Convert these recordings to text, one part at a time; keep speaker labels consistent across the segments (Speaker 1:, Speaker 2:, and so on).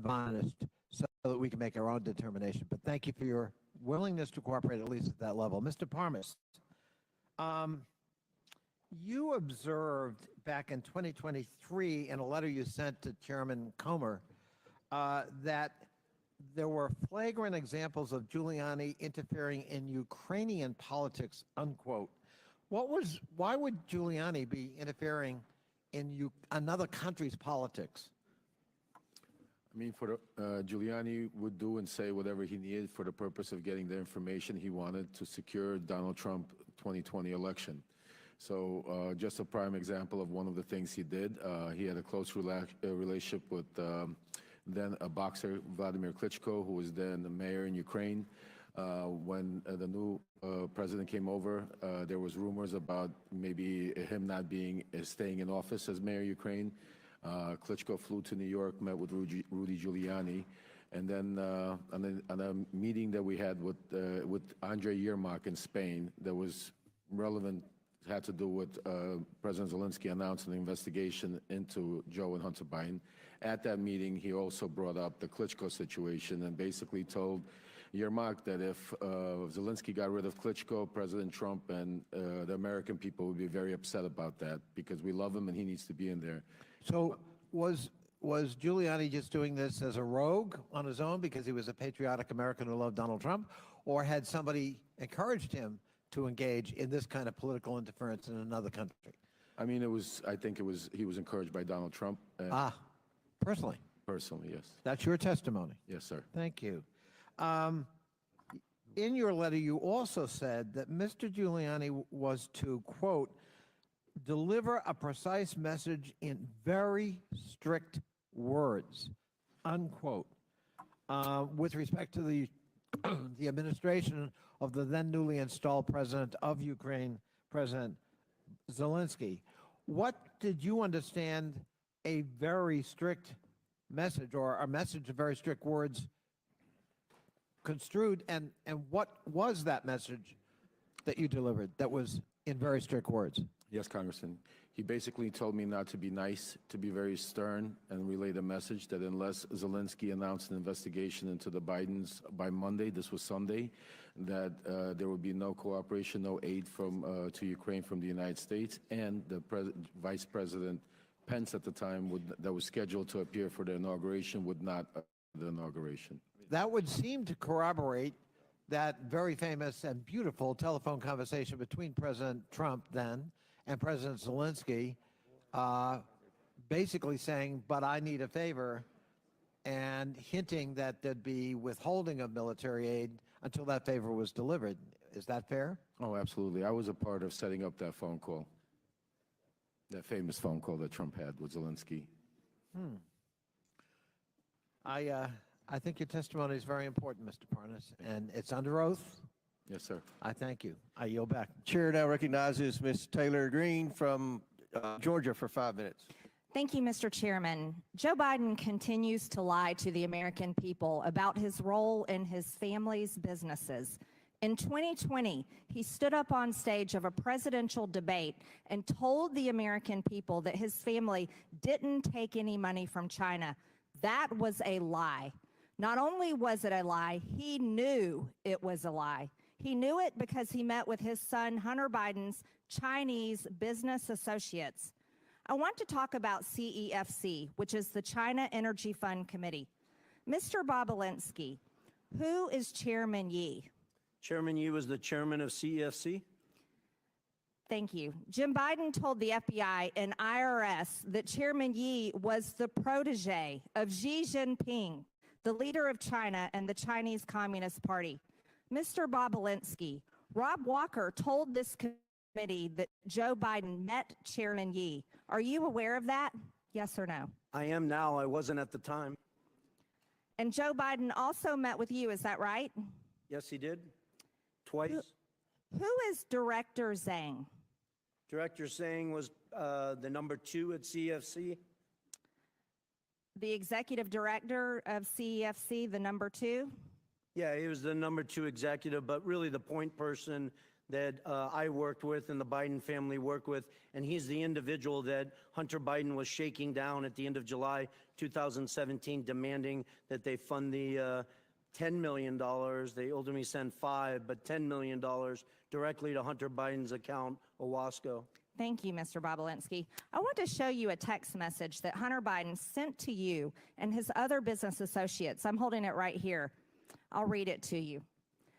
Speaker 1: honest so that we can make our own determination. But thank you for your willingness to cooperate, at least at that level. Mr. Parmas, um, you observed back in 2023 in a letter you sent to Chairman Comer that there were flagrant examples of Giuliani interfering in Ukrainian politics, unquote. Why would Giuliani be interfering in another country's politics?
Speaker 2: I mean, Giuliani would do and say whatever he needed for the purpose of getting the information he wanted to secure Donald Trump 2020 election. So just a prime example of one of the things he did, he had a close relationship with then a boxer, Vladimir Klitschko, who was then the mayor in Ukraine. When the new president came over, there was rumors about maybe him not staying in office as mayor of Ukraine. Klitschko flew to New York, met with Rudy Giuliani, and then on a meeting that we had with Andrei Yermak in Spain that was relevant, had to do with President Zelensky announced an investigation into Joe and Hunter Biden. At that meeting, he also brought up the Klitschko situation and basically told Yermak that if Zelensky got rid of Klitschko, President Trump and the American people would be very upset about that because we love him and he needs to be in there.
Speaker 1: So was Giuliani just doing this as a rogue on his own because he was a patriotic American who loved Donald Trump, or had somebody encouraged him to engage in this kind of political interference in another country?
Speaker 2: I mean, I think he was encouraged by Donald Trump.
Speaker 1: Personally?
Speaker 2: Personally, yes.
Speaker 1: That's your testimony?
Speaker 2: Yes, sir.
Speaker 1: Thank you. In your letter, you also said that Mr. Giuliani was to, quote, deliver a precise message in very strict words, unquote, with respect to the administration of the then newly installed president of Ukraine, President Zelensky. What did you understand a very strict message, or a message of very strict words, construed, and what was that message that you delivered that was in very strict words?
Speaker 2: Yes, Congressman. He basically told me not to be nice, to be very stern, and relay the message that unless Zelensky announced an investigation into the Bidens by Monday, this was Sunday, that there would be no cooperation, no aid to Ukraine from the United States, and the Vice President Pence at the time that was scheduled to appear for the inauguration would not the inauguration.
Speaker 1: That would seem to corroborate that very famous and beautiful telephone conversation between President Trump then and President Zelensky, basically saying, but I need a favor, and hinting that there'd be withholding of military aid until that favor was delivered. Is that fair?
Speaker 2: Oh, absolutely. I was a part of setting up that phone call, that famous phone call that Trump had with Zelensky.
Speaker 1: I think your testimony is very important, Mr. Parnas, and it's under oath.
Speaker 2: Yes, sir.
Speaker 1: I thank you. I yield back.
Speaker 3: Chair now recognizes Ms. Taylor Greene from Georgia for 5 minutes.
Speaker 4: Thank you, Mr. Chairman. Joe Biden continues to lie to the American people about his role in his family's businesses. In 2020, he stood up on stage of a presidential debate and told the American people that his family didn't take any money from China. That was a lie. Not only was it a lie, he knew it was a lie. He knew it because he met with his son Hunter Biden's Chinese business associates. I want to talk about CEFC, which is the China Energy Fund Committee. Mr. Bobulinski, who is Chairman Yi?
Speaker 5: Chairman Yi was the chairman of CEFC.
Speaker 4: Thank you. Jim Biden told the FBI and IRS that Chairman Yi was the protege of Xi Jinping, the leader of China and the Chinese Communist Party. Mr. Bobulinski, Rob Walker told this committee that Joe Biden met Chairman Yi. Are you aware of that? Yes or no?
Speaker 5: I am now. I wasn't at the time.
Speaker 4: And Joe Biden also met with you, is that right?
Speaker 5: Yes, he did. Twice.
Speaker 4: Who is Director Zhang?
Speaker 5: Director Zhang was the number 2 at CEFC.
Speaker 4: The executive director of CEFC, the number 2?
Speaker 5: Yeah, he was the number 2 executive, but really the point person that I worked with and the Biden family worked with, and he's the individual that Hunter Biden was shaking down at the end of July 2017, demanding that they fund the $10 million. They ultimately sent 5, but $10 million directly to Hunter Biden's account, Owasco.
Speaker 4: Thank you, Mr. Bobulinski. I want to show you a text message that Hunter Biden sent to you and his other business associates. I'm holding it right here. I'll read it to you.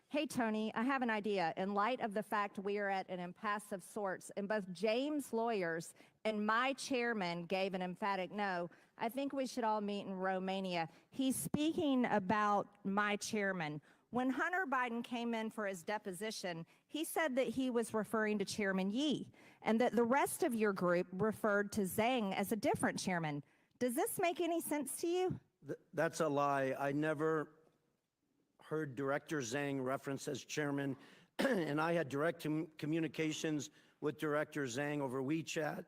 Speaker 4: Hey, Tony, I have an idea. In light of the fact we are at an impasse of sorts, and both James' lawyers and my chairman gave an emphatic no, I think we should all meet in Romania. He's speaking about my chairman. When Hunter Biden came in for his deposition, he said that he was referring to Chairman Yi, and that the rest of your group referred to Zhang as a different chairman. Does this make any sense to you?
Speaker 5: That's a lie. I never heard Director Zhang referenced as chairman, and I had direct communications with Director Zhang over WeChat.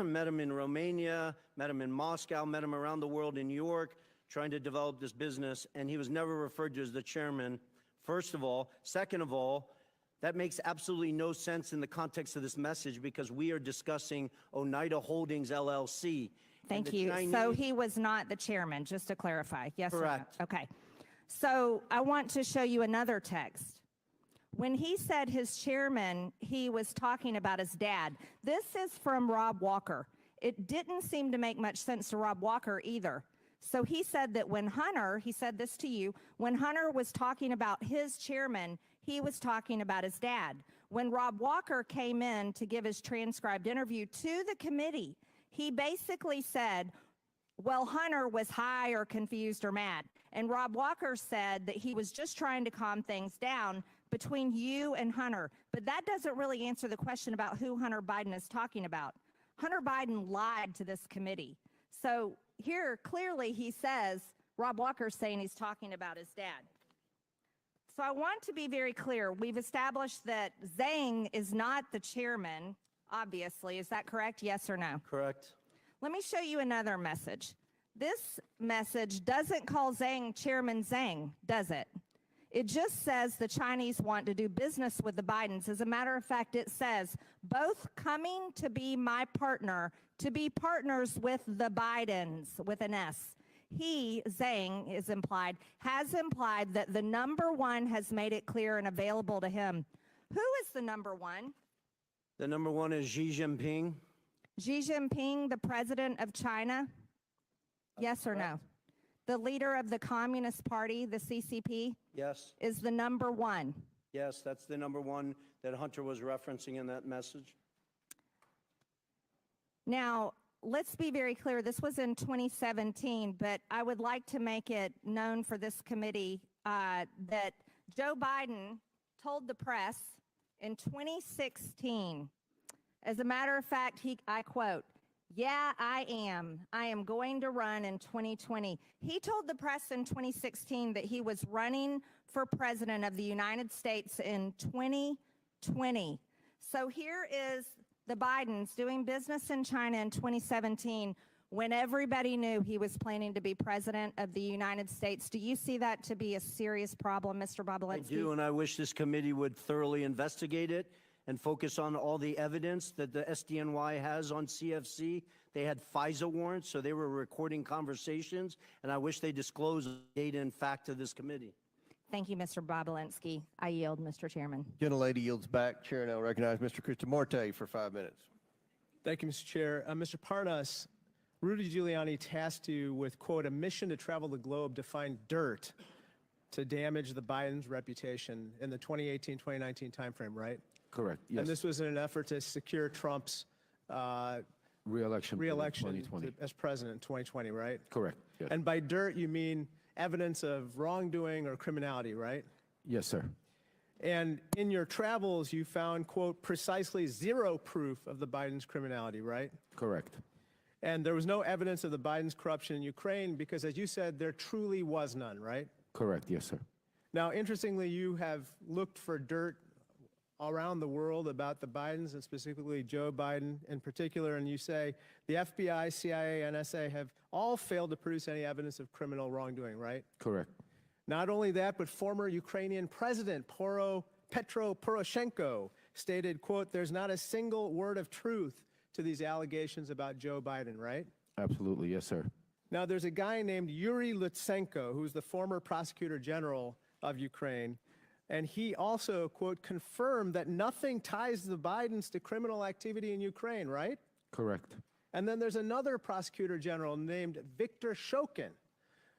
Speaker 5: Met him in Romania, met him in Moscow, met him around the world in New York, trying to develop this business, and he was never referred to as the chairman, first of all. Second of all, that makes absolutely no sense in the context of this message because we are discussing Oneida Holdings, LLC.
Speaker 4: Thank you. So he was not the chairman, just to clarify. Yes,
Speaker 5: Correct.
Speaker 4: Or no? Okay. So I want to show you another text. When he said his chairman, he was talking about his dad. This is from Rob Walker. It didn't seem to make much sense to Rob Walker either. So he said that when Hunter, he said this to you, when Hunter was talking about his chairman, he was talking about his dad. When Rob Walker came in to give his transcribed interview to the committee, he basically said, well, Hunter was high or confused or mad. And Rob Walker said that he was just trying to calm things down between you and Hunter. But that doesn't really answer the question about who Hunter Biden is talking about. Hunter Biden lied to this committee. So here, clearly, he says, Rob Walker's saying he's talking about his dad. So I want to be very clear. We've established that Zhang is not the chairman, obviously. Is that correct? Yes or no?
Speaker 5: Correct.
Speaker 4: Let me show you another message. This message doesn't call Zhang Chairman Zhang, does it? It just says the Chinese want to do business with the Bidens. As a matter of fact, it says both coming to be my partner, to be partners with the Bidens, with an S. He, Zhang, is implied, has implied that the number one has made it clear and available to him. Who is the number one?
Speaker 5: The number 1 is Xi Jinping.
Speaker 4: Xi Jinping, the president of China? Yes or no? The leader of the Communist Party, the CCP,
Speaker 5: Yes.
Speaker 4: is the number one.
Speaker 5: Yes, that's the number 1 that Hunter was referencing in that message.
Speaker 4: Now, let's be very clear. This was in 2017, but I would like to make it known for this committee that Joe Biden told the press in 2016, as a matter of fact, I quote, yeah, I am going to run in 2020. He told the press in 2016 that he was running for president of the United States in 2020. So here is the Bidens doing business in China in 2017 when everybody knew he was planning to be president of the United States. Do you see that to be a serious problem, Mr. Bobulinski?
Speaker 5: I do, and I wish this committee would thoroughly investigate it and focus on all the evidence that the SDNY has on CFC. They had FISA warrants, so they were recording conversations, and I wish they disclosed data and fact to this committee.
Speaker 4: Thank you, Mr. Bobulinski. I yield, Mr. Chairman.
Speaker 3: Gentlelady yields back. Chair now recognize Mr. Krishnamurti for 5 minutes.
Speaker 6: Thank you, Mr. Chair. Mr. Parnas, Rudy Giuliani tasked you with, quote, a mission to travel the globe to find dirt to damage the Biden's reputation in the 2018-2019 timeframe, right?
Speaker 2: Correct, yes.
Speaker 6: And this was in an effort to secure Trump's
Speaker 2: Re-election.
Speaker 6: re-election
Speaker 2: 2020.
Speaker 6: as president in 2020, right?
Speaker 2: Correct, yes.
Speaker 6: And by dirt, you mean evidence of wrongdoing or criminality, right?
Speaker 2: Yes, sir.
Speaker 6: And in your travels, you found, quote, precisely zero proof of the Biden's criminality, right?
Speaker 2: Correct.
Speaker 6: And there was no evidence of the Biden's corruption in Ukraine because, as you said, there truly was none, right?
Speaker 2: Correct, yes, sir.
Speaker 6: Now, interestingly, you have looked for dirt around the world about the Bidens and specifically Joe Biden in particular, and you say the FBI, CIA, NSA have all failed to produce any evidence of criminal wrongdoing, right?
Speaker 2: Correct.
Speaker 6: Not only that, but former Ukrainian President Petro Poroshenko stated, quote, there's not a single word of truth to these allegations about Joe Biden, right?
Speaker 2: Absolutely, yes, sir.
Speaker 6: Now, there's a guy named Yuri Lutsenko, who's the former prosecutor general of Ukraine, and he also, quote, confirmed that nothing ties the Bidens to criminal activity in Ukraine, right?
Speaker 2: Correct.
Speaker 6: And then there's another prosecutor general named Viktor Shokin,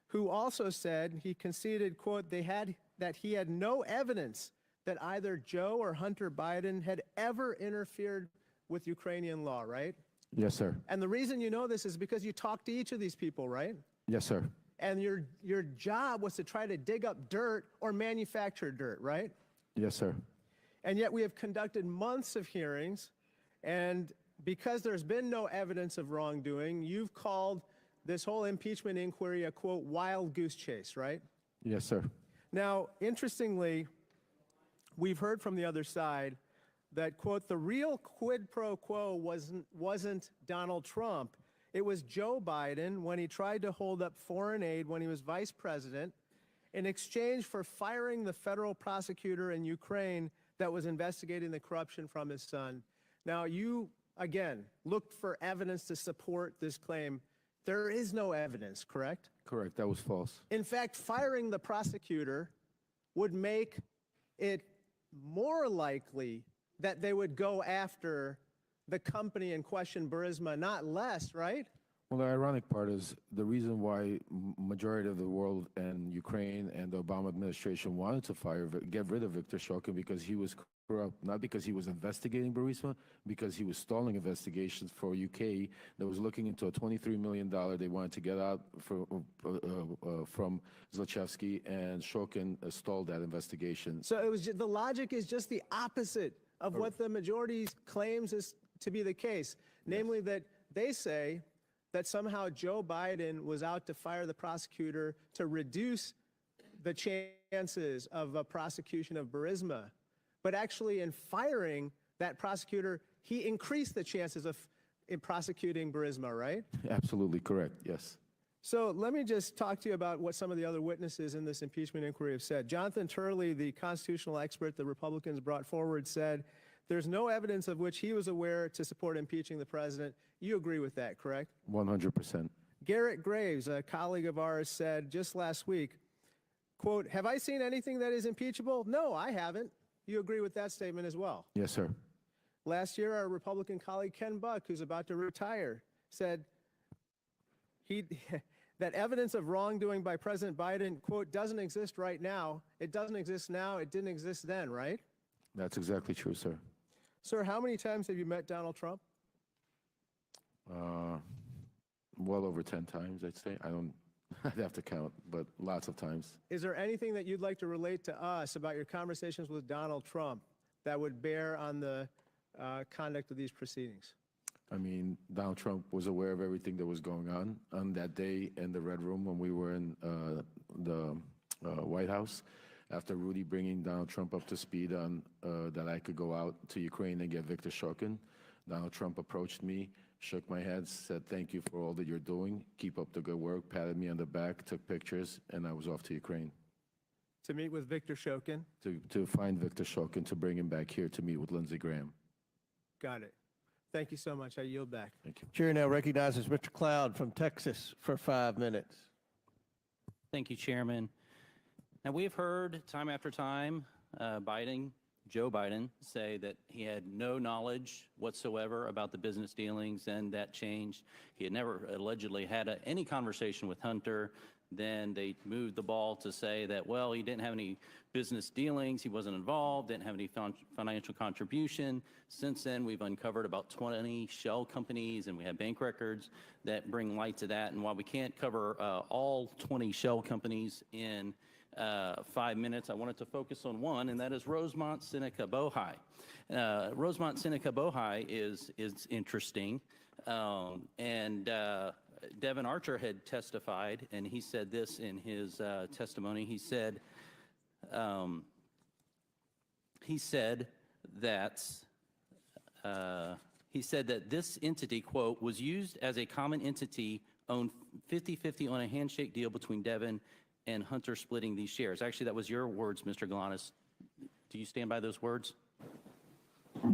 Speaker 6: who also said he conceded, quote, that he had no evidence that either Joe or Hunter Biden had ever interfered with Ukrainian law, right?
Speaker 2: Yes, sir.
Speaker 6: And the reason you know this is because you talked to each of these people, right?
Speaker 2: Yes, sir.
Speaker 6: And your job was to try to dig up dirt or manufacture dirt, right?
Speaker 2: Yes, sir.
Speaker 6: And yet we have conducted months of hearings, and because there's been no evidence of wrongdoing, you've called this whole impeachment inquiry a, quote, wild goose chase, right?
Speaker 2: Yes, sir.
Speaker 6: Now, interestingly, we've heard from the other side that, quote, the real quid pro quo wasn't Donald Trump. It was Joe Biden when he tried to hold up foreign aid when he was vice president in exchange for firing the federal prosecutor in Ukraine that was investigating the corruption from his son. Now, you, again, looked for evidence to support this claim. There is no evidence, correct?
Speaker 2: Correct. That was false.
Speaker 6: In fact, firing the prosecutor would make it more likely that they would go after the company in question, Burisma, not less, right?
Speaker 2: Well, the ironic part is the reason why majority of the world and Ukraine and the Obama administration wanted to get rid of Viktor Shokin because he was corrupt, not because he was investigating Burisma, because he was stalling investigations for UK that was looking into a $23 million they wanted to get out from Zlochevsky, and Shokin stalled that investigation.
Speaker 6: So it was the logic is just the opposite of what the majority claims is to be the case, namely that they say that somehow Joe Biden was out to fire the prosecutor to reduce the chances of a prosecution of Burisma. But actually in firing that prosecutor, he increased the chances of prosecuting Burisma, right?
Speaker 2: Absolutely correct, yes.
Speaker 6: So let me just talk to you about what some of the other witnesses in this impeachment inquiry have said. Jonathan Turley, the constitutional expert the Republicans brought forward, said there's no evidence of which he was aware to support impeaching the president. You agree with that, correct?
Speaker 2: 100%.
Speaker 6: Garrett Graves, a colleague of ours, said just last week, quote, have I seen anything that is impeachable? No, I haven't. You agree with that statement as well?
Speaker 2: Yes, sir.
Speaker 6: Last year, our Republican colleague Ken Buck, who's about to retire, said that evidence of wrongdoing by President Biden, quote, doesn't exist right now. It doesn't exist now. It didn't exist then, right?
Speaker 2: That's exactly true, sir.
Speaker 6: Sir, how many times have you met Donald Trump?
Speaker 2: Well over 10 times, I'd say. I'd have to count, but lots of times.
Speaker 6: Is there anything that you'd like to relate to us about your conversations with Donald Trump that would bear on the conduct of these proceedings?
Speaker 2: I mean, Donald Trump was aware of everything that was going on that day in the Red Room when we were in the White House. After Rudy bringing Donald Trump up to speed on that I could go out to Ukraine and get Viktor Shokin, Donald Trump approached me, shook my head, said, thank you for all that you're doing. Keep up the good work, patted me on the back, took pictures, and I was off to Ukraine.
Speaker 6: To meet with Viktor Shokin?
Speaker 2: To find Viktor Shokin, to bring him back here to meet with Lindsey Graham.
Speaker 6: Got it. Thank you so much. I yield back.
Speaker 2: Thank you.
Speaker 3: Chair now recognizes Mr. Cloud from Texas for 5 minutes.
Speaker 7: Thank you, Chairman. Now, we've heard time after time Joe Biden, say that he had no knowledge whatsoever about the business dealings, and that changed. He had never allegedly had any conversation with Hunter. Then they moved the ball to say that, well, he didn't have any business dealings, he wasn't involved, didn't have any financial contribution. Since then, we've uncovered about 20 shell companies, and we have bank records that bring light to that. And while we can't cover all 20 shell companies in 5 minutes, I wanted to focus on one, and that is Rosemont Seneca Bohai. Rosemont Seneca Bohai is interesting, and Devin Archer had testified, and he said this in his testimony. He said that this entity, quote, was used as a common entity, owned 50-50 on a handshake deal between Devin and Hunter splitting these shares. Actually, that was your words, Mr. Galanis. Do you stand by those words?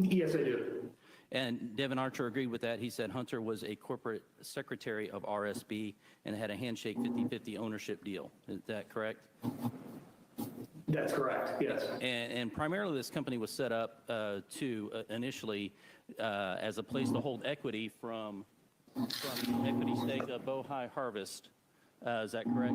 Speaker 8: Yes, I do.
Speaker 7: And Devin Archer agreed with that. He said Hunter was a corporate secretary of RSB and had a handshake 50-50 ownership deal. Is that correct?
Speaker 8: That's correct, yes.
Speaker 7: And primarily this company was set up initially as a place to hold equity from the equity stake of Bohai Harvest. Is that correct?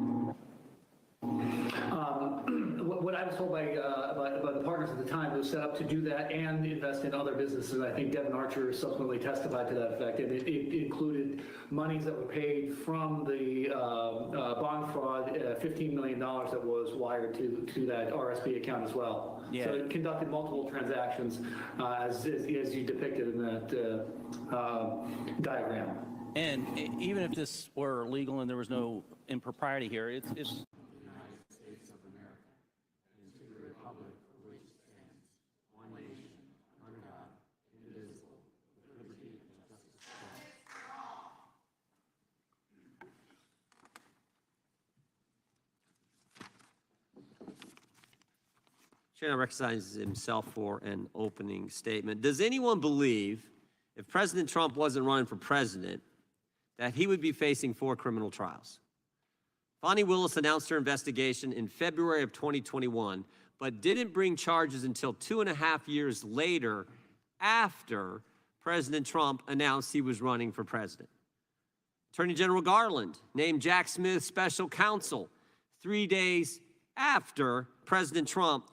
Speaker 8: What I was told by the partners at the time, it was set up to do that and invest in other businesses. I think Devin Archer subsequently testified to that effect. And it included monies that were paid from the bond fraud, $15 million that was wired to that RSB account as well.
Speaker 7: Yeah.
Speaker 8: So it conducted multiple transactions as you depicted in that diagram.
Speaker 7: And even if this were legal and there was no impropriety here, it's
Speaker 9: Chairman recognizes himself for an opening statement. Does anyone believe if President Trump wasn't running for president that he would be facing 4 criminal trials? Fonnie Willis announced her investigation in February of 2021, but didn't bring charges until 2.5 years later after President Trump announced he was running for president. Attorney General Garland named Jack Smith special counsel 3 days after President Trump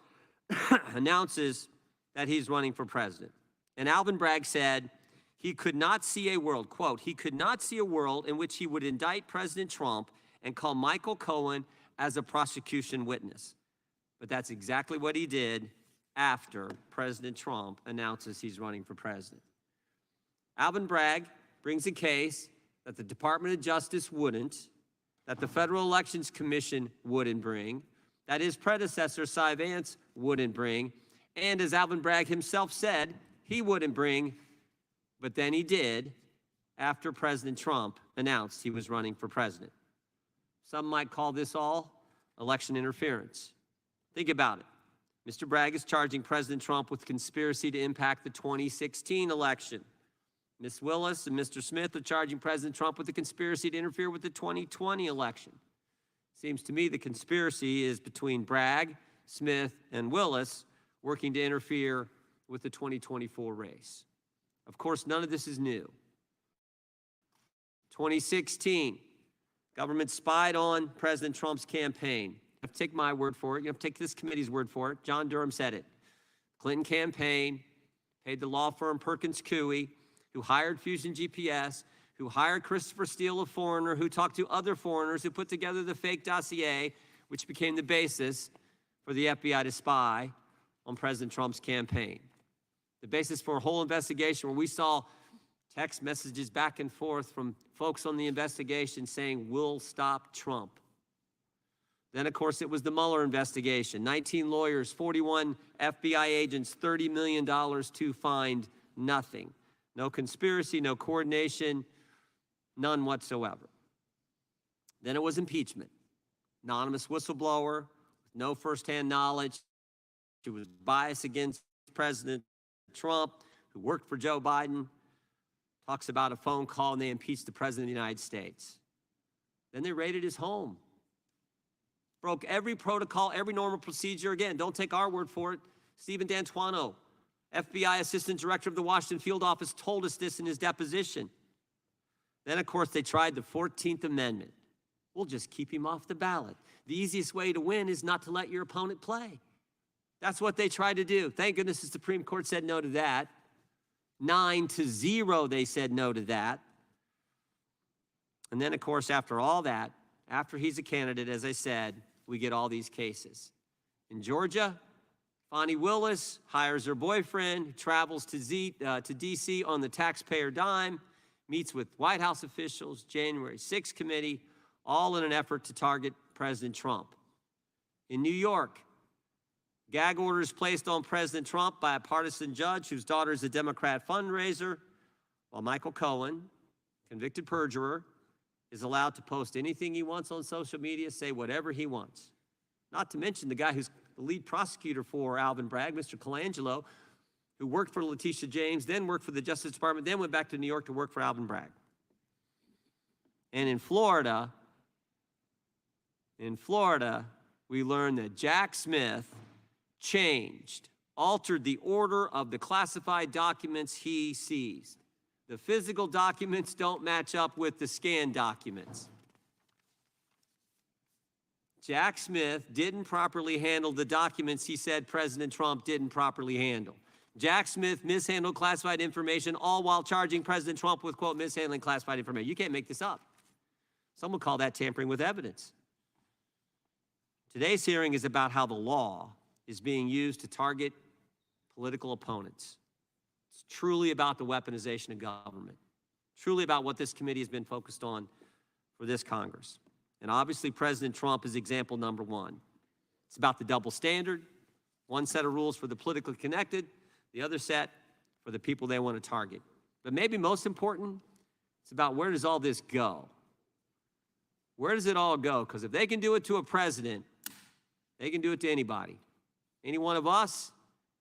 Speaker 9: announces that he's running for president. And Alvin Bragg said he could not see a world, quote, he could not see a world in which he would indict President Trump and call Michael Cohen as a prosecution witness. But that's exactly what he did after President Trump announces he's running for president. Alvin Bragg brings a case that the Department of Justice wouldn't, that the Federal Elections Commission wouldn't bring, that his predecessor, Cy Vance, wouldn't bring, and as Alvin Bragg himself said, he wouldn't bring, but then he did after President Trump announced he was running for president. Some might call this all election interference. Think about it. Mr. Bragg is charging President Trump with conspiracy to impact the 2016 election. Ms. Willis and Mr. Smith are charging President Trump with a conspiracy to interfere with the 2020 election. Seems to me the conspiracy is between Bragg, Smith, and Willis working to interfere with the 2024 race. Of course, none of this is new. 2016, government spied on President Trump's campaign. You have to take my word for it. You have to take this committee's word for it. John Durham said it. Clinton campaign paid the law firm Perkins Coie, who hired Fusion GPS, who hired Christopher Steele, a foreigner, who talked to other foreigners, who put together the fake dossier, which became the basis for the FBI to spy on President Trump's campaign. The basis for a whole investigation where we saw text messages back and forth from folks on the investigation saying, "We'll stop Trump." Then, of course, it was the Mueller investigation. 19 lawyers, 41 FBI agents, $30 million to find nothing. No conspiracy, no coordination, none whatsoever. Then it was impeachment. Anonymous whistleblower with no firsthand knowledge, who was biased against President Trump, who worked for Joe Biden, talks about a phone call and they impeached the President of the United States. Then they raided his home. Broke every protocol, every normal procedure. Again, don't take our word for it. Stephen D'Antuono, FBI Assistant Director of the Washington Field Office, told us this in his deposition. Then, of course, they tried the 14th Amendment. We'll just keep him off the ballot. The easiest way to win is not to let your opponent play. That's what they tried to do. Thank goodness the Supreme Court said no to that. 9-0, they said no to that. And then, of course, after all that, after he's a candidate, as I said, we get all these cases. In Georgia, Fonnie Willis hires her boyfriend, who travels to D.C. on the taxpayer dime, meets with White House officials, January 6th committee, all in an effort to target President Trump. In New York, gag orders placed on President Trump by a partisan judge whose daughter is a Democrat fundraiser, while Michael Cohen, convicted perjurer, is allowed to post anything he wants on social media, say whatever he wants. Not to mention the guy who's the lead prosecutor for Alvin Bragg, Mr. Colangelo, who worked for Letitia James, then worked for the Justice Department, then went back to New York to work for Alvin Bragg. And in Florida, we learned that Jack Smith altered the order of the classified documents he seized. The physical documents don't match up with the scanned documents. Jack Smith didn't properly handle the documents he said President Trump didn't properly handle. Jack Smith mishandled classified information, all while charging President Trump with, quote, mishandling classified information. You can't make this up. Some would call that tampering with evidence. Today's hearing is about how the law is being used to target political opponents. It's truly about the weaponization of government, truly about what this committee has been focused on for this Congress. And obviously, President Trump is example number one. It's about the double standard, one set of rules for the politically connected, the other set for the people they want to target. But maybe most important, it's about where does all this go? Where does it all go? Because if they can do it to a president, they can do it to anybody. Any one of us,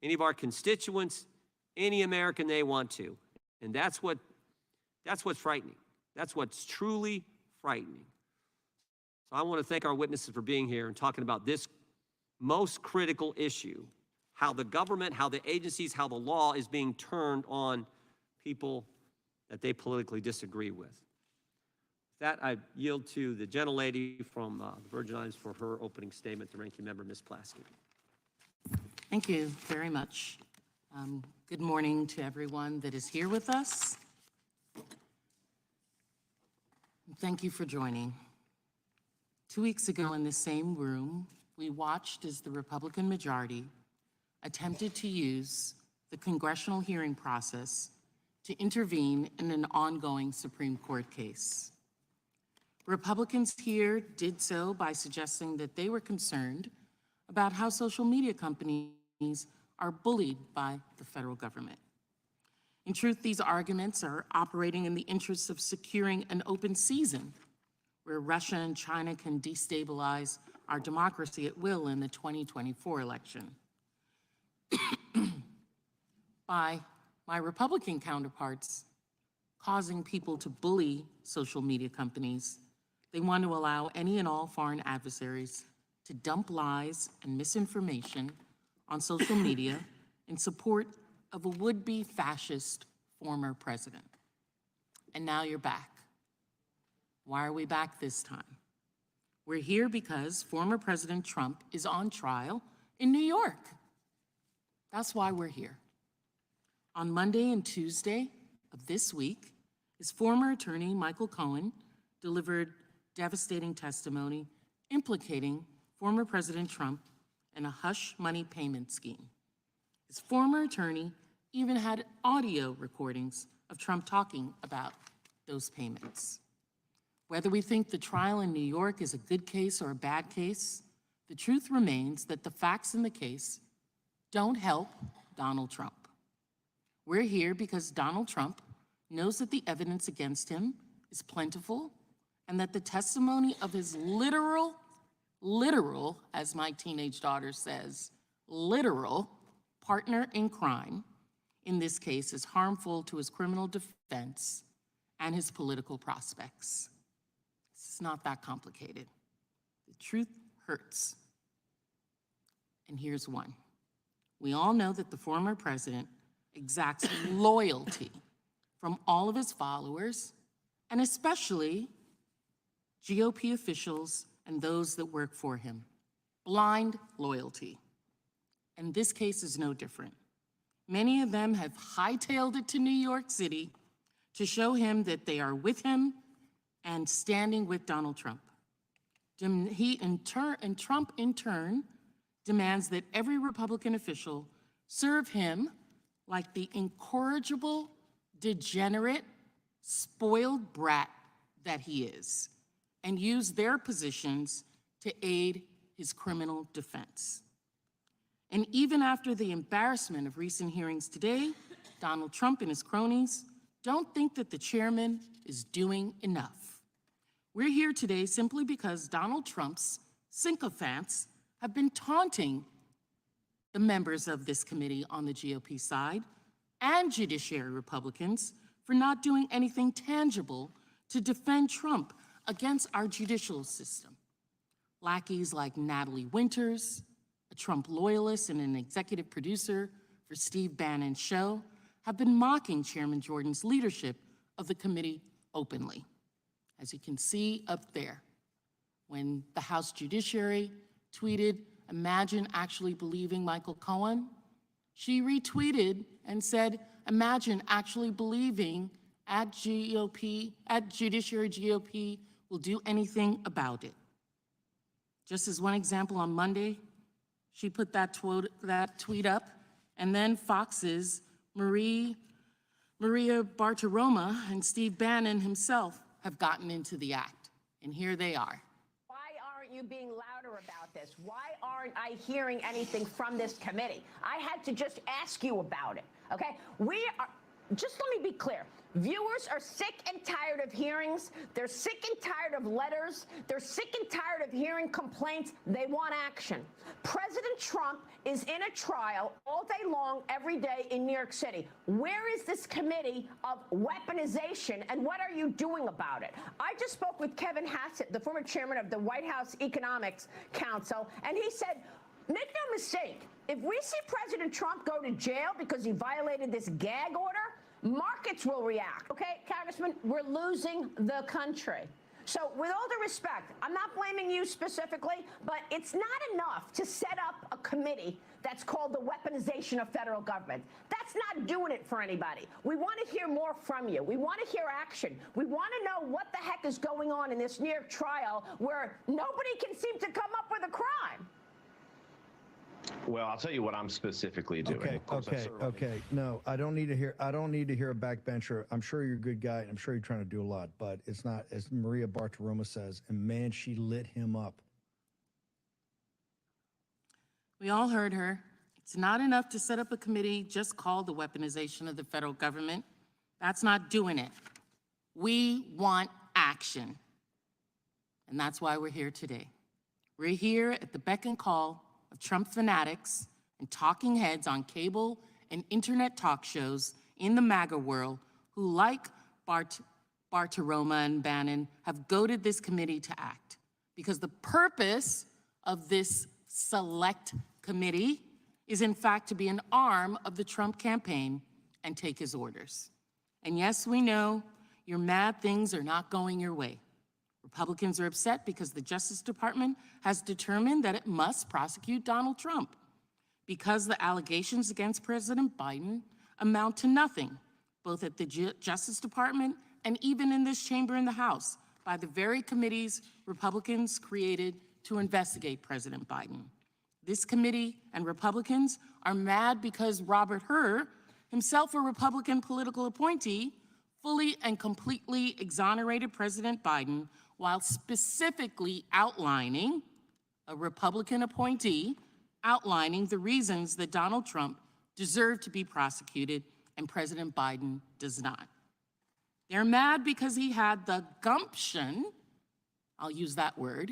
Speaker 9: any of our constituents, any American they want to. And that's what's frightening. That's what's truly frightening. So I want to thank our witnesses for being here and talking about this most critical issue, how the government, how the agencies, how the law is being turned on people that they politically disagree with. With that, I yield to the gentlelady from the Virgin Islands for her opening statement, the ranking member, Ms. Plaskett.
Speaker 10: Thank you very much. Good morning to everyone that is here with us. Thank you for joining. 2 weeks ago in this same room, we watched as the Republican majority attempted to use the congressional hearing process to intervene in an ongoing Supreme Court case. Republicans here did so by suggesting that they were concerned about how social media companies are bullied by the federal government. In truth, these arguments are operating in the interests of securing an open season where Russia and China can destabilize our democracy at will in the 2024 election. By my Republican counterparts causing people to bully social media companies, they want to allow any and all foreign adversaries to dump lies and misinformation on social media in support of a would-be fascist former president. And now you're back. Why are we back this time? We're here because former President Trump is on trial in New York. That's why we're here. On Monday and Tuesday of this week, his former attorney, Michael Cohen, delivered devastating testimony implicating former President Trump in a hush money payment scheme. His former attorney even had audio recordings of Trump talking about those payments. Whether we think the trial in New York is a good case or a bad case, the truth remains that the facts in the case don't help Donald Trump. We're here because Donald Trump knows that the evidence against him is plentiful and that the testimony of his literal, as my teenage daughter says, literal partner in crime in this case is harmful to his criminal defense and his political prospects. It's not that complicated. The truth hurts. And here's one. We all know that the former president exacts loyalty from all of his followers, and especially GOP officials and those that work for him. Blind loyalty. And this case is no different. Many of them have hightailed it to New York City to show him that they are with him and standing with Donald Trump. Trump, in turn, demands that every Republican official serve him like the incorrigible, degenerate, spoiled brat that he is, and use their positions to aid his criminal defense. And even after the embarrassment of recent hearings today, Donald Trump and his cronies don't think that the chairman is doing enough. We're here today simply because Donald Trump's sycophants have been taunting the members of this committee on the GOP side and judiciary Republicans for not doing anything tangible to defend Trump against our judicial system. Lackeys like Natalie Winters, a Trump loyalist and an executive producer for Steve Bannon's show, have been mocking Chairman Jordan's leadership of the committee openly. As you can see up there, when the House Judiciary tweeted, "Imagine actually believing Michael Cohen," she retweeted and said, "Imagine actually believing at Judiciary GOP will do anything about it." Just as one example, on Monday, she put that tweet up, and then Fox's Maria Bartiromo and Steve Bannon himself have gotten into the act. And here they are.
Speaker 11: Why aren't you being louder about this? Why aren't I hearing anything from this committee? I had to just ask you about it, okay? Just let me be clear. Viewers are sick and tired of hearings. They're sick and tired of letters. They're sick and tired of hearing complaints. They want action. President Trump is in a trial all day long, every day in New York City. Where is this committee of weaponization, and what are you doing about it? I just spoke with Kevin Hassett, the former chairman of the White House Economics Council, and he said, make no mistake, if we see President Trump go to jail because he violated this gag order, markets will react. Okay, Congressman, we're losing the country. So with all due respect, I'm not blaming you specifically, but it's not enough to set up a committee that's called the weaponization of federal government. That's not doing it for anybody. We want to hear more from you. We want to hear action. We want to know what the heck is going on in this New York trial where nobody can seem to come up with a crime.
Speaker 12: Well, I'll tell you what I'm specifically doing.
Speaker 13: Okay. No, I don't need to hear a backbencher. I'm sure you're a good guy. I'm sure you're trying to do a lot, but it's not, as Maria Bartiromo says, and man, she lit him up.
Speaker 10: We all heard her. It's not enough to set up a committee just called the weaponization of the federal government. That's not doing it. We want action. And that's why we're here today. We're here at the beck and call of Trump fanatics and talking heads on cable and internet talk shows in the MAGA world who, like Bartiromo and Bannon, have goaded this committee to act. Because the purpose of this select committee is, in fact, to be an arm of the Trump campaign and take his orders. And yes, we know you're mad things are not going your way. Republicans are upset because the Justice Department has determined that it must prosecute Donald Trump because the allegations against President Biden amount to nothing, both at the Justice Department and even in this chamber in the House, by the very committees Republicans created to investigate President Biden. This committee and Republicans are mad because Robert Hur, himself a Republican political appointee, fully and completely exonerated President Biden while specifically outlining, a Republican appointee, outlining the reasons that Donald Trump deserved to be prosecuted and President Biden does not. They're mad because he had the gumption, I'll use that word,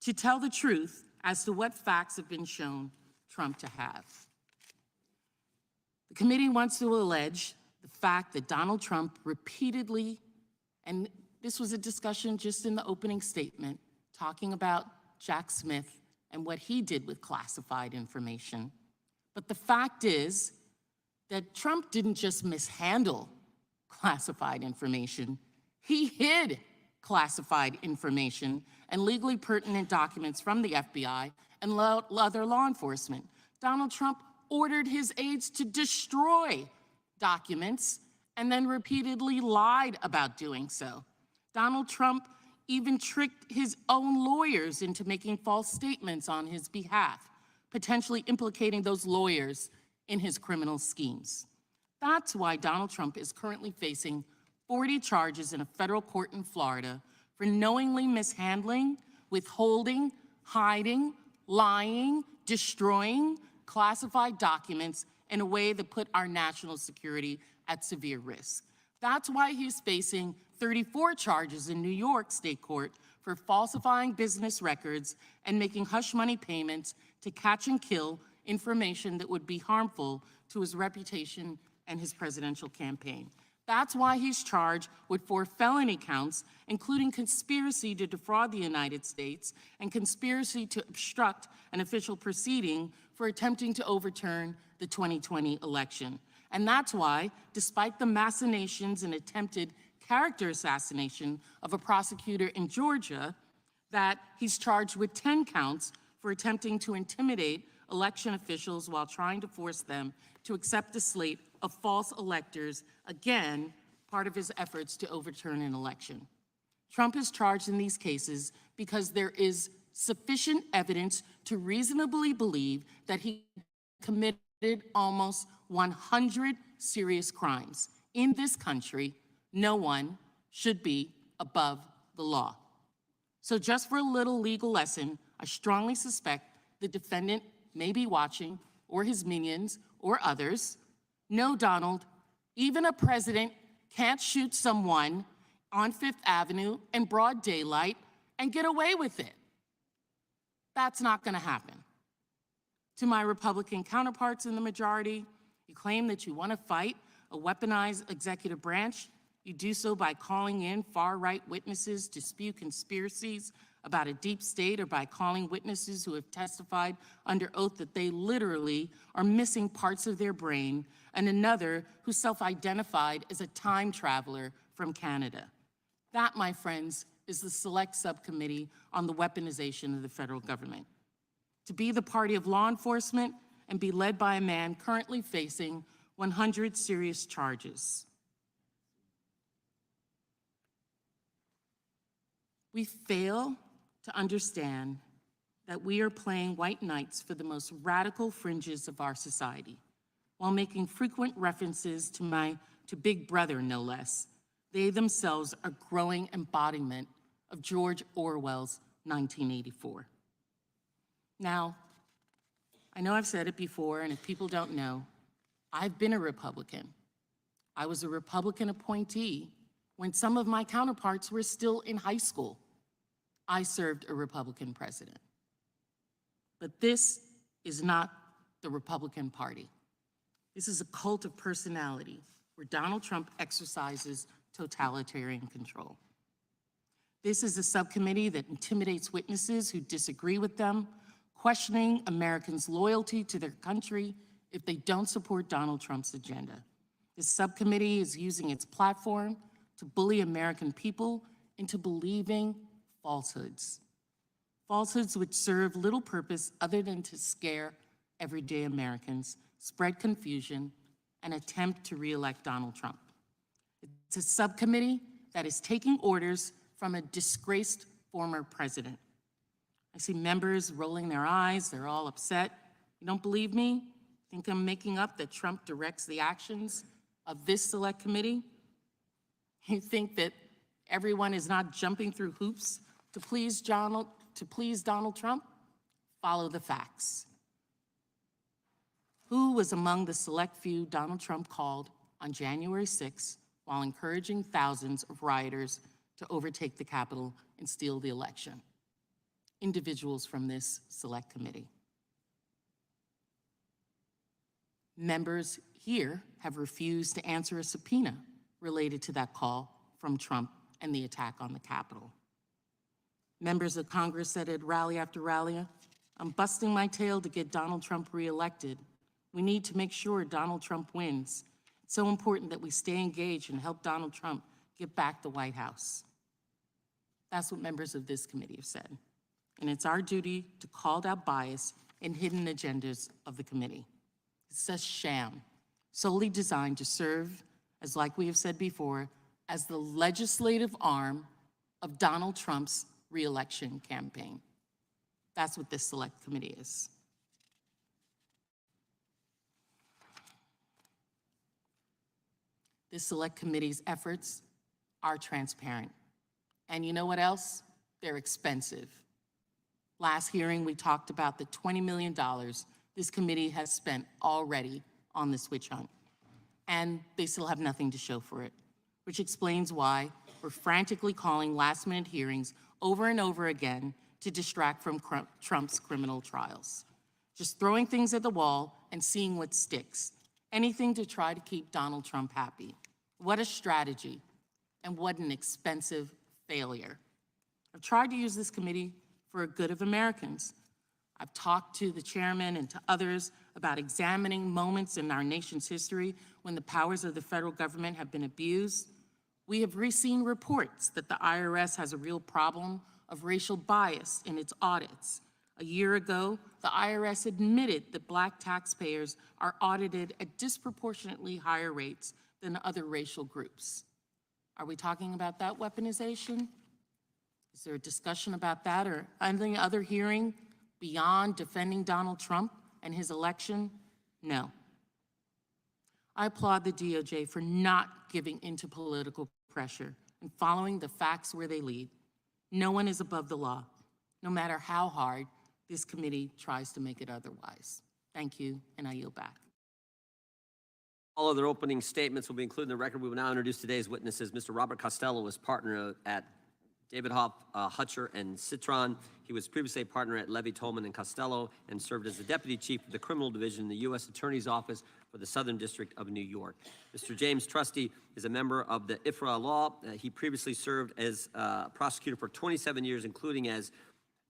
Speaker 10: to tell the truth as to what facts have been shown Trump to have. The committee wants to allege the fact that Donald Trump repeatedly, and this was a discussion just in the opening statement, talking about Jack Smith and what he did with classified information. But the fact is that Trump didn't just mishandle classified information, he hid classified information and legally pertinent documents from the FBI and other law enforcement. Donald Trump ordered his aides to destroy documents and then repeatedly lied about doing so. Donald Trump even tricked his own lawyers into making false statements on his behalf, potentially implicating those lawyers in his criminal schemes. That's why Donald Trump is currently facing 40 charges in a federal court in Florida for knowingly mishandling, withholding, hiding, lying, destroying classified documents in a way that put our national security at severe risk. That's why he's facing 34 charges in New York State Court for falsifying business records and making hush money payments to catch and kill information that would be harmful to his reputation and his presidential campaign. That's why he's charged with 4 felony counts, including conspiracy to defraud the United States and conspiracy to obstruct an official proceeding for attempting to overturn the 2020 election. And that's why, despite the machinations and attempted character assassination of a prosecutor in Georgia, that he's charged with 10 counts for attempting to intimidate election officials while trying to force them to accept a slate of false electors, again, part of his efforts to overturn an election. Trump is charged in these cases because there is sufficient evidence to reasonably believe that he committed almost 100 serious crimes. In this country, no one should be above the law. So just for a little legal lesson, I strongly suspect the defendant may be watching, or his minions, or others. No, Donald, even a president can't shoot someone on Fifth Avenue in broad daylight and get away with it. That's not going to happen. To my Republican counterparts in the majority, you claim that you want to fight a weaponized executive branch. You do so by calling in far-right witnesses to spew conspiracies about a deep state, or by calling witnesses who have testified under oath that they literally are missing parts of their brain, and another who self-identified as a time traveler from Canada. That, my friends, is the Select Subcommittee on the Weaponization of the Federal Government. To be the party of law enforcement and be led by a man currently facing 100 serious charges. We fail to understand that we are playing white knights for the most radical fringes of our society, while making frequent references to Big Brother, no less. They themselves are growing embodiment of George Orwell's 1984. Now, I know I've said it before, and if people don't know, I've been a Republican. I was a Republican appointee when some of my counterparts were still in high school. I served a Republican president. But this is not the Republican Party. This is a cult of personality where Donald Trump exercises totalitarian control. This is a subcommittee that intimidates witnesses who disagree with them, questioning Americans' loyalty to their country if they don't support Donald Trump's agenda. This subcommittee is using its platform to bully American people into believing falsehoods. Falsehoods which serve little purpose other than to scare everyday Americans, spread confusion, and attempt to re-elect Donald Trump. It's a subcommittee that is taking orders from a disgraced former president. I see members rolling their eyes, they're all upset. You don't believe me? Think I'm making up that Trump directs the actions of this select committee? You think that everyone is not jumping through hoops to please Donald Trump? Follow the facts. Who was among the select few Donald Trump called on January 6th while encouraging thousands of rioters to overtake the Capitol and steal the election? Individuals from this select committee. Members here have refused to answer a subpoena related to that call from Trump and the attack on the Capitol. Members of Congress said at rally after rally, I'm busting my tail to get Donald Trump reelected. We need to make sure Donald Trump wins. It's so important that we stay engaged and help Donald Trump get back the White House. That's what members of this committee have said. And it's our duty to call out bias and hidden agendas of the committee. It's a sham, solely designed to serve, as like we have said before, as the legislative arm of Donald Trump's re-election campaign. That's what this select committee is. This select committee's efforts are transparent. And you know what else? They're expensive. Last hearing, we talked about the $20 million this committee has spent already on this witch hunt. And they still have nothing to show for it, which explains why were frantically calling last-minute hearings over and over again to distract from Trump's criminal trials. Just throwing things at the wall and seeing what sticks. Anything to try to keep Donald Trump happy. What a strategy, and what an expensive failure. I've tried to use this committee for the good of Americans. I've talked to the chairman and to others about examining moments in our nation's history when the powers of the federal government have been abused. We have seen reports that the IRS has a real problem of racial bias in its audits. A year ago, the IRS admitted that Black taxpayers are audited at disproportionately higher rates than other racial groups. Are we talking about that weaponization? Is there a discussion about that or any other hearing beyond defending Donald Trump and his election? No. I applaud the DOJ for not giving into political pressure and following the facts where they lead. No one is above the law, no matter how hard this committee tries to make it otherwise. Thank you, and I yield back.
Speaker 9: All other opening statements will be included in the record. We will now introduce today's witnesses. Mr. Robert Costello is partner at David Hoff, Hutcher, and Citron. He was previously a partner at Levy, Tolman, and Costello and served as the Deputy Chief of the Criminal Division in the U.S. Attorney's Office for the Southern District of New York. Mr. James Trusty is a member of the IFRA Law. He previously served as prosecutor for 27 years, including as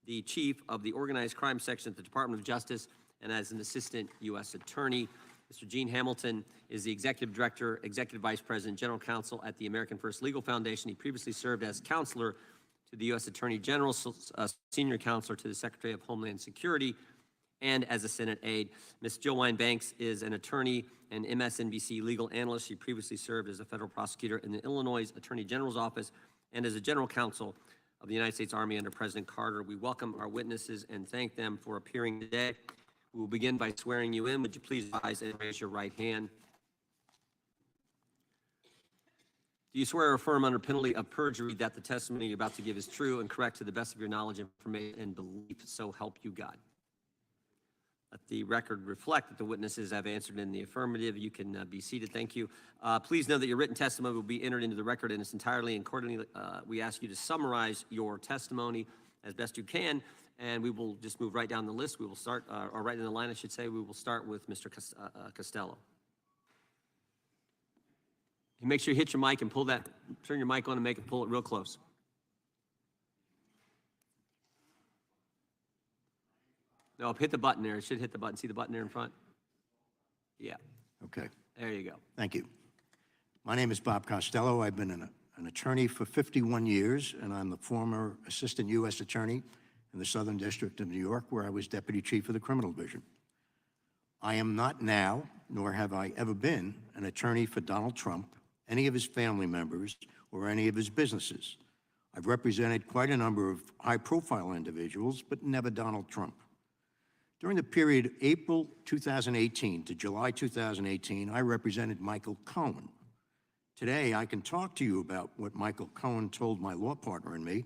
Speaker 9: the Chief of the Organized Crime Section at the Department of Justice and as an Assistant U.S. Attorney. Mr. Gene Hamilton is the Executive Director, Executive Vice President, General Counsel at the American First Legal Foundation. He previously served as counselor to the U.S. Attorney General, Senior Counselor to the Secretary of Homeland Security, and as a Senate aide. Ms. Jill Wine-Banks is an attorney and MSNBC legal analyst. She previously served as a federal prosecutor in the Illinois Attorney General's office and as a General Counsel of the United States Army under President Carter. We welcome our witnesses and thank them for appearing today. We will begin by swearing you in. Would you please rise and raise your right hand? Do you swear or affirm under penalty of perjury that the testimony you're about to give is true and correct to the best of your knowledge, information, and belief, so help you God? Let the record reflect that the witnesses have answered in the affirmative. You can be seated. Thank you. Please know that your written testimony will be entered into the record in its entirety, and accordingly, we ask you to summarize your testimony as best you can, and we will just move right down the list. We will start, or right in the line, I should say, we will start with Mr. Costello. You make sure you hit your mic and pull that, turn your mic on and pull it real close. No, hit the button there. It should hit the button. See the button there in front? Yeah.
Speaker 14: Okay.
Speaker 9: There you go.
Speaker 14: Thank you. My name is Bob Costello. I've been an attorney for 51 years, and I'm the former Assistant U.S. Attorney in the Southern District of New York, where I was Deputy Chief of the Criminal Division. I am not now, nor have I ever been, an attorney for Donald Trump, any of his family members, or any of his businesses. I've represented quite a number of high-profile individuals, but never Donald Trump. During the period April 2018 to July 2018, I represented Michael Cohen. Today, I can talk to you about what Michael Cohen told my law partner and me,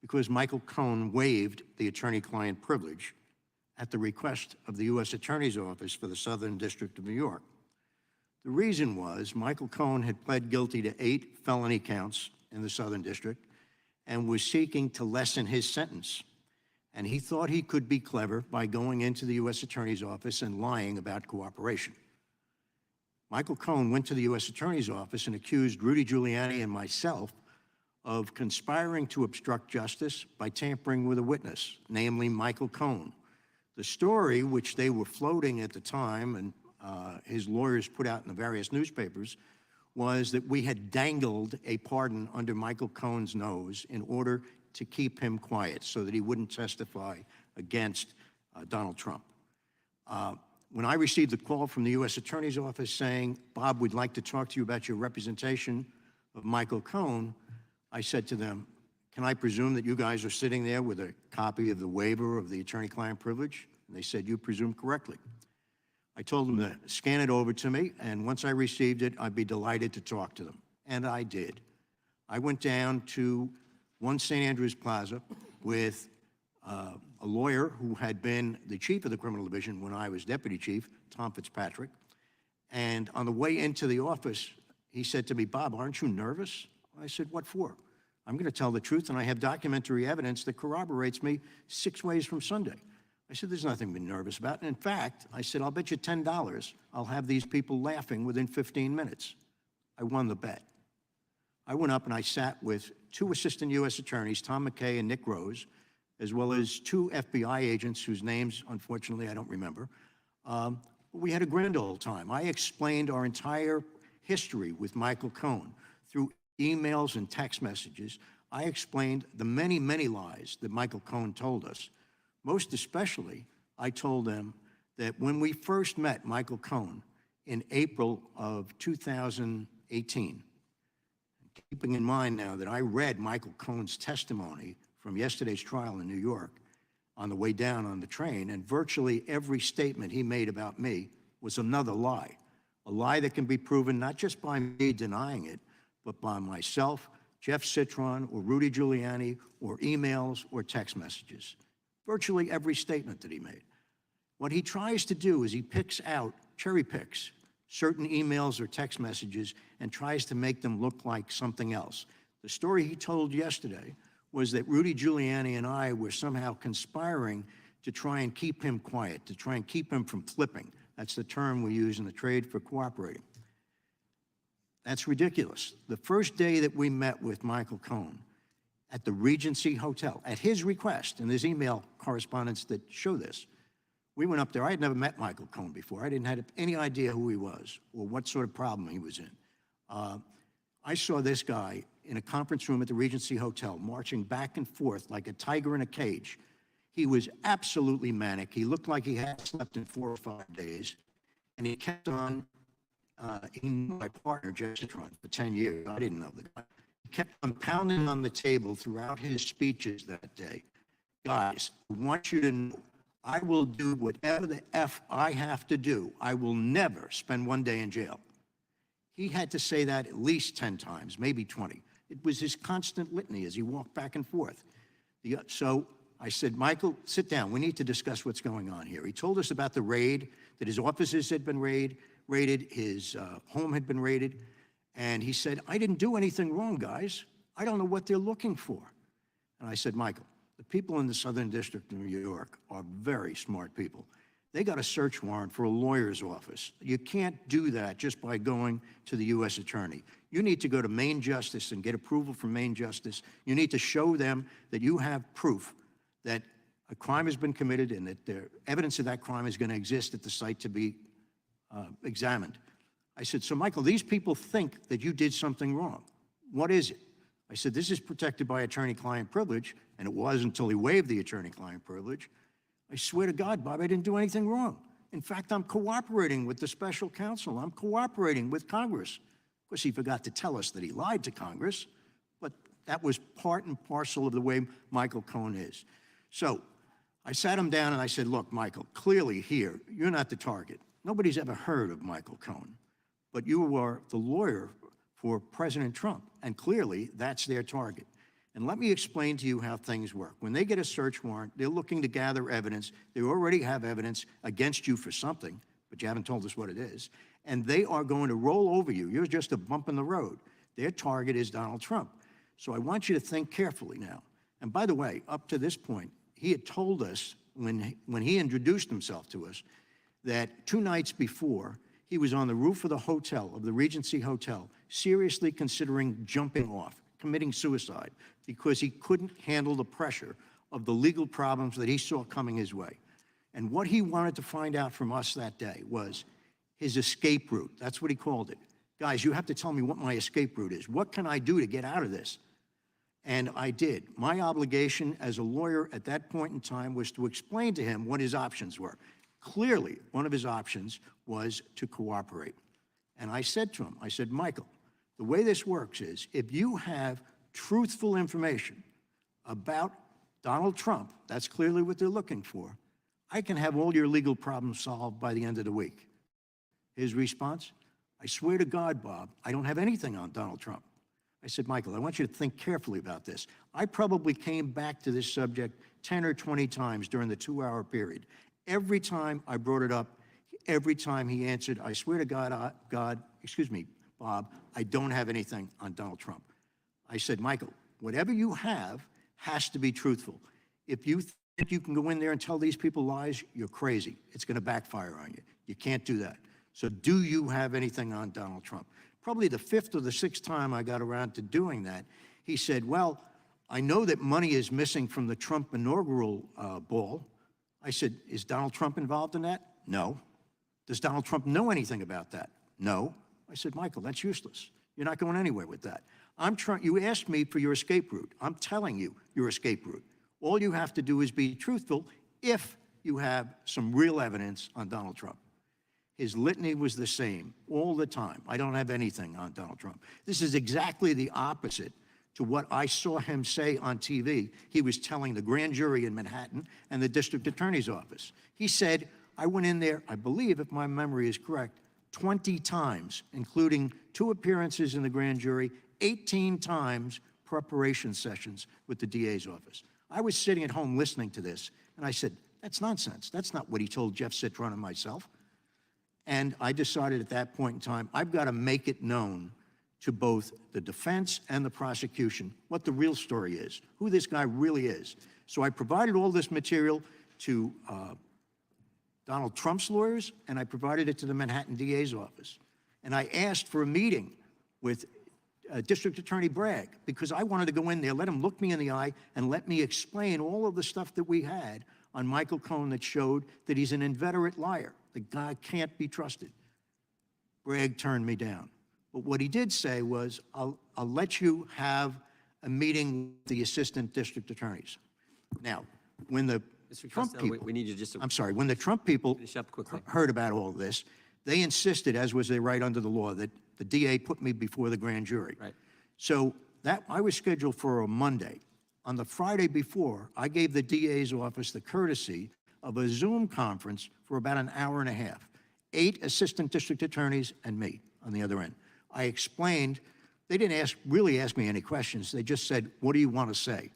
Speaker 14: because Michael Cohen waived the attorney-client privilege at the request of the U.S. Attorney's Office for the Southern District of New York. The reason was Michael Cohen had pled guilty to 8 felony counts in the Southern District and was seeking to lessen his sentence. And he thought he could be clever by going into the U.S. Attorney's Office and lying about cooperation. Michael Cohen went to the U.S. Attorney's Office and accused Rudy Giuliani and myself of conspiring to obstruct justice by tampering with a witness, namely Michael Cohen. The story, which they were floating at the time and his lawyers put out in the various newspapers, was that we had dangled a pardon under Michael Cohen's nose in order to keep him quiet so that he wouldn't testify against Donald Trump. When I received the call from the U.S. Attorney's Office saying, Bob, we'd like to talk to you about your representation of Michael Cohen, I said to them, can I presume that you guys are sitting there with a copy of the waiver of the attorney-client privilege? And they said, you presume correctly. I told them to scan it over to me, and once I received it, I'd be delighted to talk to them. And I did. I went down to 1 St. Andrews Plaza with a lawyer who had been the chief of the criminal division when I was deputy chief, Tom Fitzpatrick. And on the way into the office, he said to me, Bob, aren't you nervous? I said, what for? I'm going to tell the truth, and I have documentary evidence that corroborates me 6 ways from Sunday. I said, there's nothing to be nervous about. And in fact, I said, I'll bet you $10 I'll have these people laughing within 15 minutes. I won the bet. I went up and I sat with 2 assistant U.S. attorneys, Tom McKay and Nick Rose, as well as 2 FBI agents whose names, unfortunately, I don't remember. We had a grand old time. I explained our entire history with Michael Cohen through emails and text messages. I explained the many, many lies that Michael Cohen told us. Most especially, I told them that when we first met Michael Cohen in April of 2018, keeping in mind now that I read Michael Cohen's testimony from yesterday's trial in New York on the way down on the train, and virtually every statement he made about me was another lie. A lie that can be proven not just by me denying it, but by myself, Jeff Citron, or Rudy Giuliani, or emails or text messages. Virtually every statement that he made. What he tries to do is he cherry picks certain emails or text messages and tries to make them look like something else. The story he told yesterday was that Rudy Giuliani and I were somehow conspiring to try and keep him quiet, to try and keep him from flipping. That's the term we use in the trade for cooperating. That's ridiculous. The first day that we met with Michael Cohen at the Regency Hotel, at his request, and there's email correspondence that show this, we went up there. I had never met Michael Cohen before. I didn't have any idea who he was or what sort of problem he was in. I saw this guy in a conference room at the Regency Hotel marching back and forth like a tiger in a cage. He was absolutely manic. He looked like he hadn't slept in 4 or 5 days. And he kept on, he knew my partner, Jeff Citron, for 10 years. I didn't know the guy. He kept on pounding on the table throughout his speeches that day. Guys, I want you to know, I will do whatever the F I have to do. I will never spend 1 day in jail. He had to say that at least 10 times, maybe 20. It was his constant litany as he walked back and forth. So I said, Michael, sit down. We need to discuss what's going on here. He told us about the raid, that his offices had been raided, his home had been raided. And he said, I didn't do anything wrong, guys. I don't know what they're looking for. And I said, Michael, the people in the Southern District of New York are very smart people. They got a search warrant for a lawyer's office. You can't do that just by going to the U.S. attorney. You need to go to Maine Justice and get approval from Maine Justice. You need to show them that you have proof that a crime has been committed and that the evidence of that crime is going to exist at the site to be examined. I said, so Michael, these people think that you did something wrong. What is it? I said, this is protected by attorney-client privilege, and it was until he waived the attorney-client privilege. I swear to God, Bob, I didn't do anything wrong. In fact, I'm cooperating with the special counsel. I'm cooperating with Congress. Of course, he forgot to tell us that he lied to Congress, but that was part and parcel of the way Michael Cohen is. So I sat him down and I said, look, Michael, clearly here, you're not the target. Nobody's ever heard of Michael Cohen, but you are the lawyer for President Trump, and clearly that's their target. And let me explain to you how things work. When they get a search warrant, they're looking to gather evidence. They already have evidence against you for something, but you haven't told us what it is. And they are going to roll over you. You're just a bump in the road. Their target is Donald Trump. So I want you to think carefully now. And by the way, up to this point, he had told us when he introduced himself to us that 2 nights before, he was on the roof of the hotel, of the Regency Hotel, seriously considering jumping off, committing suicide, because he couldn't handle the pressure of the legal problems that he saw coming his way. And what he wanted to find out from us that day was his escape route. That's what he called it. Guys, you have to tell me what my escape route is. What can I do to get out of this? And I did. My obligation as a lawyer at that point in time was to explain to him what his options were. Clearly, one of his options was to cooperate. And I said to him, I said, Michael, the way this works is if you have truthful information about Donald Trump, that's clearly what they're looking for, I can have all your legal problems solved by the end of the week. His response, I swear to God, Bob, I don't have anything on Donald Trump. I said, Michael, I want you to think carefully about this. I probably came back to this subject 10 or 20 times during the 2-hour period. Every time I brought it up, every time he answered, I swear to God, excuse me, Bob, I don't have anything on Donald Trump. I said, Michael, Whatever you have has to be truthful. If you think you can go in there and tell these people lies, you're crazy. It's going to backfire on you. You can't do that. So do you have anything on Donald Trump? Probably the fifth or the sixth time I got around to doing that, he said, well, I know that money is missing from the Trump inaugural ball. I said, is Donald Trump involved in that? No. Does Donald Trump know anything about that? No. I said, Michael, that's useless. You're not going anywhere with that. You asked me for your escape route. I'm telling you your escape route. All you have to do is be truthful if you have some real evidence on Donald Trump. His litany was the same all the time. I don't have anything on Donald Trump. This is exactly the opposite to what I saw him say on TV. He was telling the grand jury in Manhattan and the district attorney's office. He said, I went in there, I believe, if my memory is correct, 20 times, including 2 appearances in the grand jury, 18 times preparation sessions with the DA's office. I was sitting at home listening to this, and I said, that's nonsense. That's not what he told Jeff Citron and myself. And I decided at that point in time, I've got to make it known to both the defense and the prosecution what the real story is, who this guy really is. So I provided all this material to Donald Trump's lawyers, and I provided it to the Manhattan DA's office. And I asked for a meeting with District Attorney Bragg, because I wanted to go in there, let him look me in the eye, and let me explain all of the stuff that we had on Michael Cohen that showed that he's an inveterate liar. The guy can't be trusted. Bragg turned me down. But what he did say was, I'll let you have a meeting with the assistant district attorneys. Now, when the
Speaker 9: Mr.
Speaker 14: Trump
Speaker 9: Costello,
Speaker 14: people,
Speaker 9: we need you just to
Speaker 14: I'm sorry, when the Trump people
Speaker 9: finish up quickly.
Speaker 14: heard about all of this, they insisted, as was their right under the law, that the DA put me before the grand jury.
Speaker 9: Right.
Speaker 14: So that I was scheduled for a Monday. On the Friday before, I gave the DA's office the courtesy of a Zoom conference for about an hour and a half. 8 assistant district attorneys and me on the other end. I explained, they didn't really ask me any questions. They just said, what do you want to say?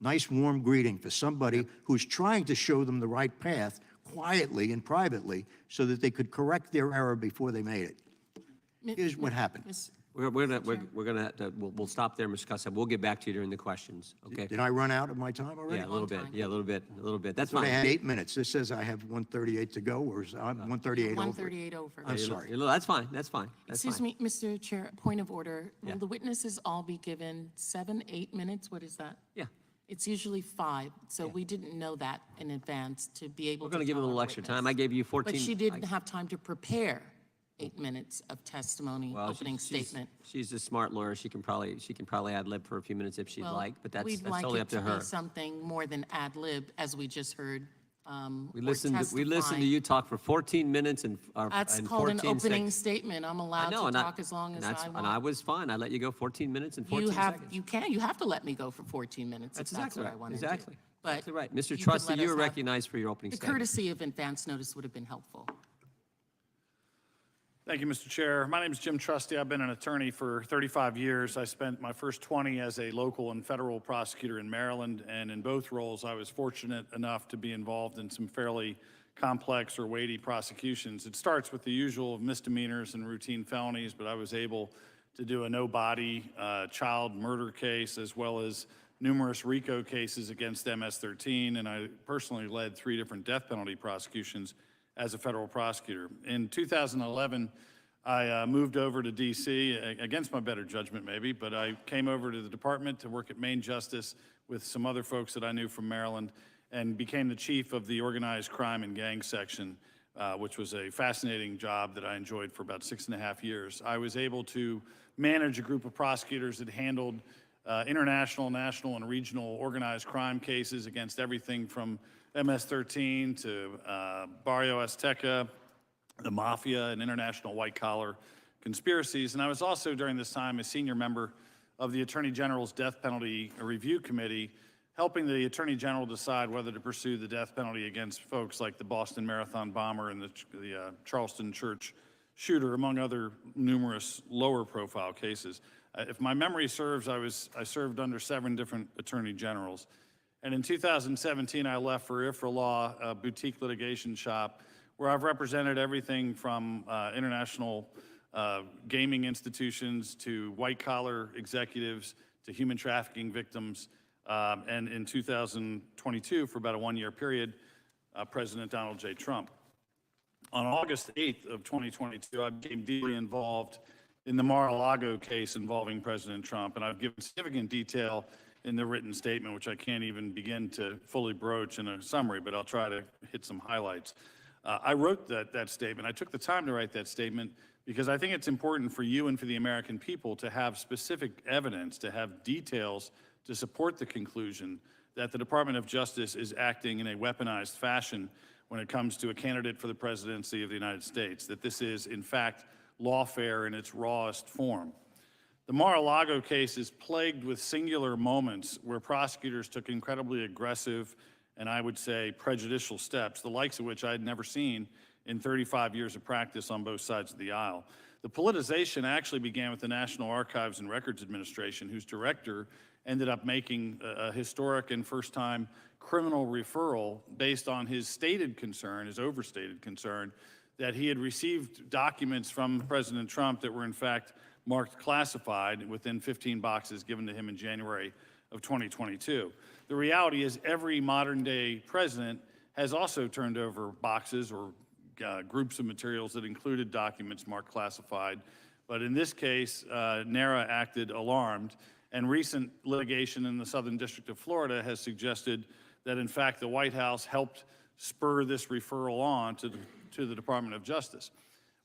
Speaker 14: Nice warm greeting for somebody who's trying to show them the right path quietly and privately so that they could correct their error before they made it. Here's what happened.
Speaker 9: We'll stop there, Mr. Costello. We'll get back to you during the questions, okay?
Speaker 14: Did I run out of my time already?
Speaker 9: Yeah, a little bit. Yeah, a little bit. That's
Speaker 14: I
Speaker 9: fine.
Speaker 14: had 8 minutes. This says I have 138 to go, or is I'm 138 over?
Speaker 10: 138 over.
Speaker 14: I'm sorry.
Speaker 9: That's fine.
Speaker 10: Excuse me, Mr. Chair, point of order.
Speaker 9: Yeah.
Speaker 10: Will the witnesses all be given 7, 8 minutes? What is that?
Speaker 9: Yeah.
Speaker 10: It's usually 5, so we didn't know that in advance to be able to
Speaker 9: We're going to give him a
Speaker 10: tell
Speaker 9: little
Speaker 10: our
Speaker 9: extra
Speaker 10: witness.
Speaker 9: time. I gave you 14.
Speaker 10: But she didn't have time to prepare 8 minutes of testimony, opening statement.
Speaker 9: She's a smart lawyer. She can probably ad lib for a few minutes if she'd
Speaker 10: Well,
Speaker 9: like, but that's
Speaker 10: we'd like
Speaker 9: totally
Speaker 10: it
Speaker 9: up to
Speaker 10: be
Speaker 9: her.
Speaker 10: something more than ad lib, as we just heard.
Speaker 9: We listened to you talk for 14 minutes and
Speaker 10: That's
Speaker 9: and
Speaker 10: called an
Speaker 9: 14
Speaker 10: opening
Speaker 9: seconds.
Speaker 10: statement. I'm
Speaker 9: I
Speaker 10: allowed
Speaker 9: know,
Speaker 10: to
Speaker 9: and
Speaker 10: talk as long as I
Speaker 9: And I
Speaker 10: want.
Speaker 9: was fine. I let you go 14 minutes and 14 seconds.
Speaker 10: You have to let me go for 14 minutes
Speaker 9: That's
Speaker 10: if that's
Speaker 9: exactly
Speaker 10: what
Speaker 9: right.
Speaker 10: I want to do.
Speaker 9: Exactly.
Speaker 10: But
Speaker 9: Exactly right. Mr.
Speaker 10: you could
Speaker 9: Trustee,
Speaker 10: let
Speaker 9: you
Speaker 10: us
Speaker 9: are
Speaker 10: have-
Speaker 9: recognized for your opening
Speaker 10: The
Speaker 9: statement.
Speaker 10: courtesy of advance notice would have been helpful.
Speaker 15: Thank you, Mr. Chair. My name is Jim Trusty. I've been an attorney for 35 years. I spent my first 20 as a local and federal prosecutor in Maryland, and in both roles, I was fortunate enough to be involved in some fairly complex or weighty prosecutions. It starts with the usual misdemeanors and routine felonies, but I was able to do a no-body child murder case, as well as numerous RICO cases against MS-13, and I personally led 3 different death penalty prosecutions as a federal prosecutor. In 2011, I moved over to D.C., against my better judgment maybe, but I came over to the department to work at Main Justice with some other folks that I knew from Maryland, and became the chief of the organized crime and gang section, which was a fascinating job that I enjoyed for about 6.5 years. I was able to manage a group of prosecutors that handled international, national, and regional organized crime cases against everything from MS-13 to Barrio Azteca, the mafia, and international white-collar conspiracies. And I was also, during this time, a senior member of the Attorney General's Death Penalty Review Committee, helping the Attorney General decide whether to pursue the death penalty against folks like the Boston Marathon bomber and the Charleston church shooter, among other numerous lower-profile cases. If my memory serves, I served under 7 different Attorney Generals. And in 2017, I left for IFRA Law, a boutique litigation shop, where I've represented everything from international gaming institutions to white-collar executives to human trafficking victims. And in 2022, for about a one-year period, President Donald J. Trump. On August 8th of 2022, I became deeply involved in the Mar-a-Lago case involving President Trump, and I've given significant detail in the written statement, which I can't even begin to fully broach in a summary, but I'll try to hit some highlights. I wrote that statement. I took the time to write that statement because I think it's important for you and for the American people to have specific evidence, to have details to support the conclusion that the Department of Justice is acting in a weaponized fashion when it comes to a candidate for the presidency of the United States, that this is, in fact, lawfare in its rawest form. The Mar-a-Lago case is plagued with singular moments where prosecutors took incredibly aggressive and I would say prejudicial steps, the likes of which I had never seen in 35 years of practice on both sides of the aisle. The politicization actually began with the National Archives and Records Administration, whose director ended up making a historic and first-time criminal referral based on his stated concern, his overstated concern, that he had received documents from President Trump that were in fact marked classified within 15 boxes given to him in January of 2022. The reality is every modern day president has also turned over boxes or groups of materials that included documents marked classified. But in this case, NARA acted alarmed, and recent litigation in the Southern District of Florida has suggested that in fact the White House helped spur this referral on to the Department of Justice.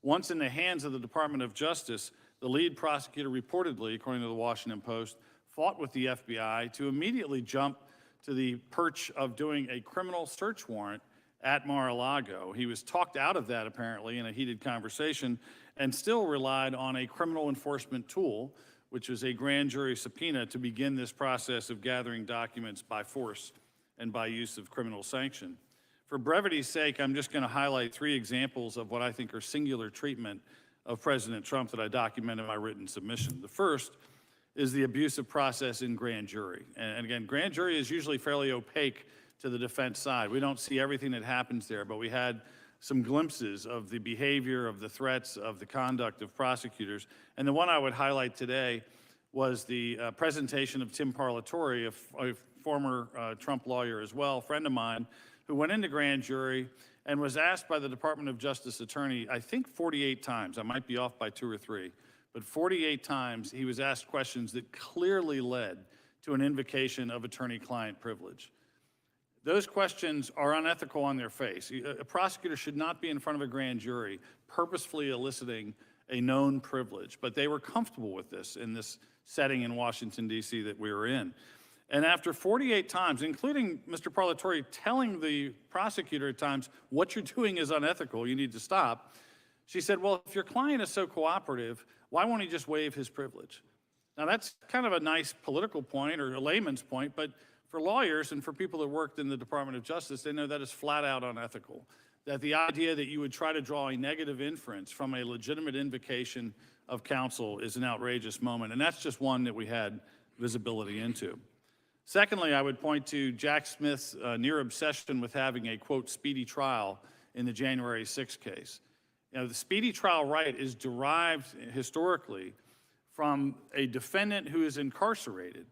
Speaker 15: Once in the hands of the Department of Justice, the lead prosecutor reportedly, according to the Washington Post, fought with the FBI to immediately jump to the perch of doing a criminal search warrant at Mar-a-Lago. He was talked out of that apparently in a heated conversation and still relied on a criminal enforcement tool, which was a grand jury subpoena, to begin this process of gathering documents by force and by use of criminal sanction. For brevity's sake, I'm just going to highlight three examples of what I think are singular treatment of President Trump that I document in my written submission. The first is the abusive process in grand jury. And again, grand jury is usually fairly opaque to the defense side. We don't see everything that happens there, but we had some glimpses of the behavior, of the threats, of the conduct of prosecutors. And the one I would highlight today was the presentation of Tim Parlatore, a former Trump lawyer as well, friend of mine, who went into grand jury and was asked by the Department of Justice attorney, I think 48 times, I might be off by 2 or 3, but 48 times he was asked questions that clearly led to an invocation of attorney-client privilege. Those questions are unethical on their face. A prosecutor should not be in front of a grand jury purposefully eliciting a known privilege, but they were comfortable with this in this setting in Washington, D.C. that we were in. And after 48 times, including Mr. Parlatore telling the prosecutor at times, what you're doing is unethical, you need to stop, she said, well, if your client is so cooperative, why won't he just waive his privilege? Now that's kind of a nice political point or a layman's point, but for lawyers and for people that worked in the Department of Justice, they know that is flat out unethical. That the idea that you would try to draw a negative inference from a legitimate invocation of counsel is an outrageous moment, and that's just one that we had visibility into. Secondly, I would point to Jack Smith's near obsession with having a, quote, speedy trial in the January 6th case. You know, the speedy trial right is derived historically from a defendant who is incarcerated,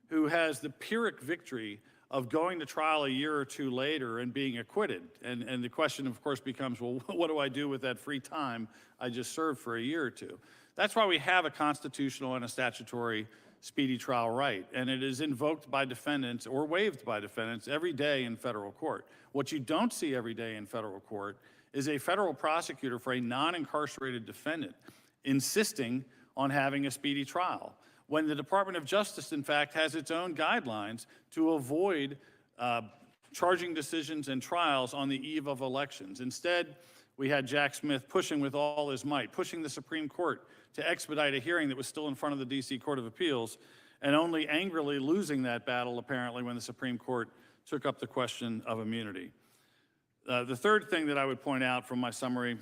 Speaker 15: who has the Pyrrhic victory of going to trial a year or two later and being acquitted. And the question, of course, becomes, well, what do I do with that free time I just served for a year or two? That's why we have a constitutional and a statutory speedy trial right, and it is invoked by defendants or waived by defendants every day in federal court. What you don't see every day in federal court is a federal prosecutor for a non-incarcerated defendant insisting on having a speedy trial, when the Department of Justice, in fact, has its own guidelines to avoid charging decisions and trials on the eve of elections. Instead, we had Jack Smith pushing with all his might, pushing the Supreme Court to expedite a hearing that was still in front of the D.C. Court of Appeals, and only angrily losing that battle, apparently, when the Supreme Court took up the question of immunity. The third thing that I would point out from my summary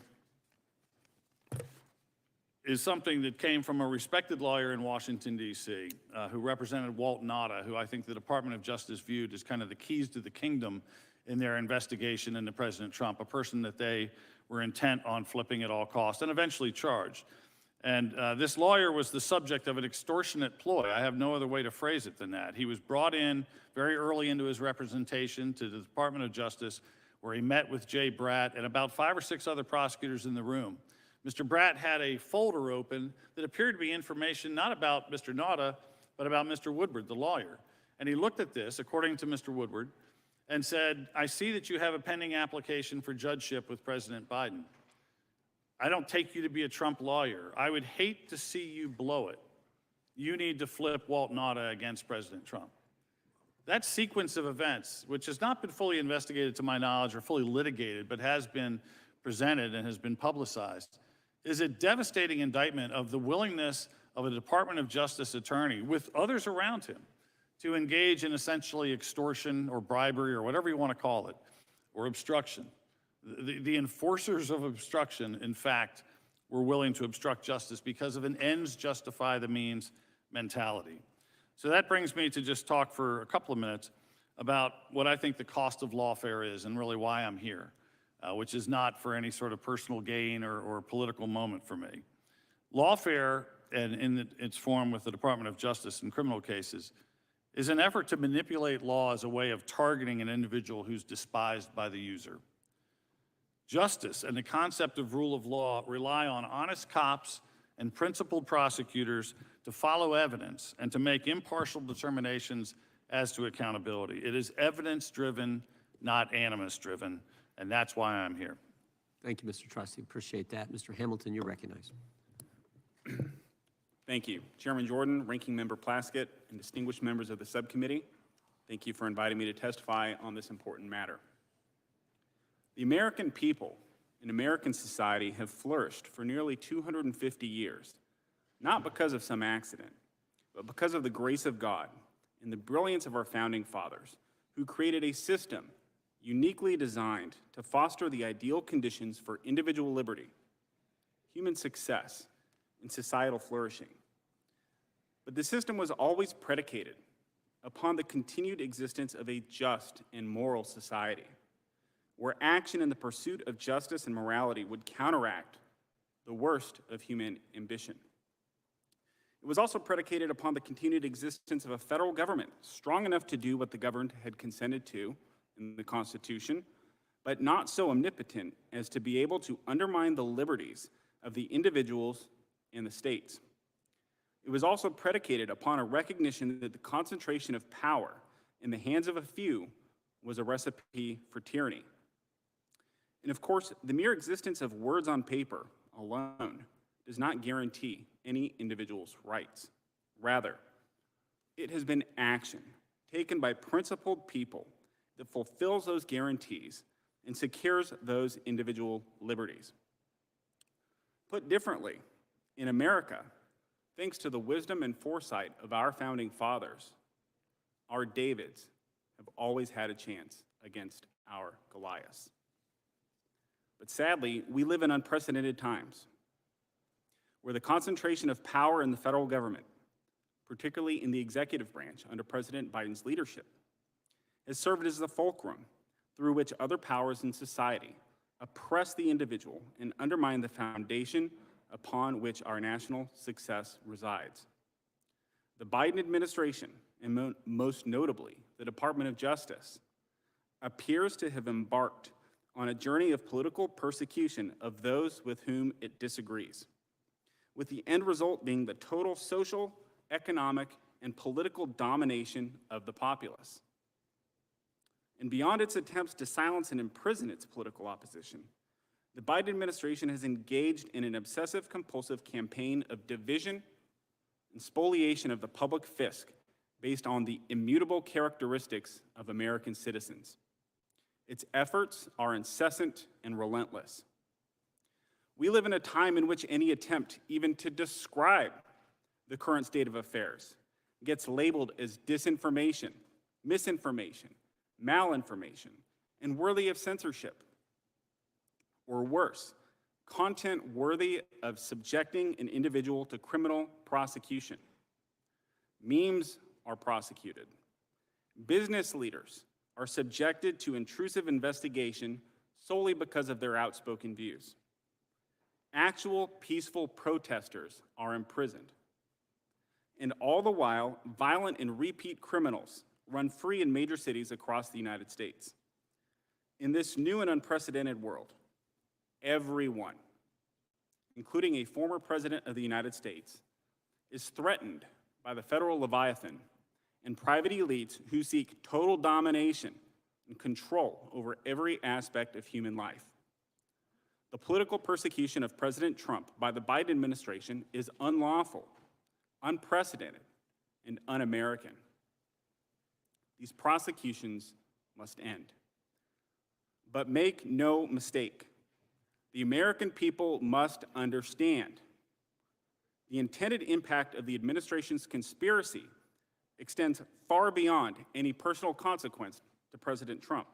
Speaker 15: is something that came from a respected lawyer in Washington, D.C., who represented Walt Nauta, who I think the Department of Justice viewed as kind of the keys to the kingdom in their investigation into President Trump, a person that they were intent on flipping at all costs and eventually charged. And this lawyer was the subject of an extortionate ploy. I have no other way to phrase it than that. He was brought in very early into his representation to the Department of Justice, where he met with Jay Bratt and about 5 or 6 other prosecutors in the room. Mr. Bratt had a folder open that appeared to be information not about Mr. Nauta, but about Mr. Woodward, the lawyer. And he looked at this, according to Mr. Woodward, and said, I see that you have a pending application for judgeship with President Biden. I don't take you to be a Trump lawyer. I would hate to see you blow it. You need to flip Walt Nauta against President Trump. That sequence of events, which has not been fully investigated to my knowledge or fully litigated, but has been presented and has been publicized, is a devastating indictment of the willingness of a Department of Justice attorney with others around him to engage in essentially extortion or bribery or whatever you want to call it, or obstruction. The enforcers of obstruction, in fact, were willing to obstruct justice because of an ends justify the means mentality. So that brings me to just talk for a couple of minutes about what I think the cost of lawfare is and really why I'm here, which is not for any sort of personal gain or political moment for me. Lawfare, and in its form with the Department of Justice in criminal cases, is an effort to manipulate law as a way of targeting an individual who's despised by the user. Justice and the concept of rule of law rely on honest cops and principled prosecutors to follow evidence and to make impartial determinations as to accountability. It is evidence-driven, not animus-driven, and that's why I'm here.
Speaker 9: Thank you, Mr. Trustee. Appreciate that. Mr. Hamilton, you're recognized.
Speaker 16: Thank you. Chairman Jordan, Ranking Member Plaskett, and distinguished members of the subcommittee, thank you for inviting me to testify on this important matter. The American people and American society have flourished for nearly 250 years, not because of some accident, but because of the grace of God and the brilliance of our founding fathers, who created a system uniquely designed to foster the ideal conditions for individual liberty, human success, and societal flourishing. But the system was always predicated upon the continued existence of a just and moral society, where action in the pursuit of justice and morality would counteract the worst of human ambition. It was also predicated upon the continued existence of a federal government strong enough to do what the governed had consented to in the Constitution, but not so omnipotent as to be able to undermine the liberties of the individuals and the states. It was also predicated upon a recognition that the concentration of power in the hands of a few was a recipe for tyranny. And of course, the mere existence of words on paper alone does not guarantee any individual's rights. Rather, it has been action taken by principled people that fulfills those guarantees and secures those individual liberties. Put differently, in America, thanks to the wisdom and foresight of our founding fathers, our Davids have always had a chance against our Goliaths. But sadly, we live in unprecedented times where the concentration of power in the federal government, particularly in the executive branch under President Biden's leadership, has served as the fulcrum through which other powers in society oppress the individual and undermine the foundation upon which our national success resides. The Biden administration, and most notably the Department of Justice, appears to have embarked on a journey of political persecution of those with whom it disagrees, with the end result being the total social, economic, and political domination of the populace. And beyond its attempts to silence and imprison its political opposition, the Biden administration has engaged in an obsessive-compulsive campaign of division and spoliation of the public fisc based on the immutable characteristics of American citizens. Its efforts are incessant and relentless. We live in a time in which any attempt even to describe the current state of affairs gets labeled as disinformation, misinformation, malinformation, and worthy of censorship. Or worse, content worthy of subjecting an individual to criminal prosecution. Memes are prosecuted. Business leaders are subjected to intrusive investigation solely because of their outspoken views. actual peaceful protesters are imprisoned. And all the while, violent and repeat criminals run free in major cities across the United States. In this new and unprecedented world, everyone, including a former president of the United States, is threatened by the federal Leviathan and private elites who seek total domination and control over every aspect of human life. The political persecution of President Trump by the Biden administration is unlawful, unprecedented, and un-American. These prosecutions must end. But make no mistake, the American people must understand the intended impact of the administration's conspiracy extends far beyond any personal consequence to President Trump.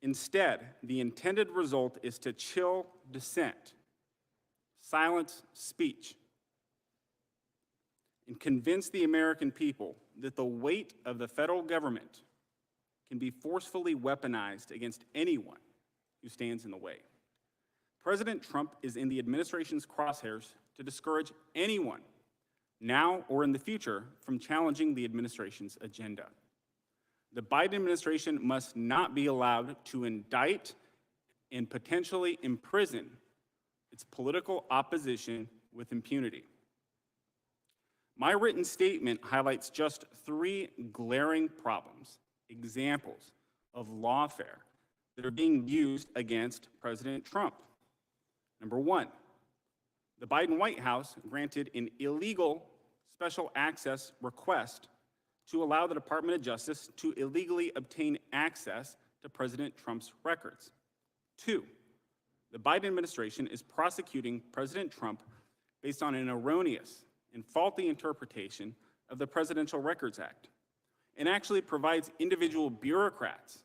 Speaker 16: Instead, the intended result is to chill dissent, silence speech, and convince the American people that the weight of the federal government can be forcefully weaponized against anyone who stands in the way. President Trump is in the administration's crosshairs to discourage anyone, now or in the future, from challenging the administration's agenda. The Biden administration must not be allowed to indict and potentially imprison its political opposition with impunity. My written statement highlights just 3 glaring problems, examples of lawfare that are being used against President Trump. Number 1, the Biden White House granted an illegal special access request to allow the Department of Justice to illegally obtain access to President Trump's records. 2, the Biden administration is prosecuting President Trump based on an erroneous and faulty interpretation of the Presidential Records Act, and actually provides individual bureaucrats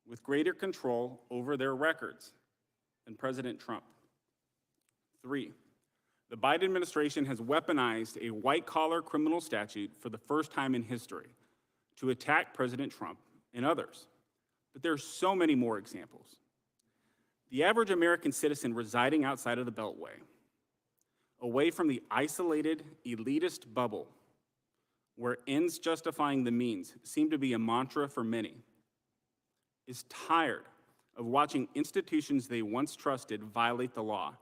Speaker 16: with greater control over their records than President Trump. 3, the Biden administration has weaponized a white-collar criminal statute for the first time in history to attack President Trump and others. But there are so many more examples. The average American citizen residing outside of the Beltway, away from the isolated, elitist bubble where ends justifying the means seem to be a mantra for many, is tired of watching institutions they once trusted violate the law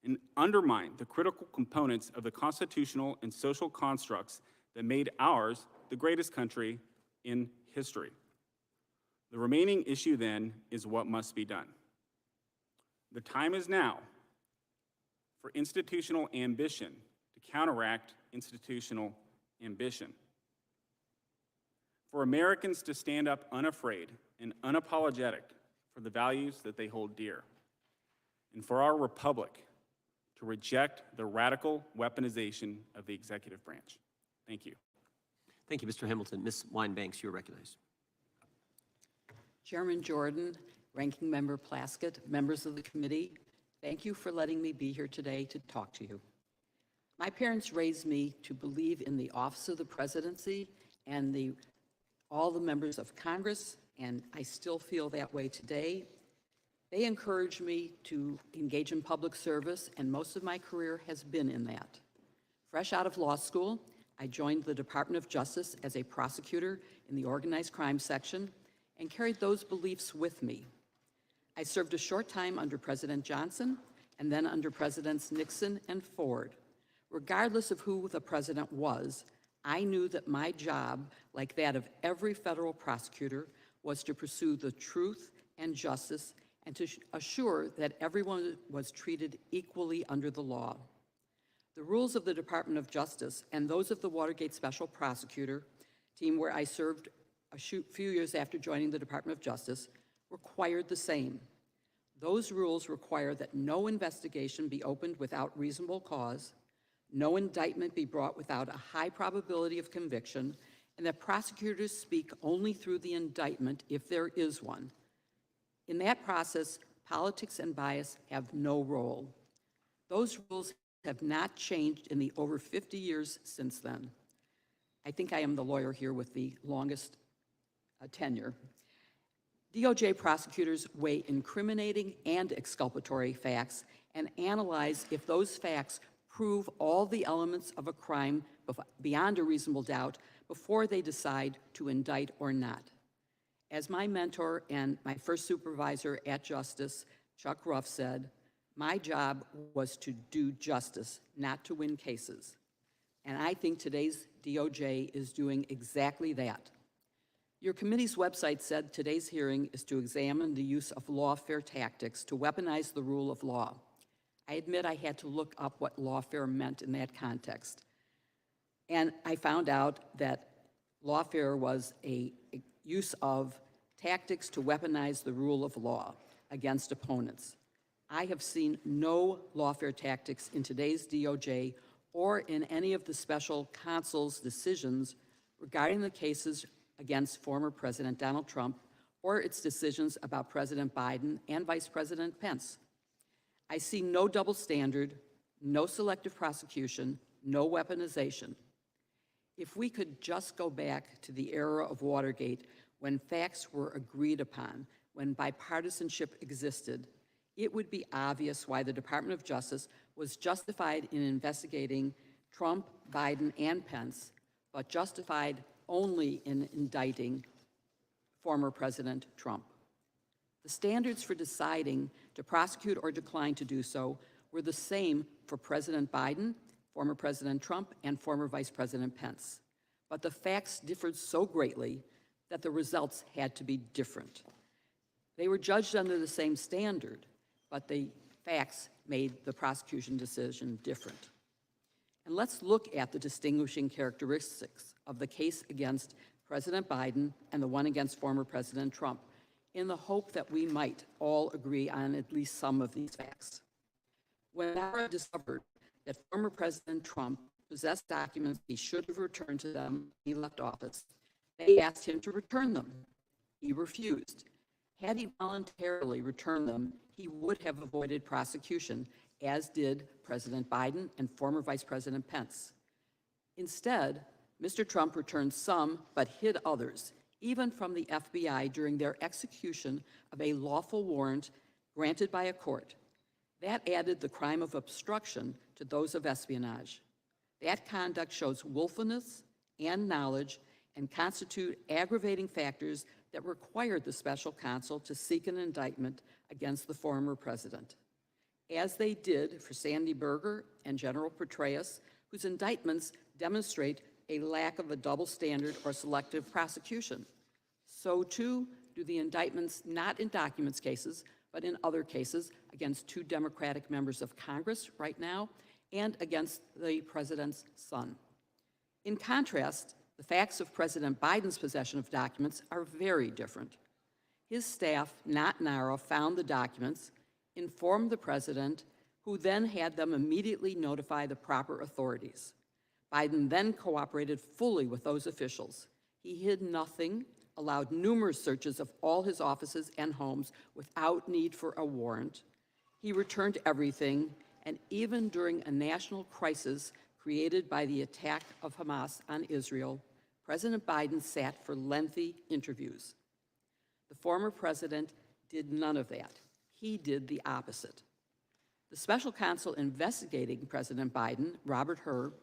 Speaker 16: and undermine the critical components of the constitutional and social constructs that made ours the greatest country in history. The remaining issue then is what must be done. The time is now for institutional ambition to counteract institutional ambition. For Americans to stand up unafraid and unapologetic for the values that they hold dear. And for our republic to reject the radical weaponization of the executive branch. Thank you.
Speaker 9: Thank you, Mr. Hamilton. Ms. Winebanks, you're recognized.
Speaker 17: Chairman Jordan, Ranking Member Plaskett, members of the committee, thank you for letting me be here today to talk to you. My parents raised me to believe in the office of the presidency and all the members of Congress, and I still feel that way today. They encouraged me to engage in public service, and most of my career has been in that. Fresh out of law school, I joined the Department of Justice as a prosecutor in the organized crime section and carried those beliefs with me. I served a short time under President Johnson and then under Presidents Nixon and Ford. Regardless of who the president was, I knew that my job, like that of every federal prosecutor, was to pursue the truth and justice and to assure that everyone was treated equally under the law. The rules of the Department of Justice and those of the Watergate Special Prosecutor team, where I served a few years after joining the Department of Justice, required the same. Those rules require that no investigation be opened without reasonable cause, no indictment be brought without a high probability of conviction, and that prosecutors speak only through the indictment if there is one. In that process, politics and bias have no role. Those rules have not changed in the over 50 years since then. I think I am the lawyer here with the longest tenure. DOJ prosecutors weigh incriminating and exculpatory facts and analyze if those facts prove all the elements of a crime beyond a reasonable doubt before they decide to indict or not. As my mentor and my first supervisor at Justice, Chuck Ruff, said, my job was to do justice, not to win cases. And I think today's DOJ is doing exactly that. Your committee's website said today's hearing is to examine the use of lawfare tactics to weaponize the rule of law. I admit I had to look up what lawfare meant in that context. And I found out that lawfare was a use of tactics to weaponize the rule of law against opponents. I have seen no lawfare tactics in today's DOJ or in any of the special counsel's decisions regarding the cases against former President Donald Trump or its decisions about President Biden and Vice President Pence. I see no double standard, no selective prosecution, no weaponization. If we could just go back to the era of Watergate when facts were agreed upon, when bipartisanship existed, it would be obvious why the Department of Justice was justified in investigating Trump, Biden, and Pence, but justified only in indicting former President Trump. The standards for deciding to prosecute or decline to do so were the same for President Biden, former President Trump, and former Vice President Pence. But the facts differed so greatly that the results had to be different. They were judged under the same standard, but the facts made the prosecution decision different. And let's look at the distinguishing characteristics of the case against President Biden and the one against former President Trump, in the hope that we might all agree on at least some of these facts. When NARA discovered that former President Trump possessed documents he should have returned to them when he left office, they asked him to return them. He refused. Had he voluntarily returned them, he would have avoided prosecution, as did President Biden and former Vice President Pence. Instead, Mr. Trump returned some but hid others, even from the FBI during their execution of a lawful warrant granted by a court. That added the crime of obstruction to those of espionage. That conduct shows willfulness and knowledge and constitute aggravating factors that required the special counsel to seek an indictment against the former president, as they did for Sandy Berger and General Petraeus, whose indictments demonstrate a lack of a double standard or selective prosecution. So too do the indictments not in documents cases, but in other cases against two Democratic members of Congress right now and against the president's son. In contrast, the facts of President Biden's possession of documents are very different. His staff, not NARA, found the documents, informed the president, who then had them immediately notify the proper authorities. Biden then cooperated fully with those officials. He hid nothing, allowed numerous searches of all his offices and homes without need for a warrant. He returned everything, and even during a national crisis created by the attack of Hamas on Israel, President Biden sat for lengthy interviews. The former president did none of that. He did the opposite. The special counsel investigating President Biden, Robert Hur,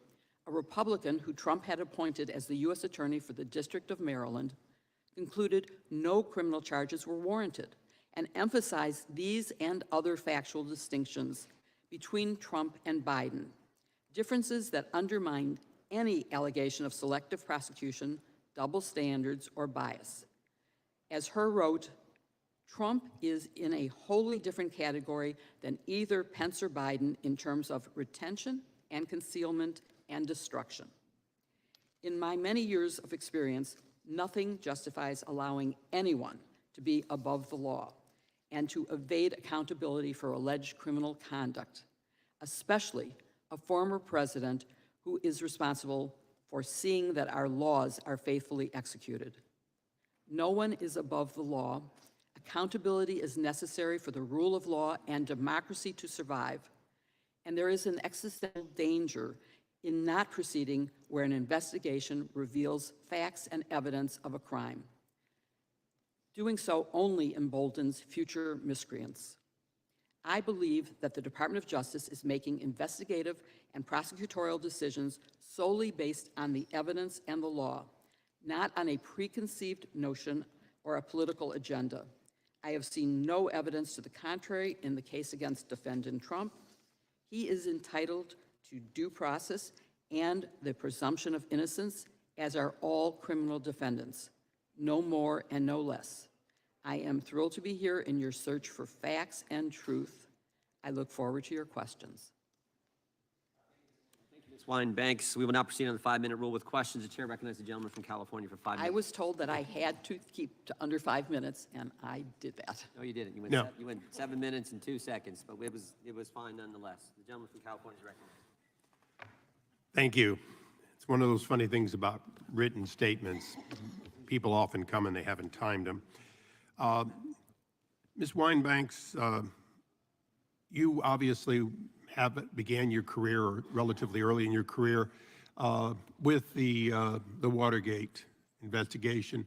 Speaker 17: a Republican who Trump had appointed as the U.S. Attorney for the District of Maryland, concluded no criminal charges were warranted and emphasized these and other factual distinctions between Trump and Biden, differences that undermined any allegation of selective prosecution, double standards, or bias. As Hur wrote, Trump is in a wholly different category than either Pence or Biden in terms of retention and concealment and destruction. In my many years of experience, nothing justifies allowing anyone to be above the law and to evade accountability for alleged criminal conduct, especially a former president who is responsible for seeing that our laws are faithfully executed. No one is above the law. Accountability is necessary for the rule of law and democracy to survive, and there is an existential danger in not proceeding where an investigation reveals facts and evidence of a crime. Doing so only emboldens future miscreants. I believe that the Department of Justice is making investigative and prosecutorial decisions solely based on the evidence and the law, not on a preconceived notion or a political agenda. I have seen no evidence to the contrary in the case against defendant Trump. He is entitled to due process and the presumption of innocence, as are all criminal defendants, no more and no less. I am thrilled to be here in your search for facts and truth. I look forward to your questions.
Speaker 9: Ms. Wine-Banks, we will now proceed on the 5-minute rule with questions. The chair recognizes the gentleman from California for 5 minutes.
Speaker 17: I was told that I had to keep to under 5 minutes, and I did that.
Speaker 9: No, you didn't.
Speaker 13: No.
Speaker 9: You went 7 minutes and 2 seconds, but it was fine nonetheless. The gentleman from California is recognized.
Speaker 18: Thank you. It's one of those funny things about written statements. People often come and they haven't timed them. Ms. Wine-Banks, you obviously began your career, or relatively early in your career, with the Watergate investigation.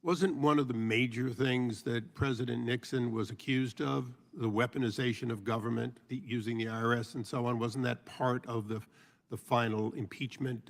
Speaker 18: Wasn't one of the major things that President Nixon was accused of, the weaponization of government, using the IRS and so on? Wasn't that part of the final impeachment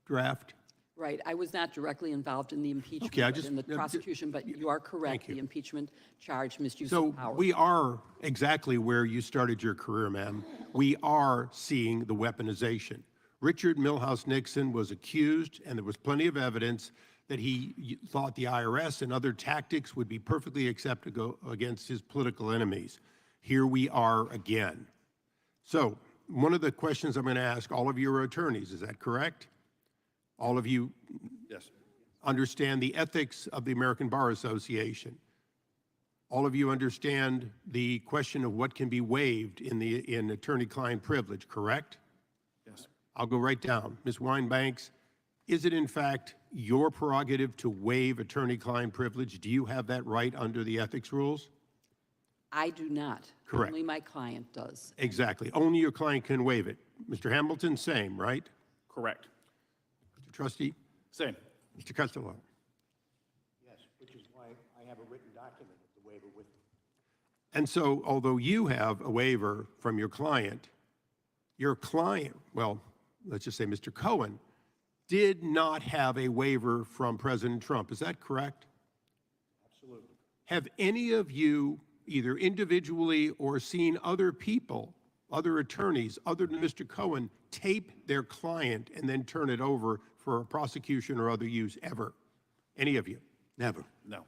Speaker 18: draft?
Speaker 17: Right. I was not directly involved in the impeachment,
Speaker 18: Okay,
Speaker 17: but in the prosecution, but you are correct. The impeachment charge misuse
Speaker 18: So
Speaker 17: of power.
Speaker 18: we are exactly where you started your career, ma'am. We are seeing the weaponization. Richard Milhouse Nixon was accused, and there was plenty of evidence that he thought the IRS and other tactics would be perfectly acceptable against his political enemies. Here we are again. So one of the questions I'm going to ask all of you are attorneys, is that correct? All of you
Speaker 15: Yes.
Speaker 18: understand the ethics of the American Bar Association. All of you understand the question of what can be waived in attorney-client privilege, correct?
Speaker 15: Yes.
Speaker 18: I'll go right down. Ms. Wine-Banks, is it in fact your prerogative to waive attorney-client privilege? Do you have that right under the ethics rules?
Speaker 17: I do not.
Speaker 18: Correct.
Speaker 17: Only my client does.
Speaker 18: Exactly. Only your client can waive it. Mr. Hamilton, same, right?
Speaker 16: Correct.
Speaker 18: Mr. Trustee?
Speaker 15: Same.
Speaker 18: Mr. Costello?
Speaker 14: Yes, which is why I have a written document of the waiver with me.
Speaker 18: And so, although you have a waiver from your client, well, let's just say Mr. Cohen, did not have a waiver from President Trump. Is that correct?
Speaker 14: Absolutely.
Speaker 18: Have any of you, either individually or seen other people, other attorneys, other than Mr. Cohen, tape their client and then turn it over for a prosecution or other use ever? Any of you?
Speaker 14: Never.
Speaker 15: No.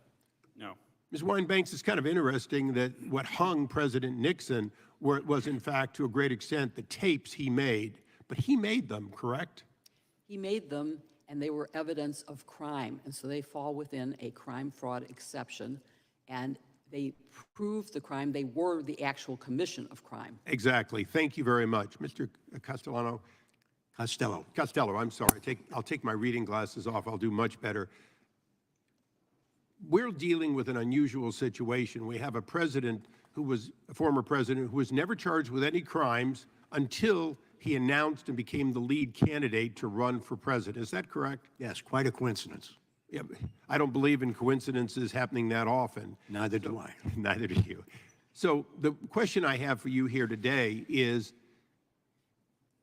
Speaker 16: No.
Speaker 18: Ms. Wine-Banks, it's kind of interesting that what hung President Nixon was, in fact, to a great extent, the tapes he made. But he made them, correct?
Speaker 17: He made them, and they were evidence of crime, and so they fall within a crime fraud exception, and they proved the crime. They were the actual commission of crime.
Speaker 18: Exactly. Thank you very much. Mr. Costello, I'm sorry. I'll take my reading glasses off. I'll do much better. We're dealing with an unusual situation. We have a president who was a former president who was never charged with any crimes until he announced and became the lead candidate to run for president. Is that correct?
Speaker 14: Yes, quite a coincidence.
Speaker 18: Yeah, I don't believe in coincidences happening that often.
Speaker 14: Neither do I.
Speaker 18: Neither do you. So the question I have for you here today is,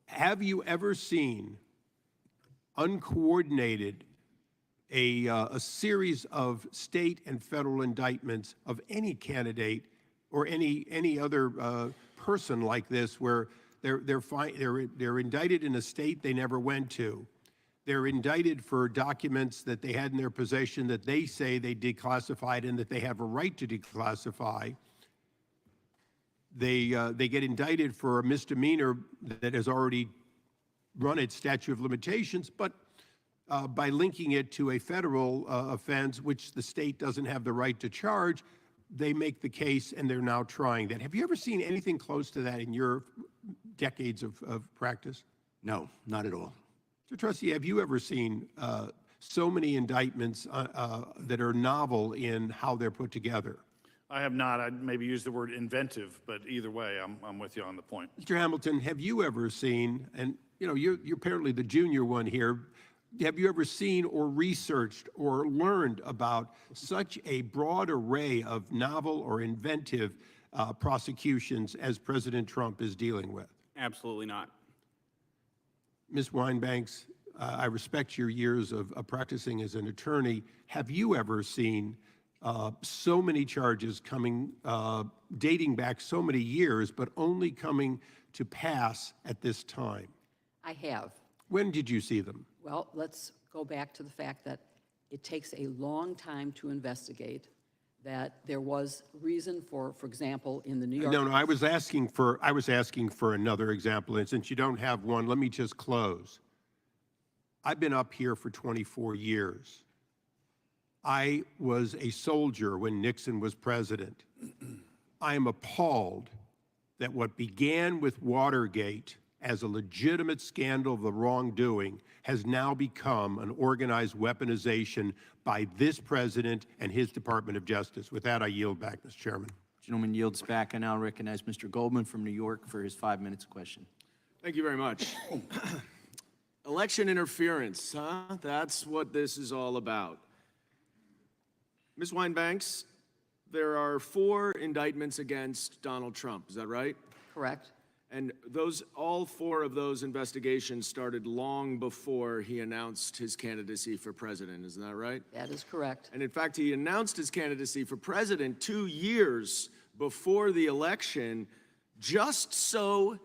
Speaker 18: have you ever seen uncoordinated a series of state and federal indictments of any candidate or any other person like this, where they're indicted in a state they never went to? They're indicted for documents that they had in their possession that they say they declassified and that they have a right to declassify. They get indicted for a misdemeanor that has already run its statute of limitations, but by linking it to a federal offense, which the state doesn't have the right to charge, they make the case and they're now trying that. Have you ever seen anything close to that in your decades of practice?
Speaker 14: No, not at all.
Speaker 18: So, Trustee, have you ever seen so many indictments that are novel in how they're put together?
Speaker 15: I have not. I'd maybe use the word inventive, but either way, I'm with you on the point.
Speaker 18: Mr. Hamilton, have you ever seen, and you're apparently the junior one here, have you ever seen or researched or learned about such a broad array of novel or inventive prosecutions as President Trump is dealing with?
Speaker 16: Absolutely not.
Speaker 18: Ms. Winebanks, I respect your years of practicing as an attorney. Have you ever seen so many charges coming, dating back so many years, but only coming to pass at this time?
Speaker 17: I have.
Speaker 18: When did you see them?
Speaker 17: Well, let's go back to the fact that it takes a long time to investigate, that there was reason for example, in the New York...
Speaker 18: No, I was asking for another example, and since you don't have one, let me just close. I've been up here for 24 years. I was a soldier when Nixon was president. I am appalled that what began with Watergate as a legitimate scandal of the wrongdoing has now become an organized weaponization by this president and his Department of Justice. With that, I yield back, Mr. Chairman.
Speaker 19: Gentleman yields back. I now recognize Mr. Goldman from New York for his 5 minutes question.
Speaker 20: Thank you very much. Election interference, huh? That's what this is all about. Ms. Winebanks, there are 4 indictments against Donald Trump, is that right?
Speaker 17: Correct.
Speaker 20: And all 4 of those investigations started long before he announced his candidacy for president, isn't that right?
Speaker 17: That is correct.
Speaker 20: And in fact, he announced his candidacy for president 2 years before the election, just so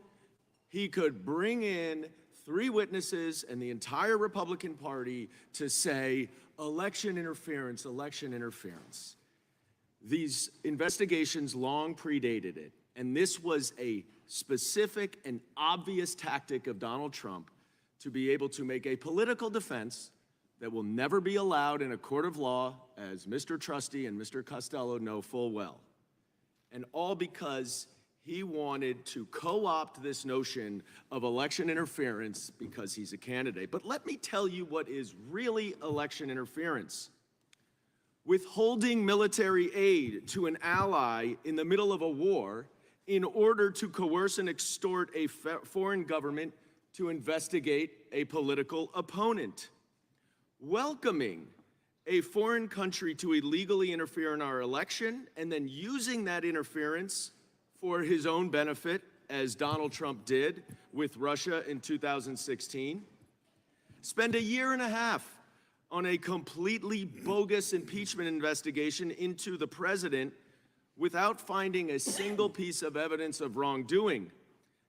Speaker 20: he could bring in 3 witnesses and the entire Republican Party to say, election interference, election interference. These investigations long predated it, and this was a specific and obvious tactic of Donald Trump to be able to make a political defense that will never be allowed in a court of law, as Mr. Trusty and Mr. Costello know full well. And all because he wanted to co-opt this notion of election interference because he's a candidate. But let me tell you what is really election interference. Withholding military aid to an ally in the middle of a war in order to coerce and extort a foreign government to investigate a political opponent. Welcoming a foreign country to illegally interfere in our election and then using that interference for his own benefit, as Donald Trump did with Russia in 2016. Spend a year and a half on a completely bogus impeachment investigation into the president without finding a single piece of evidence of wrongdoing.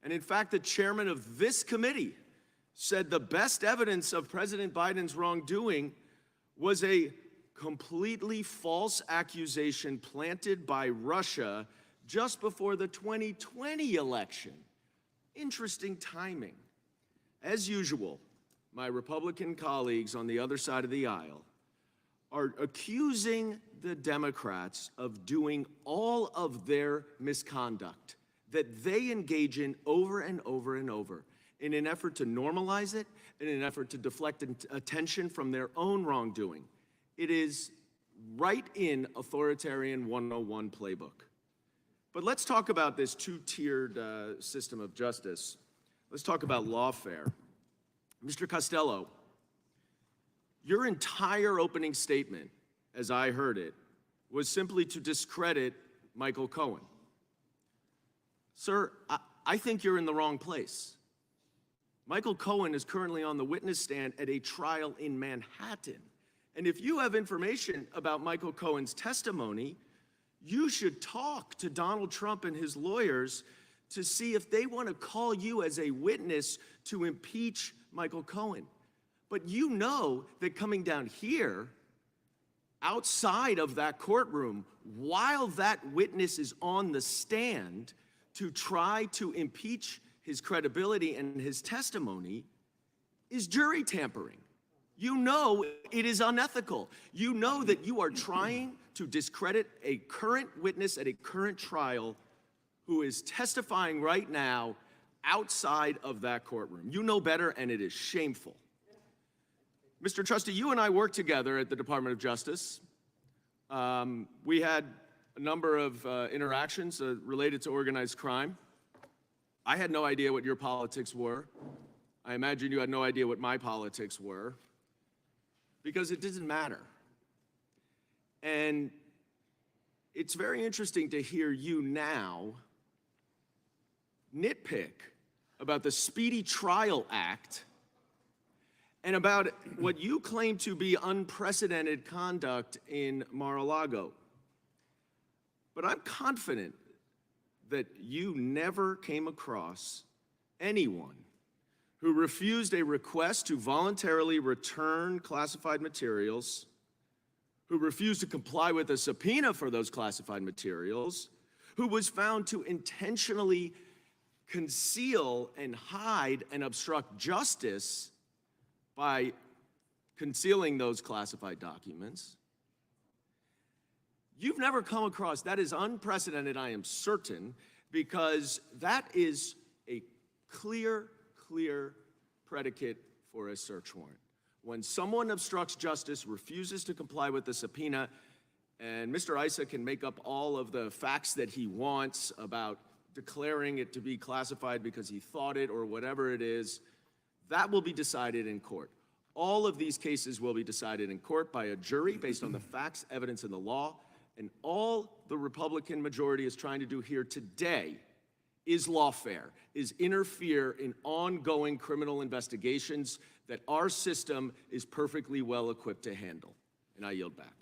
Speaker 20: And in fact, the chairman of this committee said the best evidence of President Biden's wrongdoing was a completely false accusation planted by Russia just before the 2020 election. Interesting timing. As usual, my Republican colleagues on the other side of the aisle are accusing the Democrats of doing all of their misconduct that they engage in over and over and over in an effort to normalize it, in an effort to deflect attention from their own wrongdoing. It is right in authoritarian 101 playbook. But let's talk about this two-tiered system of justice. Let's talk about lawfare. Mr. Costello, your entire opening statement, as I heard it, was simply to discredit Michael Cohen. Sir, I think you're in the wrong place. Michael Cohen is currently on the witness stand at a trial in Manhattan. And if you have information about Michael Cohen's testimony, you should talk to Donald Trump and his lawyers to see if they want to call you as a witness to impeach Michael Cohen. But you know that coming down here, outside of that courtroom, while that witness is on the stand to try to impeach his credibility and his testimony, is jury tampering. You know it is unethical. You know that you are trying to discredit a current witness at a current trial who is testifying right now outside of that courtroom. You know better, and it is shameful. Mr. Trusty, you and I worked together at the Department of Justice. We had a number of interactions related to organized crime. I had no idea what your politics were. I imagine you had no idea what my politics were, because it doesn't matter. And it's very interesting to hear you now nitpick about the Speedy Trial Act and about what you claim to be unprecedented conduct in Mar-a-Lago. But I'm confident that you never came across anyone who refused a request to voluntarily return classified materials, who refused to comply with a subpoena for those classified materials, who was found to intentionally conceal and hide and obstruct justice by concealing those classified documents. You've never come across, that is unprecedented, I am certain, because that is a clear predicate for a search warrant. When someone obstructs justice, refuses to comply with the subpoena, and Mr. Issa can make up all of the facts that he wants about declaring it to be classified because he thought it or whatever it is, that will be decided in court. All of these cases will be decided in court by a jury based on the facts, evidence, and the law. And all the Republican majority is trying to do here today is lawfare, is interfere in ongoing criminal investigations that our system is perfectly well equipped to handle. And I yield back.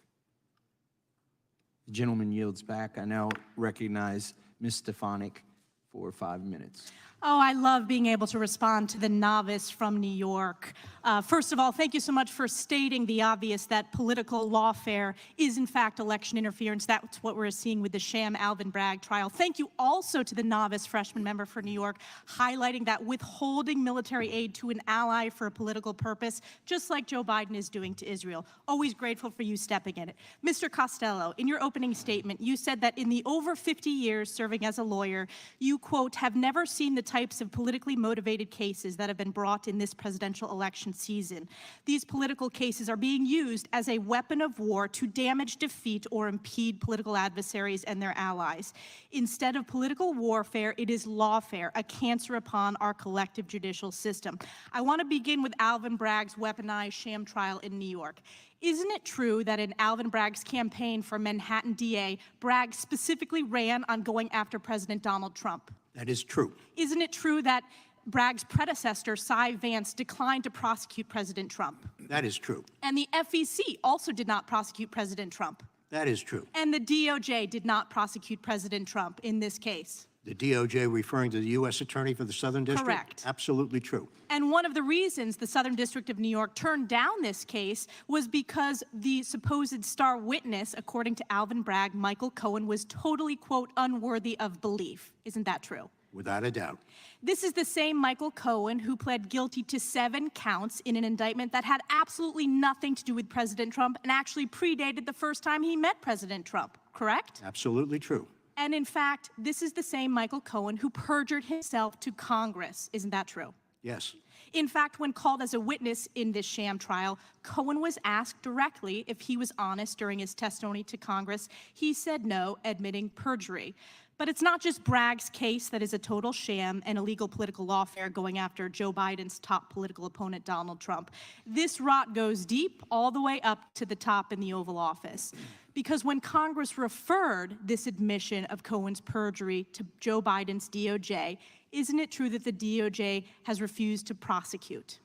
Speaker 19: The gentleman yields back. I now recognize Ms. Stefanik for 5 minutes.
Speaker 21: Oh, I love being able to respond to the novice from New York. First of all, thank you so much for stating the obvious that political lawfare is in fact election interference. That's what we're seeing with the sham Alvin Bragg trial. Thank you also to the novice freshman member for New York, highlighting that withholding military aid to an ally for a political purpose, just like Joe Biden is doing to Israel. Always grateful for you stepping in it. Mr. Costello, in your opening statement, you said that in the over 50 years serving as a lawyer, you, quote, have never seen the types of politically motivated cases that have been brought in this presidential election season. These political cases are being used as a weapon of war to damage, defeat, or impede political adversaries and their allies. Instead of political warfare, it is lawfare, a cancer upon our collective judicial system. I want to begin with Alvin Bragg's weaponized sham trial in New York. Isn't it true that in Alvin Bragg's campaign for Manhattan DA, Bragg specifically ran on going after President Donald Trump?
Speaker 14: That is true.
Speaker 21: Isn't it true that Bragg's predecessor, Cy Vance, declined to prosecute President Trump?
Speaker 14: That is true.
Speaker 21: And the FEC also did not prosecute President Trump.
Speaker 14: That is true.
Speaker 21: And the DOJ did not prosecute President Trump in this case.
Speaker 14: The DOJ referring to the U.S. Attorney for the Southern District?
Speaker 21: Correct.
Speaker 14: Absolutely true.
Speaker 21: And one of the reasons the Southern District of New York turned down this case was because the supposed star witness, according to Alvin Bragg, Michael Cohen, was totally, quote, unworthy of belief. Isn't that true?
Speaker 14: Without a doubt.
Speaker 21: This is the same Michael Cohen who pled guilty to 7 counts in an indictment that had absolutely nothing to do with President Trump and actually predated the first time he met President Trump, correct?
Speaker 14: Absolutely true.
Speaker 21: And in fact, this is the same Michael Cohen who perjured himself to Congress. Isn't that true?
Speaker 14: Yes.
Speaker 21: In fact, when called as a witness in this sham trial, Cohen was asked directly if he was honest during his testimony to Congress. He said no, admitting perjury. But it's not just Bragg's case that is a total sham and illegal political lawfare going after Joe Biden's top political opponent, Donald Trump. This rot goes deep all the way up to the top in the Oval Office. Because when Congress referred this admission of Cohen's perjury to Joe Biden's DOJ, isn't it true that the DOJ has refused to prosecute?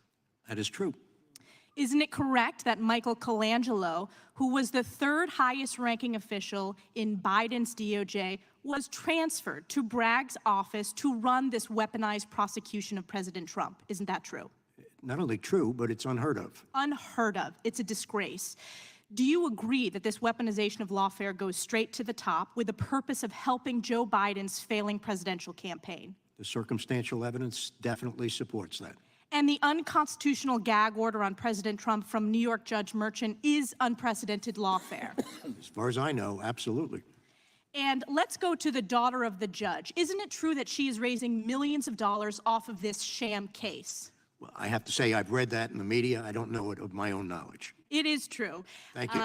Speaker 14: That is true.
Speaker 21: Isn't it correct that Michael Colangelo, who was the 3rd highest ranking official in Biden's DOJ, was transferred to Bragg's office to run this weaponized prosecution of President Trump? Isn't that true?
Speaker 14: Not only true, but it's unheard of.
Speaker 21: Unheard of. It's a disgrace. Do you agree that this weaponization of lawfare goes straight to the top with the purpose of helping Joe Biden's failing presidential campaign?
Speaker 14: The circumstantial evidence definitely supports that.
Speaker 21: And the unconstitutional gag order on President Trump from New York Judge Merchant is unprecedented lawfare.
Speaker 14: As far as I know, absolutely.
Speaker 21: And let's go to the daughter of the judge. Isn't it true that she is raising millions of dollars off of this sham case?
Speaker 14: Well, I have to say I've read that in the media. I don't know it of my own knowledge.
Speaker 21: It is true.
Speaker 14: Thank you.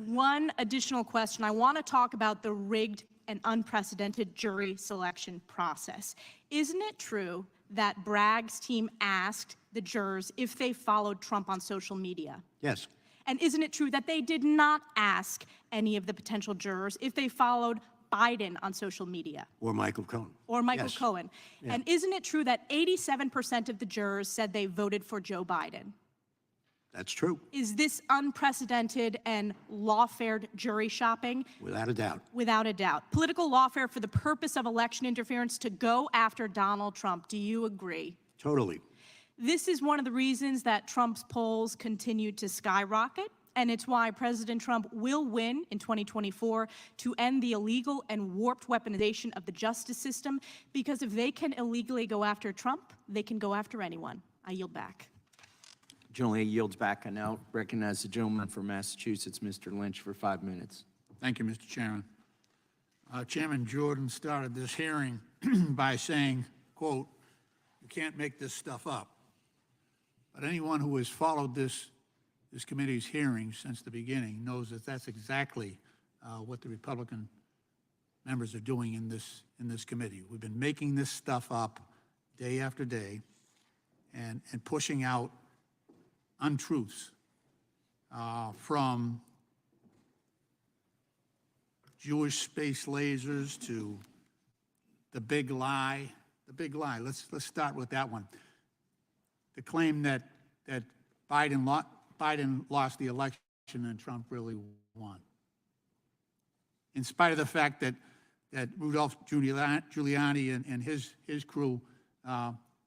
Speaker 21: One additional question. I want to talk about the rigged and unprecedented jury selection process. Isn't it true that Bragg's team asked the jurors if they followed Trump on social media?
Speaker 14: Yes.
Speaker 21: And isn't it true that they did not ask any of the potential jurors if they followed Biden on social media?
Speaker 14: Or Michael Cohen.
Speaker 21: Or Michael
Speaker 14: Yes.
Speaker 21: Cohen.
Speaker 14: Yeah.
Speaker 21: And isn't it true that 87% of the jurors said they voted for Joe Biden?
Speaker 14: That's true,
Speaker 21: Is this unprecedented and lawfare jury shopping?
Speaker 14: without a doubt.
Speaker 21: Without a doubt. Political lawfare for the purpose of election interference to go after Donald Trump. Do you agree?
Speaker 14: Totally.
Speaker 21: This is one of the reasons that Trump's polls continue to skyrocket, and it's why President Trump will win in 2024 to end the illegal and warped weaponization of the justice system, because if they can illegally go after Trump, they can go after anyone. I yield back.
Speaker 19: Generally yields back. I now recognize the gentleman from Massachusetts, Mr. Lynch, for 5 minutes.
Speaker 1: Thank you, Mr. Chairman. Chairman Jordan started this hearing by saying, quote, "You can't make this stuff up." But anyone who has followed this committee's hearings since the beginning knows that that's exactly what the Republican members are doing in this committee. We've been making this stuff up day after day and pushing out untruths from Jewish space lasers to the big lie. The big lie. Let's start with that one. The claim that Biden lost the election and Trump really won, in spite of the fact that Rudolph Giuliani and his crew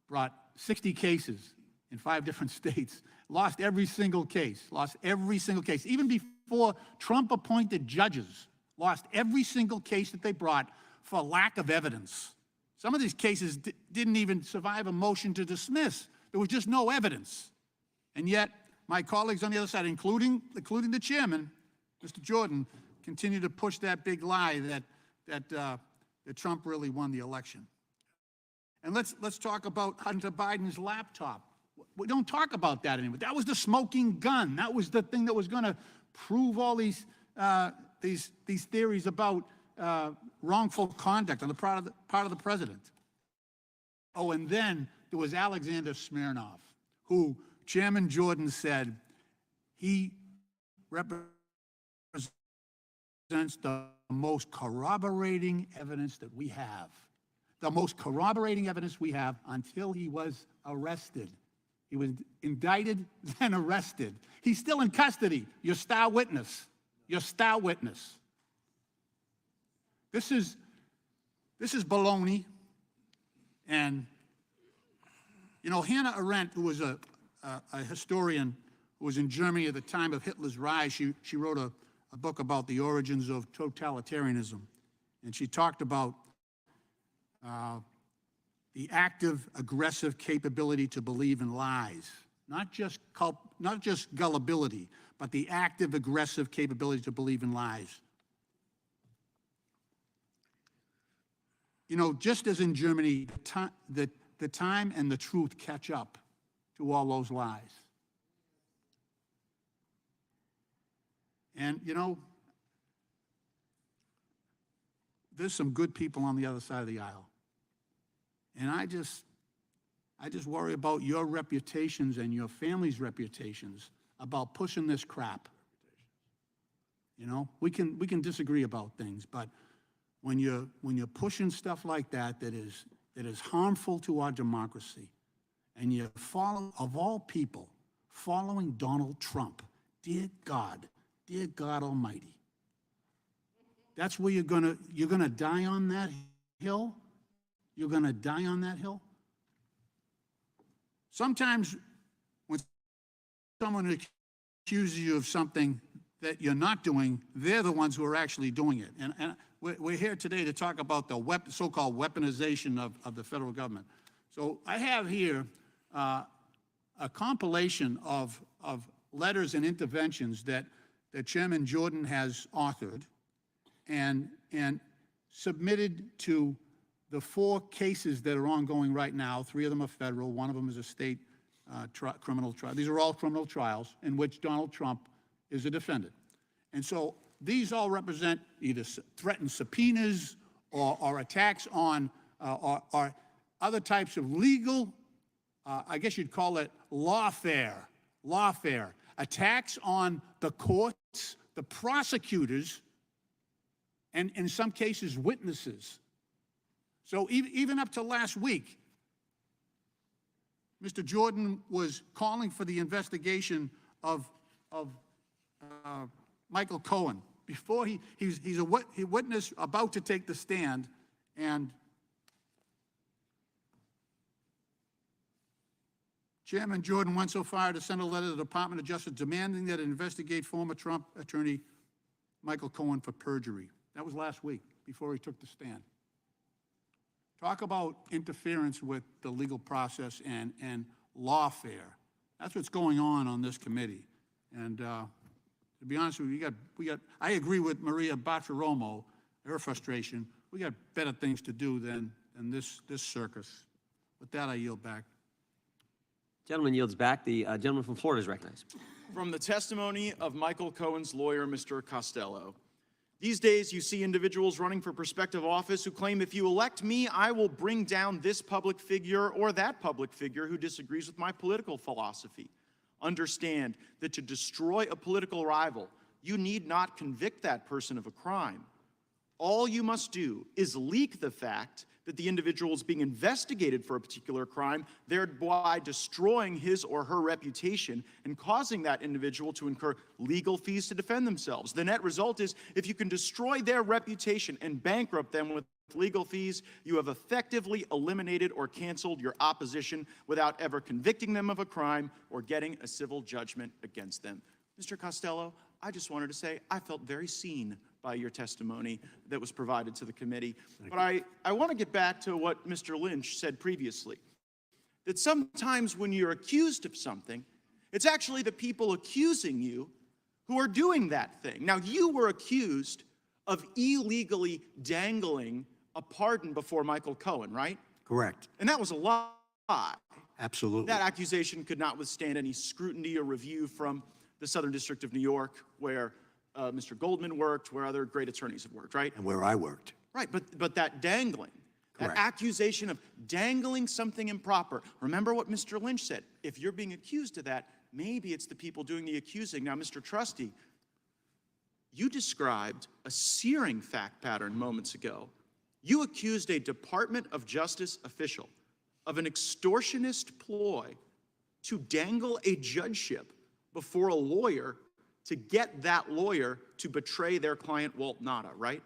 Speaker 1: brought 60 cases in 5 different states, lost every single case, even before Trump appointed judges, lost every single case that they brought for lack of evidence. Some of these cases didn't even survive a motion to dismiss. There was just no evidence. And yet, my colleagues on the other side, including the chairman, Mr. Jordan, continue to push that big lie that Trump really won the election. And let's talk about Hunter Biden's laptop. We don't talk about that anymore. That was the smoking gun. That was the thing that was going to prove all these theories about wrongful conduct on the part of the president. Oh, and then there was Alexander Smirnov, who Chairman Jordan said he represents the most corroborating evidence that we have. The most corroborating evidence we have until he was arrested. He was indicted, then arrested. He's still in custody. Your star witness. Your star witness. This is baloney. And, you know, Hannah Arendt, who was a historian who was in Germany at the time of Hitler's rise, she wrote a book about the origins of totalitarianism. And she talked about the active, aggressive capability to believe in lies, not just gullibility, but the active, aggressive capability to believe in lies. You know, just as in Germany, the time and the truth catch up to all those lies. And, you know, there's some good people on the other side of the aisle. And I just worry about your reputations and your family's reputations about pushing this crap. You know, we can disagree about things, but when you're pushing stuff like that that is harmful to our democracy, and you follow, of all people, following Donald Trump, dear God Almighty, that's where you're gonna die on that hill. You're going to die on that hill? Sometimes when someone accuses you of something that you're not doing, they're the ones who are actually doing it. And we're here today to talk about the so-called weaponization of the federal government. So I have here a compilation of letters and interventions that Chairman Jordan has authored and submitted to the 4 cases that are ongoing right now. 3 of them are federal, 1 of them is a state criminal trial. These are all criminal trials in which Donald Trump is a defendant. And so these all represent either threatened subpoenas or attacks on or other types of legal, I guess you'd call it lawfare attacks on the courts, the prosecutors, and in some cases, witnesses. So even up to last week, Mr. Jordan was calling for the investigation of Michael Cohen before he's a witness about to take the stand, and Chairman Jordan went so far to send a letter to the Department of Justice demanding that it investigate former Trump attorney Michael Cohen for perjury. That was last week, before he took the stand. Talk about interference with the legal process and lawfare. That's what's going on this committee. And to be honest with you, I agree with Maria Bartiromo, her frustration. We got better things to do than this circus. With that, I yield back.
Speaker 9: Gentleman yields back. The gentleman from Florida is recognized.
Speaker 20: From the testimony of Michael Cohen's lawyer, Mr. Costello. These days, you see individuals running for prospective office who claim, if you elect me, I will bring down this public figure or that public figure who disagrees with my political philosophy. Understand that to destroy a political rival, you need not convict that person of a crime. All you must do is leak the fact that the individual is being investigated for a particular crime, thereby destroying his or her reputation and causing that individual to incur legal fees to defend themselves. The net result is, if you can destroy their reputation and bankrupt them with legal fees, you have effectively eliminated or canceled your opposition without ever convicting them of a crime or getting a civil judgment against them. Mr. Costello, I just wanted to say I felt very seen by your testimony that was provided to the committee. But I want to get back to what Mr. Lynch said previously, that sometimes when you're accused of something, it's actually the people accusing you who are doing that thing. Now, you were accused of illegally dangling a pardon before Michael Cohen, right?
Speaker 14: Correct.
Speaker 20: And that was a lie.
Speaker 14: Absolutely.
Speaker 20: That accusation could not withstand any scrutiny or review from the Southern District of New York, where Mr. Goldman worked, where other great attorneys have worked, right?
Speaker 14: And where I worked.
Speaker 20: Right, but that dangling,
Speaker 14: Correct.
Speaker 20: that accusation of dangling something improper, remember what Mr. Lynch said. If you're being accused of that, maybe it's the people doing the accusing. Now, Mr. Trustee, you described a searing fact pattern moments ago. You accused a Department of Justice official of an extortionist ploy to dangle a judgeship before a lawyer to get that lawyer to betray their client, Walt Nada, right?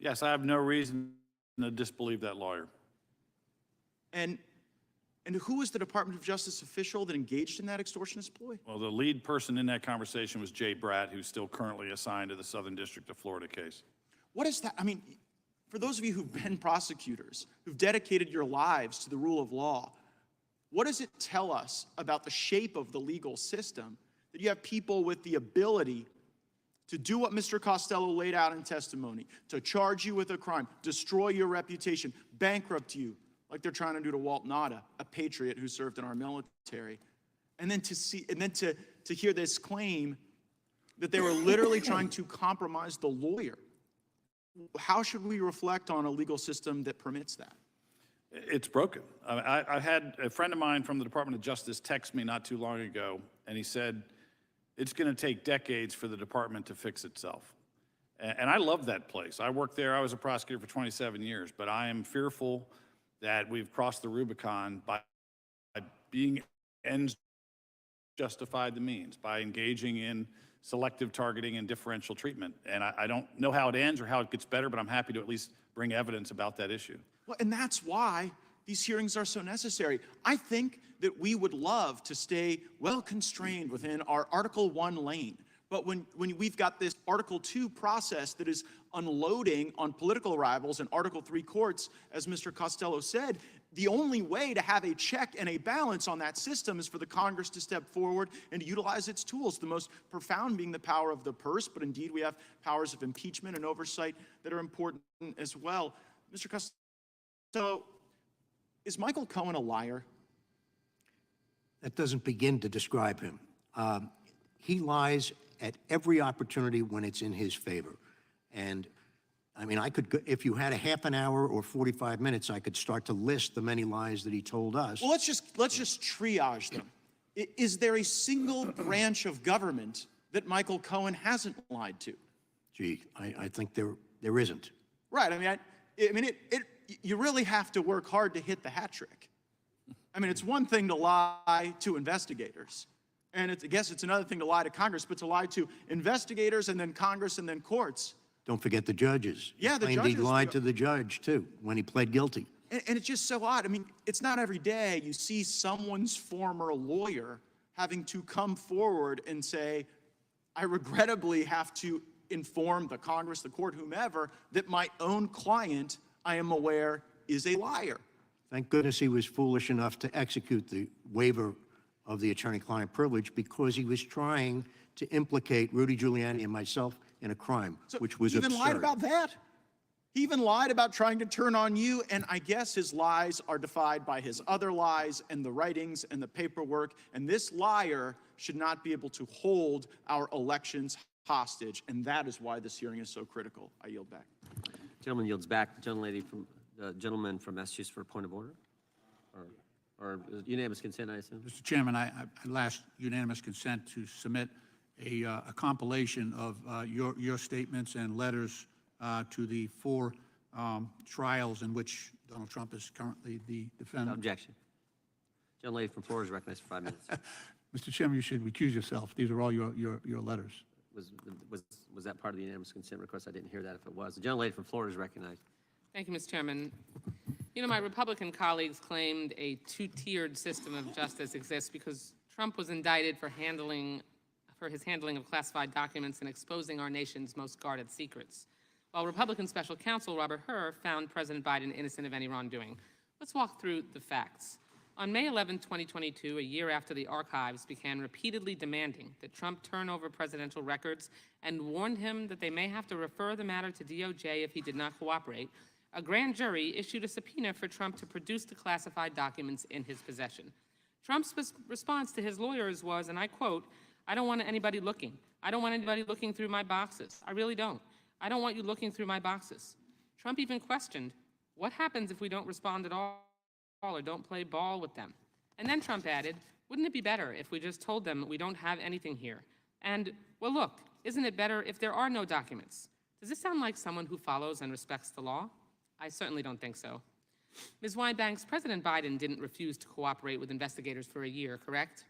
Speaker 15: Yes, I have no reason to disbelieve that lawyer.
Speaker 20: And who was the Department of Justice official that engaged in that extortionist ploy?
Speaker 15: Well, the lead person in that conversation was Jay Bratt, who's still currently assigned to the Southern District of Florida case.
Speaker 20: What is that? I mean, for those of you who've been prosecutors, who've dedicated your lives to the rule of law, what does it tell us about the shape of the legal system that you have people with the ability to do what Mr. Costello laid out in testimony, to charge you with a crime, destroy your reputation, bankrupt you, like they're trying to do to Walt Nada, a patriot who served in our military, and then to hear this claim that they were literally trying to compromise the lawyer? How should we reflect on a legal system that permits that?
Speaker 15: It's broken. I had a friend of mine from the Department of Justice text me not too long ago, and he said, it's going to take decades for the department to fix itself. And I love that place. I worked there. I was a prosecutor for 27 years, but I am fearful that we've crossed the Rubicon by being ends justified the means, by engaging in selective targeting and differential treatment. And I don't know how it ends or how it gets better, but I'm happy to at least bring evidence about that issue.
Speaker 20: Well, and that's why these hearings are so necessary. I think that we would love to stay well constrained within our Article I lane. But when we've got this Article II process that is unloading on political rivals and Article III courts, as Mr. Costello said, the only way to have a check and a balance on that system is for the Congress to step forward and to utilize its tools, the most profound being the power of the purse, but indeed we have powers of impeachment and oversight that are important as well. Mr. Costello, is Michael Cohen a liar?
Speaker 14: That doesn't begin to describe him. He lies at every opportunity when it's in his favor. And I mean, I could, if you had a half an hour or 45 minutes, I could start to list the many lies that he told us.
Speaker 20: Well, let's just triage them.
Speaker 5: Is there a single branch of government that Michael Cohen hasn't lied to?
Speaker 14: Gee, I think there isn't.
Speaker 5: Right. You really have to work hard to hit the hat trick. It's one thing to lie to investigators, and I guess it's another thing to lie to Congress, but to lie to investigators and then Congress and then courts.
Speaker 14: Don't forget the judges.
Speaker 5: Yeah, the
Speaker 14: He
Speaker 5: judges.
Speaker 14: lied to the judge, too, when he pled guilty.
Speaker 5: And it's just so odd. It's not every day you see someone's former lawyer having to come forward and say, I regrettably have to inform the Congress, the court, whomever, that my own client, I am aware, is a liar.
Speaker 14: Thank goodness he was foolish enough to execute the waiver of the attorney-client privilege, because he was trying to implicate Rudy Giuliani and myself in a crime, which was absurd.
Speaker 5: He even lied about that. He even lied about trying to turn on you, and I guess his lies are defied by his other lies and the writings and the paperwork, and this liar should not be able to hold our elections hostage, and that is why this hearing is so critical. I yield back.
Speaker 9: Gentleman yields back. The gentleman from Massachusetts for a point of order? Or unanimous consent, I assume?
Speaker 1: Mr. Chairman, I ask unanimous consent to submit a compilation of your statements and letters to the 4 trials in which Donald Trump is currently the defendant.
Speaker 9: Objection. Gentlelady from Florida is recognized for 5 minutes.
Speaker 1: Mr. Chairman, you should recuse yourself. These are all your letters.
Speaker 9: Was that part of the unanimous consent request? I didn't hear that if it was. The gentlelady from Florida is recognized.
Speaker 22: Thank you, Mr. Chairman. My Republican colleagues claimed a two-tiered system of justice exists because Trump was indicted for his handling of classified documents and exposing our nation's most guarded secrets, while Republican Special Counsel Robert Hur found President Biden innocent of any wrongdoing. Let's walk through the facts. On May 11, 2022, a year after the archives began repeatedly demanding that Trump turn over presidential records and warned him that they may have to refer the matter to DOJ if he did not cooperate, a grand jury issued a subpoena for Trump to produce the classified documents in his possession. Trump's response to his lawyers was, and I quote, "I don't want anybody looking. I don't want anybody looking through my boxes. I really don't. I don't want you looking through my boxes." Trump even questioned, what happens if we don't respond at all or don't play ball with them? And then Trump added, wouldn't it be better if we just told them we don't have anything here? And, well, look, isn't it better if there are no documents? Does this sound like someone who follows and respects the law? I certainly don't think so. Ms. Winebanks, President Biden didn't refuse to cooperate with investigators for a year, correct?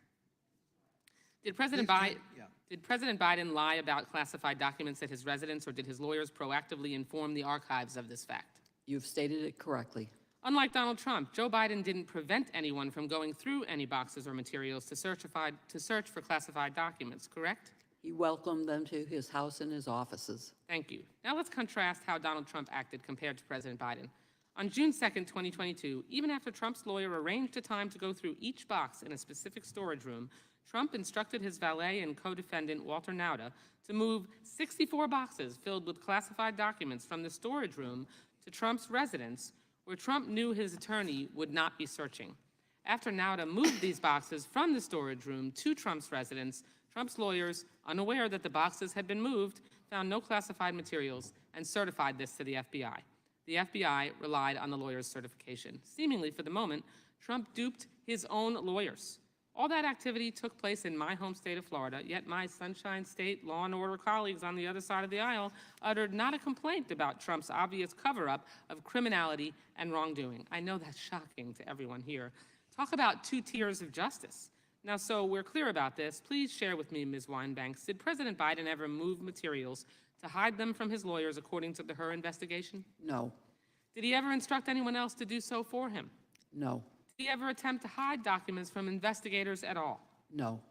Speaker 22: Did President Biden lie about classified documents at his residence, or did his lawyers proactively inform the archives of this fact?
Speaker 17: You've stated it correctly.
Speaker 22: Unlike Donald Trump, Joe Biden didn't prevent anyone from going through any boxes or materials to search for classified documents, correct?
Speaker 17: He welcomed them to his house and his offices.
Speaker 22: Thank you. Now let's contrast how Donald Trump acted compared to President Biden. On June 2nd, 2022, even after Trump's lawyer arranged a time to go through each box in a specific storage room, Trump instructed his valet and co-defendant, Walter Nauta, to move 64 boxes filled with classified documents from the storage room to Trump's residence, where Trump knew his attorney would not be searching. After Nauta moved these boxes from the storage room to Trump's residence, Trump's lawyers, unaware that the boxes had been moved, found no classified materials and certified this to the FBI. The FBI relied on the lawyer's certification. Seemingly, for the moment, Trump duped his own lawyers. All that activity took place in my home state of Florida, yet my Sunshine State law and order colleagues on the other side of the aisle uttered not a complaint about Trump's obvious cover-up of criminality and wrongdoing. I know that's shocking to everyone here. Talk about 2 tiers of justice. Now, so we're clear about this, please share with me, Ms. Winebanks, did President Biden ever move materials to hide them from his lawyers according to Hur investigation?
Speaker 17: No.
Speaker 22: Did he ever instruct anyone else to do so for him?
Speaker 17: No.
Speaker 22: Did he ever attempt to hide documents from investigators at all?
Speaker 17: No.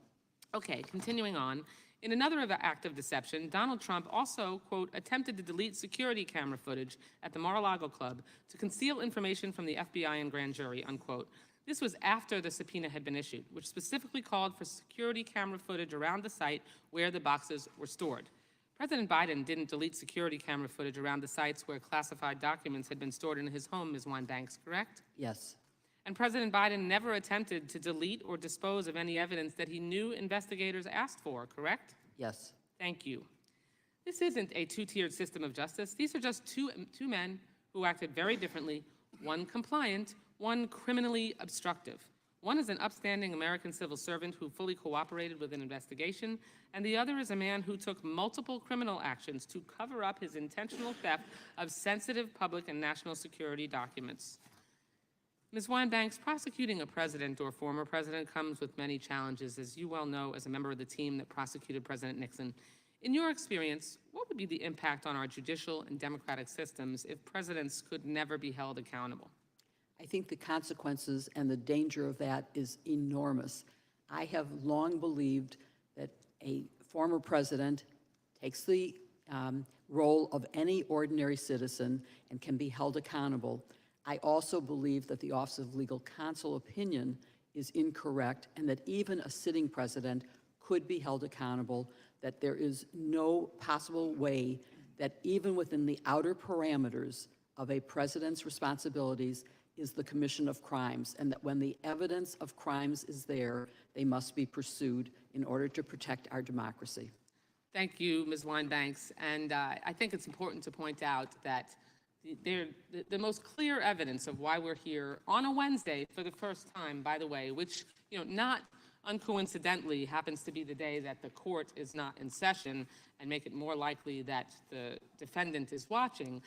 Speaker 22: Okay, continuing on. In another act of deception, Donald Trump also, quote, attempted to delete security camera footage at the Mar-a-Lago Club to conceal information from the FBI and grand jury, unquote. This was after the subpoena had been issued, which specifically called for security camera footage around the site where the boxes were stored. President Biden didn't delete security camera footage around the sites where classified documents had been stored in his home, Ms. Winebanks, correct?
Speaker 17: Yes.
Speaker 22: And President Biden never attempted to delete or dispose of any evidence that he knew investigators asked for, correct?
Speaker 17: Yes.
Speaker 22: Thank you. This isn't a 2-tiered system of justice. These are just two men who acted very differently, one compliant, one criminally obstructive. One is an upstanding American civil servant who fully cooperated with an investigation, and the other is a man who took multiple criminal actions to cover up his intentional theft of sensitive public and national security documents. Ms. Weinbanks, prosecuting a president or former president comes with many challenges, as you well know as a member of the team that prosecuted President Nixon. In your experience, what would be the impact on our judicial and democratic systems if presidents could never be held accountable?
Speaker 17: I think the consequences and the danger of that is enormous. I have long believed that a former president takes the role of any ordinary citizen and can be held accountable. I also believe that the Office of Legal Counsel opinion is incorrect and that even a sitting president could be held accountable, that there is no possible way that even within the outer parameters of a president's responsibilities is the commission of crimes, and that when the evidence of crimes is there, they must be pursued in order to protect our democracy.
Speaker 22: Thank you, Ms. Weinbanks. And I think it's important to point out that the most clear evidence of why we're here on a Wednesday for the first time, by the way, which, not uncoincidentally happens to be the day that the court is not in session and make it more likely that the defendant is watching,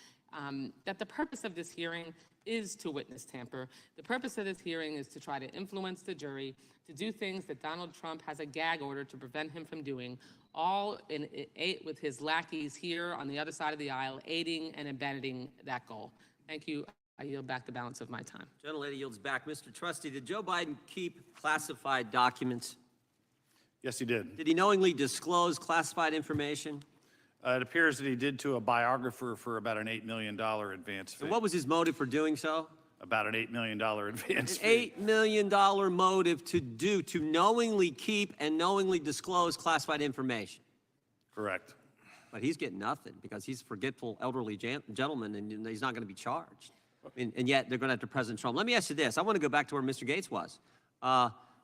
Speaker 22: that the purpose of this hearing is to witness tamper. The purpose of this hearing is to try to influence the jury to do things that Donald Trump has a gag order to prevent him from doing, all with his lackeys here on the other side of the aisle, aiding and abetting that goal. Thank you. I yield back the balance of my time.
Speaker 9: Gentlelady yields back. Mr. Trustee, did Joe Biden keep classified documents?
Speaker 15: Yes, he did.
Speaker 9: Did he knowingly disclose classified information?
Speaker 15: It appears that he did to a biographer for about an $8 million advance fee.
Speaker 9: And what was his motive for doing so?
Speaker 15: About an $8 million advance
Speaker 9: An
Speaker 15: fee.
Speaker 9: $8 million motive to knowingly keep and knowingly disclose classified information.
Speaker 15: Correct.
Speaker 9: But he's getting nothing because he's a forgetful elderly gentleman and he's not going to be charged. And yet they're going to have to President Trump. Let me ask you this. I want to go back to where Mr. Gates was.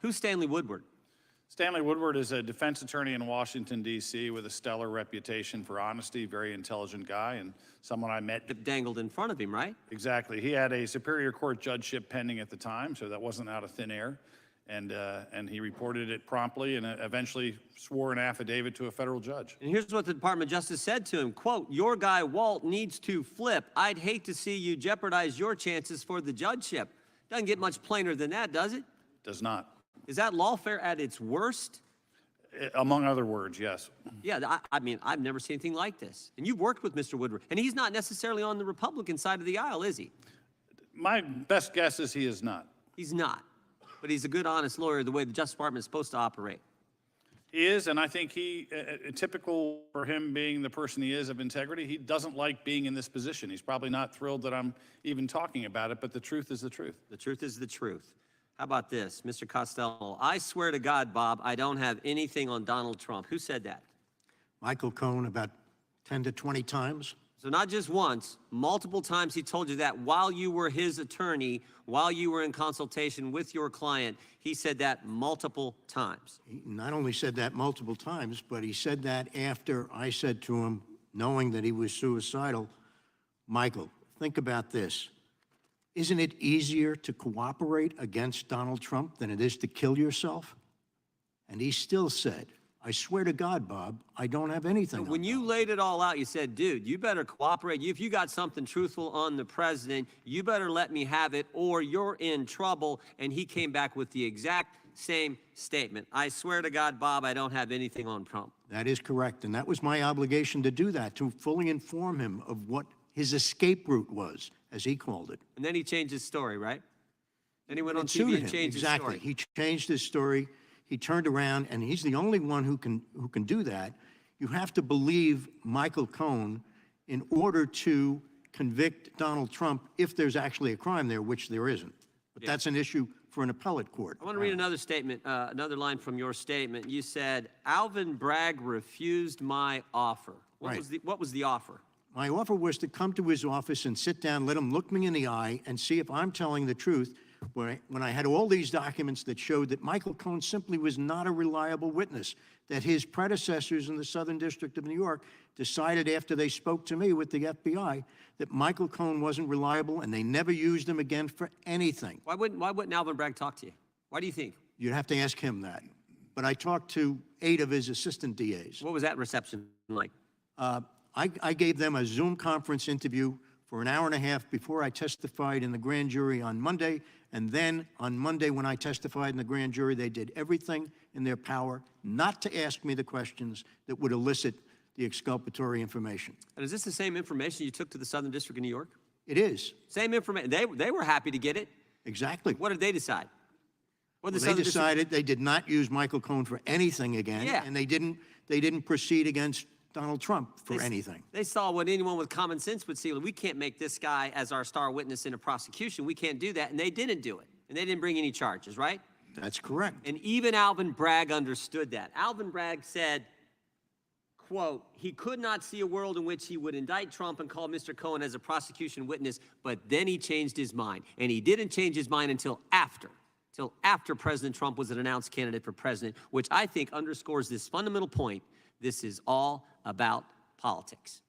Speaker 9: Who's Stanley Woodward?
Speaker 15: Stanley Woodward is a defense attorney in Washington, D.C. with a stellar reputation for honesty, very intelligent guy, and someone I met.
Speaker 9: That dangled in front of him, right?
Speaker 15: Exactly. He had a Superior Court judgeship pending at the time, so that wasn't out of thin air. And he reported it promptly and eventually swore an affidavit to a federal judge.
Speaker 9: And here's what the Department of Justice said to him, quote, "Your guy Walt needs to flip. I'd hate to see you jeopardize your chances for the judgeship." Doesn't get much plainer than that, does it?
Speaker 15: Does not.
Speaker 9: Is that lawfare at its worst?
Speaker 15: Among other words, yes.
Speaker 9: Yeah, I mean, I've never seen anything like this. And you've worked with Mr. Woodward, and he's not necessarily on the Republican side of the aisle, is he?
Speaker 15: My best guess is he is not.
Speaker 9: He's not. But he's a good, honest lawyer, the way the Justice Department is supposed to operate.
Speaker 15: He is, and I think typical for him being the person he is of integrity, he doesn't like being in this position. He's probably not thrilled that I'm even talking about it, but the truth is the truth.
Speaker 9: The truth is the truth. How about this, Mr. Costello? I swear to God, Bob, I don't have anything on Donald Trump. Who said that?
Speaker 14: Michael Cohen about 10 to 20 times.
Speaker 9: So not just once, multiple times he told you that while you were his attorney, while you were in consultation with your client, he said that multiple times.
Speaker 14: He not only said that multiple times, but he said that after I said to him, knowing that he was suicidal, Michael, think about this. Isn't it easier to cooperate against Donald Trump than it is to kill yourself? And he still said, I swear to God, Bob, I don't have anything.
Speaker 9: When you laid it all out, you said, dude, you better cooperate. If you got something truthful on the president, you better let me have it or you're in trouble. And he came back with the exact same statement. I swear to God, Bob, I don't have anything on Trump.
Speaker 14: That is correct. And that was my obligation to do that, to fully inform him of what his escape route was, as he called it.
Speaker 9: And then he changed his story, right? Then he went on
Speaker 14: sued
Speaker 9: TV and
Speaker 14: him.
Speaker 9: changed
Speaker 14: Exactly.
Speaker 9: his story.
Speaker 14: He changed his story. He turned around, and he's the only one who can do that. You have to believe Michael Cohen in order to convict Donald Trump if there's actually a crime there, which there isn't. But that's an issue for an appellate court.
Speaker 9: I want to read another statement, another line from your statement. You said, Alvin Bragg refused my offer. What was the offer?
Speaker 14: My offer was to come to his office and sit down, let him look me in the eye, and see if I'm telling the truth. When I had all these documents that showed that Michael Cohen simply was not a reliable witness, that his predecessors in the Southern District of New York decided after they spoke to me with the FBI that Michael Cohen wasn't reliable and they never used him again for anything.
Speaker 9: Why wouldn't Alvin Bragg talk to you? Why do you think?
Speaker 14: You'd have to ask him that. But I talked to 8 of his assistant DAs.
Speaker 9: What was that reception like?
Speaker 14: I gave them a Zoom conference interview for an hour and a half before I testified in the grand jury on Monday. And then on Monday, when I testified in the grand jury, they did everything in their power not to ask me the questions that would elicit the exculpatory information.
Speaker 9: And is this the same information you took to the Southern District of New York?
Speaker 14: It is.
Speaker 9: Same information. They were happy to get it.
Speaker 14: Exactly.
Speaker 9: What did they decide? What did the
Speaker 14: Well, they
Speaker 9: Southern District-
Speaker 14: decided they did not use Michael Cohen for anything again.
Speaker 9: Yeah.
Speaker 14: And they didn't proceed against Donald Trump for
Speaker 9: They-
Speaker 14: anything.
Speaker 9: They saw what anyone with common sense would see. We can't make this guy as our star witness in a prosecution. We can't do that. And they didn't do it. And they didn't bring any charges, right?
Speaker 14: That's correct.
Speaker 9: And even Alvin Bragg understood that. Alvin Bragg said, quote, he could not see a world in which he would indict Trump and call Mr. Cohen as a prosecution witness, but then he changed his mind. And he didn't change his mind until after President Trump was an announced candidate for president, which I think underscores this fundamental point. This is all about politics.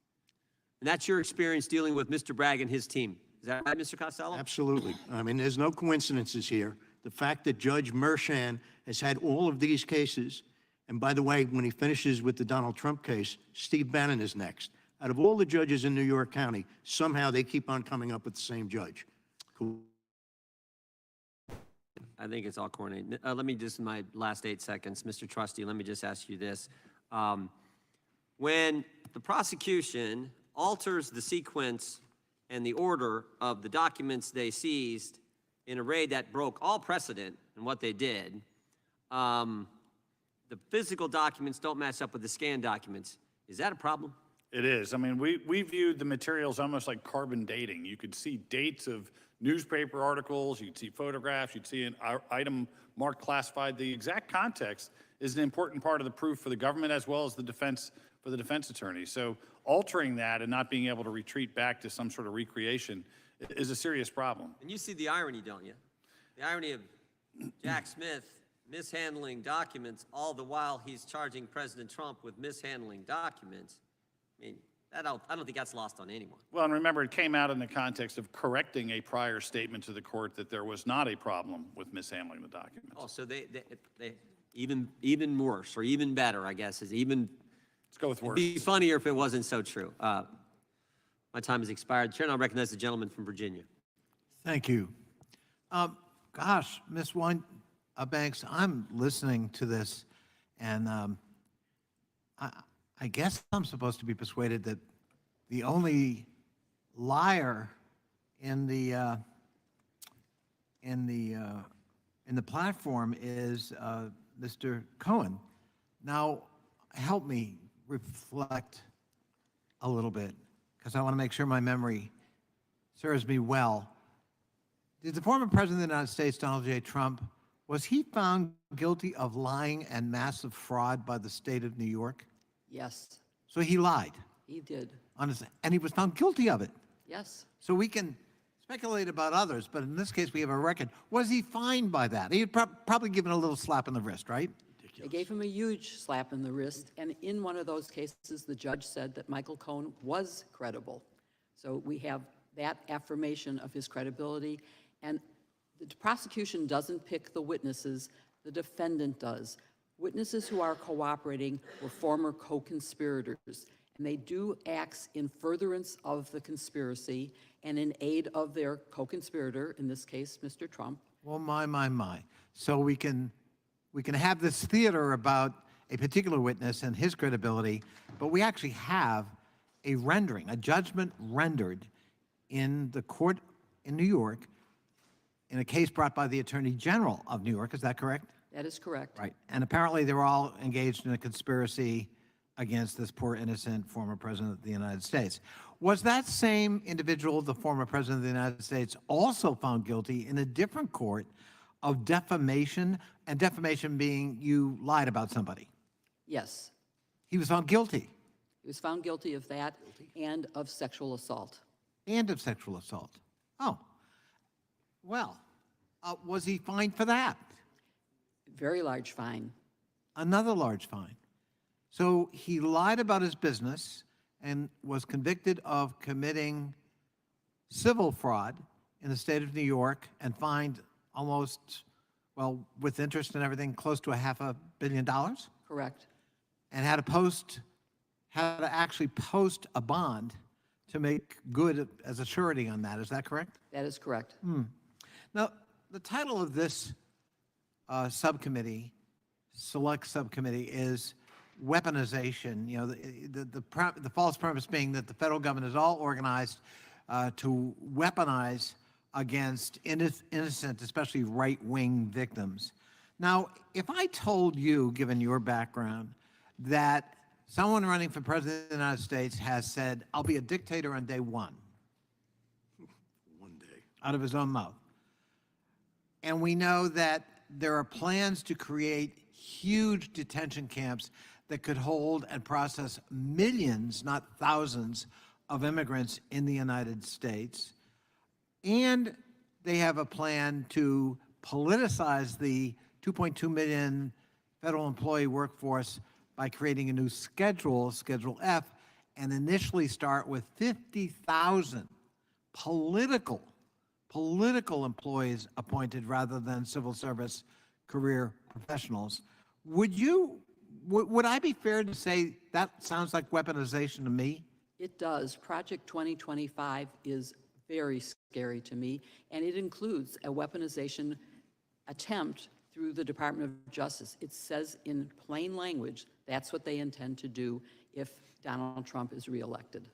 Speaker 9: And that's your experience dealing with Mr. Bragg and his team. Is that right, Mr. Costello?
Speaker 14: Absolutely. I mean, there's no coincidences here. The fact that Judge Merchan has had all of these cases, and by the way, when he finishes with the Donald Trump case, Steve Bannon is next. Out of all the judges in New York County, somehow they keep on coming up with the same judge. Cool.
Speaker 9: I think it's all coordinated. Let me just, in my last 8 seconds, Mr. Trustee, let me just ask you this. When the prosecution alters the sequence and the order of the documents they seized in a raid that broke all precedent in what they did, the physical documents don't match up with the scanned documents. Is that a problem?
Speaker 15: It is. I mean, we viewed the materials almost like carbon dating. You could see dates of newspaper articles, you'd see photographs, you'd see an item marked classified. The exact context is an important part of the proof for the government as well as the defense, for the defense attorney. So altering that and not being able to retreat back to some sort of recreation is a serious problem.
Speaker 9: And you see the irony, don't you? The irony of Jack Smith mishandling documents all the while he's charging President Trump with mishandling documents. I mean, I don't think that's lost on anyone.
Speaker 15: Well, and remember, it came out in the context of correcting a prior statement to the court that there was not a problem with mishandling the documents.
Speaker 9: Oh, so they even worse or even better, I guess, is even.
Speaker 15: Let's go with worse.
Speaker 9: It'd be funnier if it wasn't so true. My time has expired. Chair, and I'll recognize the gentleman from Virginia.
Speaker 4: Thank you. Gosh, Ms. Banks, I'm listening to this, and I guess I'm supposed to be persuaded that the only liar in the platform is Mr. Cohen. Now, help me reflect a little bit, because I want to make sure my memory serves me well. Did the former President of the United States, Donald J. Trump, was he found guilty of lying and massive fraud by the state of New York?
Speaker 17: Yes,
Speaker 4: So he lied,
Speaker 17: he did.
Speaker 4: honestly, and he was found guilty of it.
Speaker 17: Yes.
Speaker 4: So we can speculate about others, but in this case, we have a record. Was he fined by that? He had probably given a little slap in the wrist, right?
Speaker 17: They gave him a huge slap in the wrist, and in one of those cases, the judge said that Michael Cohen was credible. So we have that affirmation of his credibility, and the prosecution doesn't pick the witnesses, the defendant does. Witnesses who are cooperating were former co-conspirators, and they do acts in furtherance of the conspiracy and in aid of their co-conspirator, in this case, Mr. Trump.
Speaker 4: Well, my. So we can have this theater about a particular witness and his credibility, but we actually have a rendering, a judgment rendered in the court in New York in a case brought by the Attorney General of New York. Is that correct?
Speaker 17: That is correct.
Speaker 4: Right. And apparently they were all engaged in a conspiracy against this poor innocent former president of the United States. Was that same individual, the former president of the United States, also found guilty in a different court of defamation, and defamation being you lied about somebody?
Speaker 17: Yes.
Speaker 4: He was found guilty.
Speaker 17: He was found guilty of that and of sexual assault.
Speaker 4: And of sexual assault. Oh. Well, was he fined for that?
Speaker 17: Very large fine.
Speaker 4: Another large fine. So he lied about his business and was convicted of committing civil fraud in the state of New York and fined almost, well, with interest and everything, close to $500 million?
Speaker 17: Correct.
Speaker 4: And had to actually post a bond to make good as a surety on that. Is that correct?
Speaker 17: That is correct.
Speaker 4: Now, the title of this subcommittee, select subcommittee, is weaponization. You know, the false premise being that the federal government is all organized to weaponize against innocent, especially right-wing victims. Now, if I told you, given your background, that someone running for president of the United States has said, I'll be a dictator on day one.
Speaker 14: One day.
Speaker 4: Out of his own mouth. And we know that there are plans to create huge detention camps that could hold and process millions, not thousands, of immigrants in the United States. And they have a plan to politicize the 2.2 million federal employee workforce by creating a new schedule, Schedule F, and initially start with 50,000 political employees appointed rather than civil service career professionals. Would I be fair to say that sounds like weaponization to me?
Speaker 17: It does. Project 2025 is very scary to me, and it includes a weaponization attempt through the Department of Justice. It says in plain language that's what they intend to do if Donald Trump is reelected.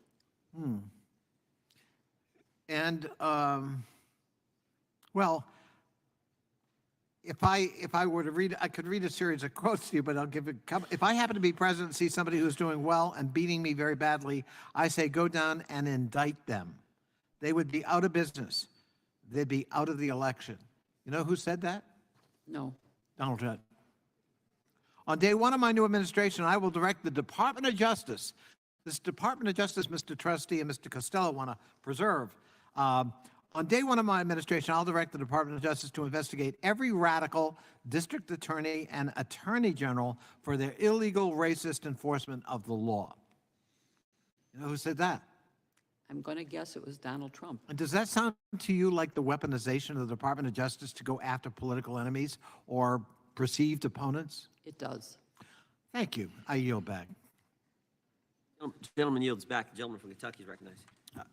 Speaker 4: And, well, if I were to read, I could read a series of quotes to you, but I'll give a couple. If I happen to be president and see somebody who's doing well and beating me very badly, I say go down and indict them. They would be out of business. They'd be out of the election. You know who said that?
Speaker 17: No.
Speaker 4: Donald Trump. On day one of my new administration, I will direct the Department of Justice. This Department of Justice, Mr. Trustee and Mr. Costello want to preserve. On day one of my administration, I'll direct the Department of Justice to investigate every radical district attorney and attorney general for their illegal racist enforcement of the law. You know who said that?
Speaker 17: I'm going to guess it was Donald Trump.
Speaker 4: And does that sound to you like the weaponization of the Department of Justice to go after political enemies or perceived opponents?
Speaker 17: It does.
Speaker 4: Thank you. I yield back.
Speaker 9: Gentleman yields back. The gentleman from Kentucky is recognized.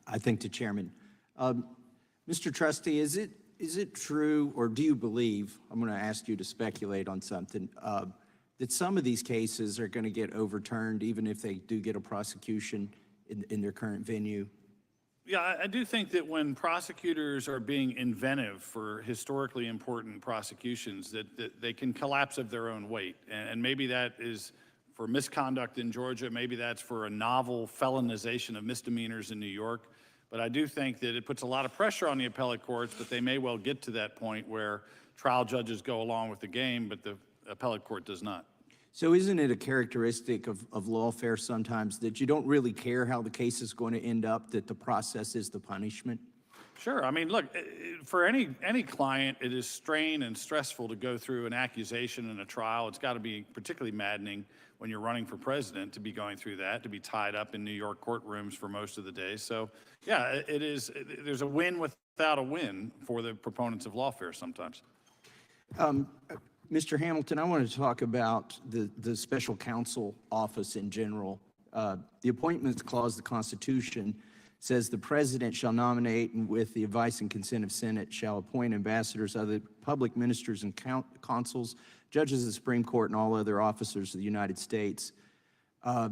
Speaker 19: I think the chairman. Mr. Trustee, is it true, or do you believe, I'm going to ask you to speculate on something, that some of these cases are going to get overturned even if they do get a prosecution in their current venue?
Speaker 15: Yeah, I do think that when prosecutors are being inventive for historically important prosecutions, that they can collapse of their own weight. And maybe that is for misconduct in Georgia, maybe that's for a novel felonization of misdemeanors in New York. But I do think that it puts a lot of pressure on the appellate courts, but they may well get to that point where trial judges go along with the game, but the appellate court does not.
Speaker 19: So isn't it a characteristic of lawfare sometimes that you don't really care how the case is going to end up, that the process is the punishment?
Speaker 15: Sure. I mean, look, for any client, it is strain and stressful to go through an accusation and a trial. It's got to be particularly maddening when you're running for president to be going through that, to be tied up in New York courtrooms for most of the day. So, yeah, it is. There's a win without a win for the proponents of lawfare sometimes.
Speaker 19: Mr. Hamilton, I want to talk about the special counsel office in general. The Appointments Clause of the Constitution says the president shall nominate and with the advice and consent of Senate shall appoint ambassadors, other public ministers and consuls, judges of the Supreme Court, and all other officers of the United States. Are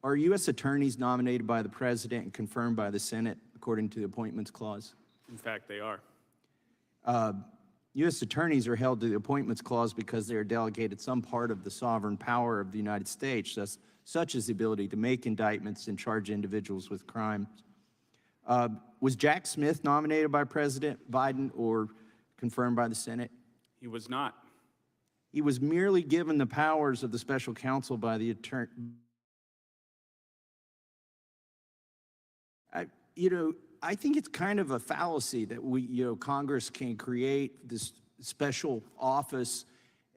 Speaker 19: U.S. attorneys nominated by the president and confirmed by the Senate according to the Appointments Clause?
Speaker 16: In fact, they are.
Speaker 19: U.S. attorneys are held to the Appointments Clause because they are delegated some part of the sovereign power of the United States, such as the ability to make indictments and charge individuals with crimes. Was Jack Smith nominated by President Biden or confirmed by the Senate?
Speaker 16: He was not.
Speaker 19: He was merely given the powers of the special counsel by the attorney. I think it's kind of a fallacy that Congress can create this special office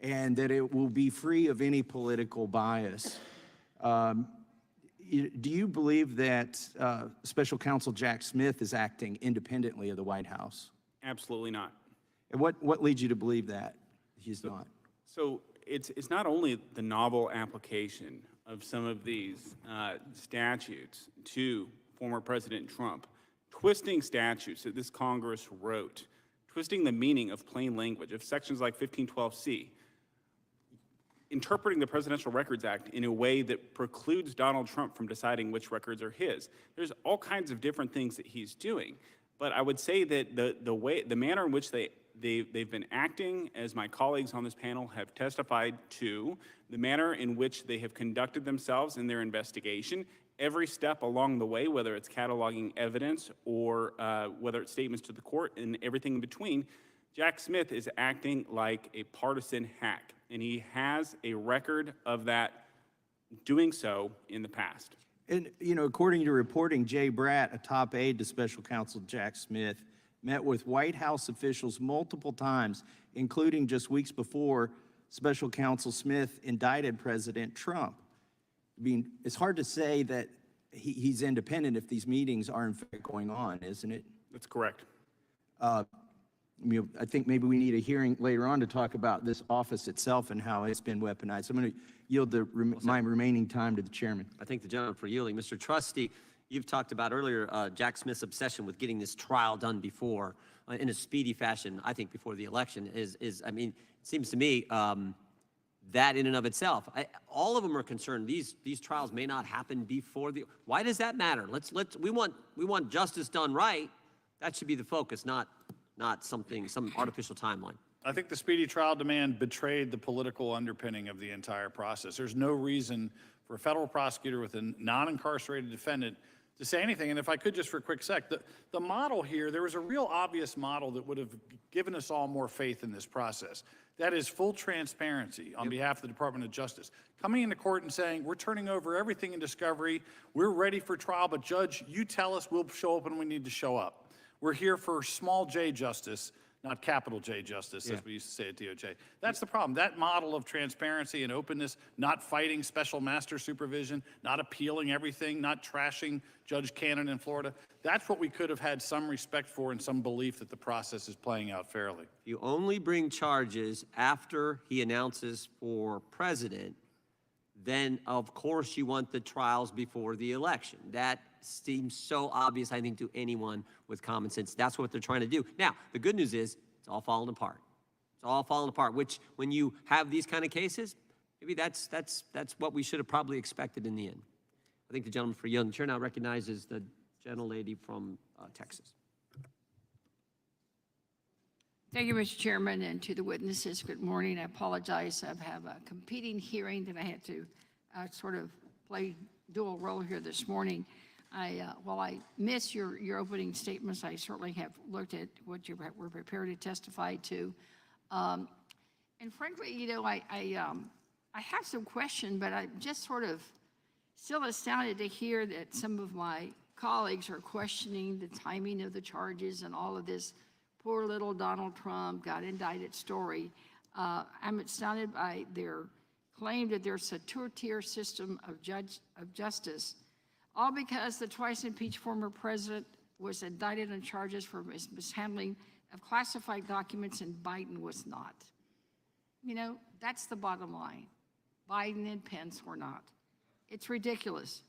Speaker 19: and that it will be free of any political bias. Do you believe that Special Counsel Jack Smith is acting independently of the White House?
Speaker 16: Absolutely not.
Speaker 19: And what leads you to believe that he's not?
Speaker 16: So it's not only the novel application of some of these statutes to former President Trump, twisting statutes that this Congress wrote, twisting the meaning of plain language of sections like 1512C, interpreting the Presidential Records Act in a way that precludes Donald Trump from deciding which records are his. There's all kinds of different things that he's doing. But I would say that the manner in which they've been acting, as my colleagues on this panel have testified to, the manner in which they have conducted themselves in their investigation, every step along the way, whether it's cataloging evidence or whether it's statements to the court and everything in between, Jack Smith is acting like a partisan hack, and he has a record of that doing so in the past.
Speaker 19: And, according to reporting, Jay Bratt, a top aide to Special Counsel Jack Smith, met with White House officials multiple times, including just weeks before Special Counsel Smith indicted President Trump. I mean, it's hard to say that he's independent if these meetings are in fact going on, isn't it?
Speaker 16: That's correct.
Speaker 19: I think maybe we need a hearing later on to talk about this office itself and how it's been weaponized. I'm going to yield my remaining time to the chairman.
Speaker 9: I thank the gentleman for yielding. Mr. Trustee, you've talked about earlier Jack Smith's obsession with getting this trial done before, in a speedy fashion, I think before the election, I mean, it seems to me that in and of itself, all of them are concerned these trials may not happen before the, why does that matter? We want justice done right. That should be the focus, not some artificial timeline.
Speaker 15: I think the speedy trial demand betrayed the political underpinning of the entire process. There's no reason for a federal prosecutor with a non-incarcerated defendant to say anything. And if I could just for a quick sec, the model here, there was a real obvious model that would have given us all more faith in this process. That is full transparency on behalf of the Department of Justice. Coming into court and saying, we're turning over everything in discovery, we're ready for trial, but Judge, you tell us we'll show up when we need to show up. We're here for small j justice, not capital J justice, as we used to say at DOJ. That's the problem. That model of transparency and openness, not fighting special master supervision, not appealing everything, not trashing Judge Cannon in Florida, that's what we could have had some respect for and some belief that the process is playing out fairly.
Speaker 9: You only bring charges after he announces for president, then of course you want the trials before the election. That seems so obvious, I think, to anyone with common sense. That's what they're trying to do. Now, the good news is it's all falling apart. It's all falling apart, which when you have these kind of cases, maybe that's what we should have probably expected in the end. I think the gentleman for Young Chair now recognizes the gentlelady from Texas.
Speaker 2: Thank you, Mr. Chairman, and to the witnesses, good morning. I apologize. I have a competing hearing that I had to sort of play dual role here this morning. While I miss your opening statements, I certainly have looked at what you were prepared to testify to. And frankly, I have some questions, but I'm just sort of still astounded to hear that some of my colleagues are questioning the timing of the charges and all of this poor little Donald Trump got indicted story. I'm astounded by their claim that there's a two-tier system of justice, all because the twice impeached former president was indicted on charges for mishandling of classified documents and Biden was not. That's the bottom line. Biden and Pence were not. It's ridiculous.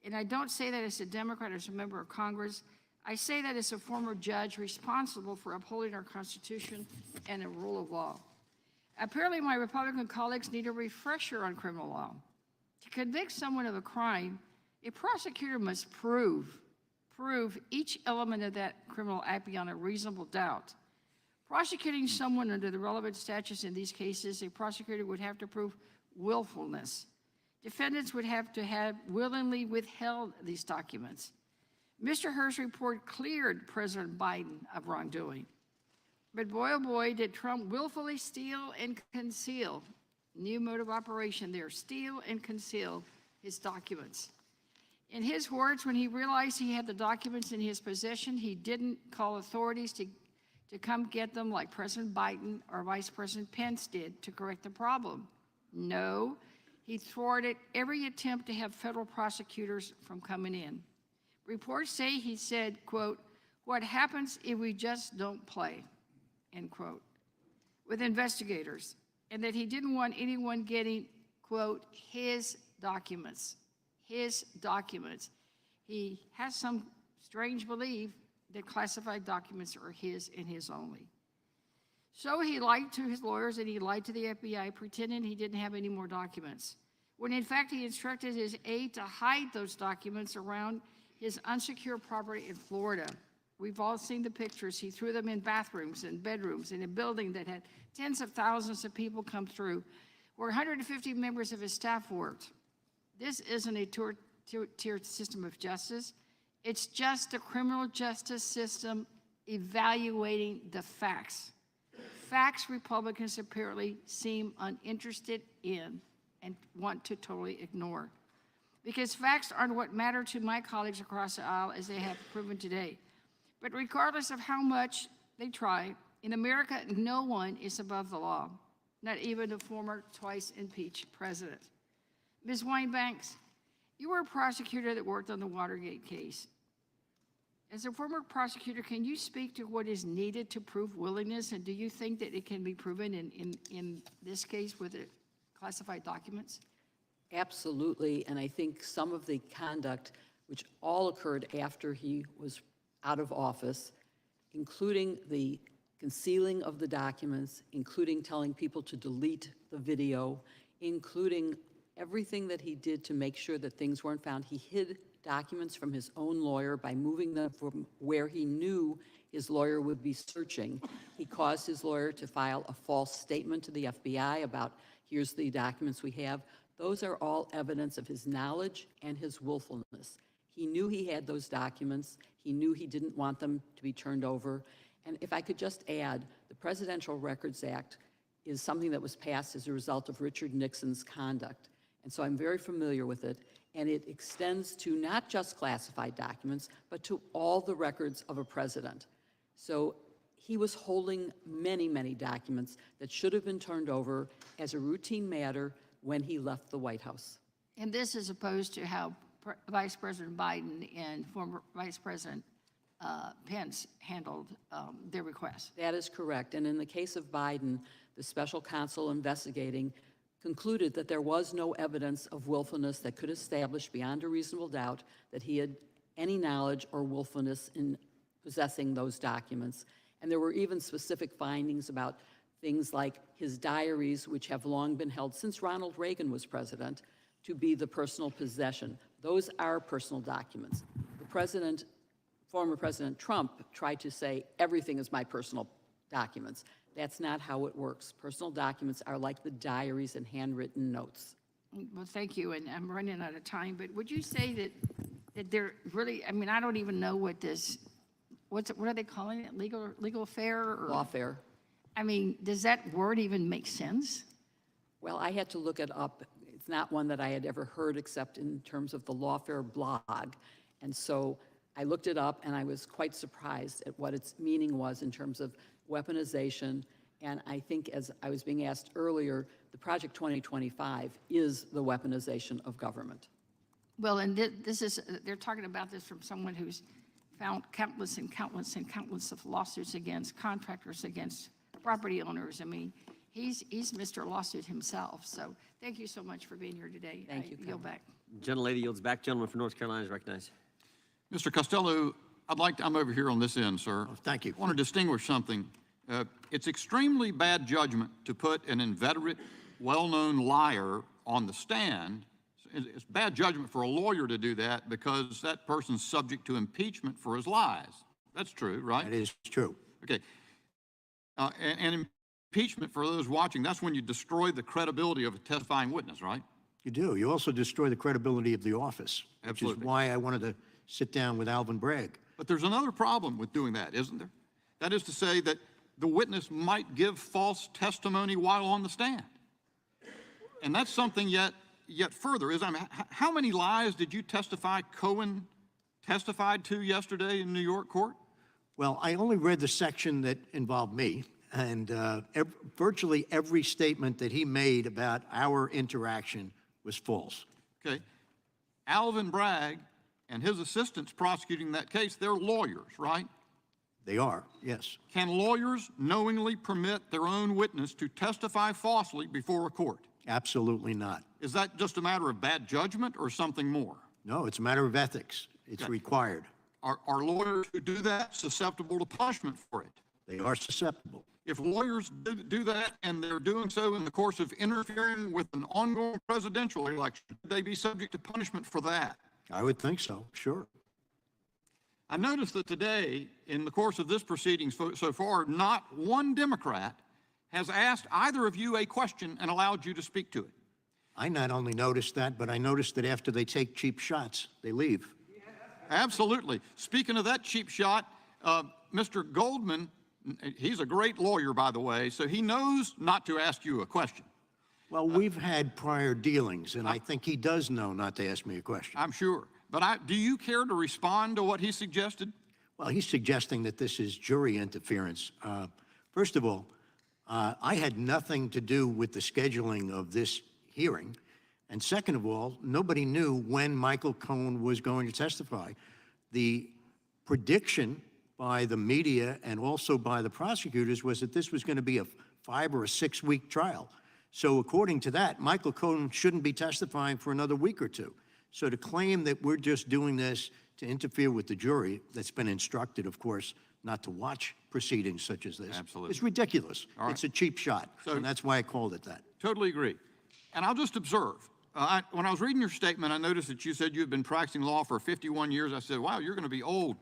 Speaker 2: And I don't say that as a Democrat or as a member of Congress. I say that as a former judge responsible for upholding our Constitution and the rule of law. Apparently, my Republican colleagues need a refresher on criminal law. To convict someone of a crime, a prosecutor must prove each element of that criminal act beyond a reasonable doubt. Prosecuting someone under the relevant statutes in these cases, a prosecutor would have to prove willfulness. Defendants would have to have willingly withheld these documents. Mr. Hur's report cleared President Biden of wrongdoing. But boy, oh boy, did Trump willfully steal and conceal, new mode of operation there, steal and conceal his documents. In his words, when he realized he had the documents in his possession, he didn't call authorities to come get them like President Biden or Vice President Pence did to correct the problem. No, he thwarted every attempt to have federal prosecutors from coming in. Reports say he said, quote, "What happens if we just don't play?" end quote, with investigators, and that he didn't want anyone getting, quote, his documents. His documents. He has some strange belief that classified documents are his and his only. So he lied to his lawyers and he lied to the FBI, pretending he didn't have any more documents, when in fact he instructed his aide to hide those documents around his unsecured property in Florida. We've all seen the pictures. He threw them in bathrooms and bedrooms in a building that had tens of thousands of people come through, where 150 members of his staff worked. This isn't a tiered system of justice. It's just the criminal justice system evaluating the facts. Facts Republicans apparently seem uninterested in and want to totally ignore. Because facts aren't what matter to my colleagues across the aisle, as they have proven today. But regardless of how much they try, in America, no one is above the law, not even the former twice impeached president. Ms. Winebanks, you were a prosecutor that worked on the Watergate case. As a former prosecutor, can you speak to what is needed to prove willingness, and do you think that it can be proven in this case with the classified documents?
Speaker 17: Absolutely, and I think some of the conduct, which all occurred after he was out of office, including the concealing of the documents, including telling people to delete the video, including everything that he did to make sure that things weren't found. He hid documents from his own lawyer by moving them from where he knew his lawyer would be searching. He caused his lawyer to file a false statement to the FBI about, here's the documents we have. Those are all evidence of his knowledge and his willfulness. He knew he had those documents. He knew he didn't want them to be turned over. And if I could just add, the Presidential Records Act is something that was passed as a result of Richard Nixon's conduct. And so I'm very familiar with it. And it extends to not just classified documents, but to all the records of a president. So he was holding many, many documents that should have been turned over as a routine matter when he left the White House.
Speaker 2: And this is opposed to how Vice President Biden and former Vice President Pence handled their requests.
Speaker 17: That is correct. And in the case of Biden, the special counsel investigating concluded that there was no evidence of willfulness that could establish beyond a reasonable doubt that he had any knowledge or willfulness in possessing those documents. And there were even specific findings about things like his diaries, which have long been held since Ronald Reagan was president, to be the personal possession. Those are personal documents. The former President Trump tried to say everything is my personal documents. That's not how it works. Personal documents are like the diaries and handwritten notes.
Speaker 2: Well, thank you, and I'm running out of time, but would you say that they're really, I mean, I don't even know what what are they calling it, legal affair? Or,
Speaker 17: Lawfare.
Speaker 2: I mean, does that word even make sense?
Speaker 17: Well, I had to look it up. It's not one that I had ever heard except in terms of the Lawfare blog. And so I looked it up, and I was quite surprised at what its meaning was in terms of weaponization. And I think, as I was being asked earlier, the Project 2025 is the weaponization of government.
Speaker 2: Well, and this is, they're talking about this from someone who's found countless and countless and countless of lawsuits against contractors, against property owners. I mean, he's Mr. Lawsuit himself. So thank you so much for being here today.
Speaker 17: Thank you,
Speaker 2: Yield back.
Speaker 9: Gentlelady yields back. Gentleman from North Carolina is recognized.
Speaker 3: Mr. Costello, I'm over here on this end, sir.
Speaker 14: Oh, thank you.
Speaker 3: I want to distinguish something. It's extremely bad judgment to put an inveterate, well-known liar on the stand. It's bad judgment for a lawyer to do that because that person's subject to impeachment for his lies. That's true, right?
Speaker 14: That is true.
Speaker 3: Okay. And impeachment, for those watching, that's when you destroy the credibility of a testifying witness, right?
Speaker 14: You do. You also destroy the credibility of the office,
Speaker 3: Absolutely.
Speaker 14: which is why I wanted to sit down with Alvin Bragg.
Speaker 3: But there's another problem with doing that, isn't there? That is to say that the witness might give false testimony while on the stand. And that's something yet further. How many lies did you testify Cohen testified to yesterday in New York court?
Speaker 14: Well, I only read the section that involved me, and virtually every statement that he made about our interaction was false.
Speaker 3: Okay. Alvin Bragg and his assistants prosecuting that case, they're lawyers, right?
Speaker 14: They are, yes.
Speaker 3: Can lawyers knowingly permit their own witness to testify falsely before a court?
Speaker 14: Absolutely not.
Speaker 3: Is that just a matter of bad judgment or something more?
Speaker 14: No, it's a matter of ethics. It's
Speaker 3: Okay.
Speaker 14: required.
Speaker 3: Are lawyers who do that susceptible to punishment for it?
Speaker 14: They are susceptible.
Speaker 3: If lawyers do that and they're doing so in the course of interfering with an ongoing presidential election, would they be subject to punishment for that?
Speaker 14: I would think so, sure.
Speaker 3: I noticed that today, in the course of this proceedings so far, not one Democrat has asked either of you a question and allowed you to speak to it.
Speaker 14: I not only noticed that, but I noticed that after they take cheap shots, they leave.
Speaker 3: Absolutely. Speaking of that cheap shot, Mr. Goldman, he's a great lawyer, by the way, so he knows not to ask you a question.
Speaker 14: Well, we've had prior dealings, and I think he does know not to ask me a question.
Speaker 3: I'm sure. But do you care to respond to what he suggested?
Speaker 14: Well, he's suggesting that this is jury interference. First of all, I had nothing to do with the scheduling of this hearing. And second of all, nobody knew when Michael Cohen was going to testify. The prediction by the media and also by the prosecutors was that this was going to be a 5 or a 6 week trial. So according to that, Michael Cohen shouldn't be testifying for another week or two. So to claim that we're just doing this to interfere with the jury that's been instructed, of course, not to watch proceedings such as this,
Speaker 3: Absolutely.
Speaker 14: is ridiculous.
Speaker 3: All right.
Speaker 14: It's a cheap shot, and that's why I called it that.
Speaker 3: Totally agree. And I'll just observe. When I was reading your statement, I noticed that you said you had been practicing law for 51 years. I said, wow, you're going to be old.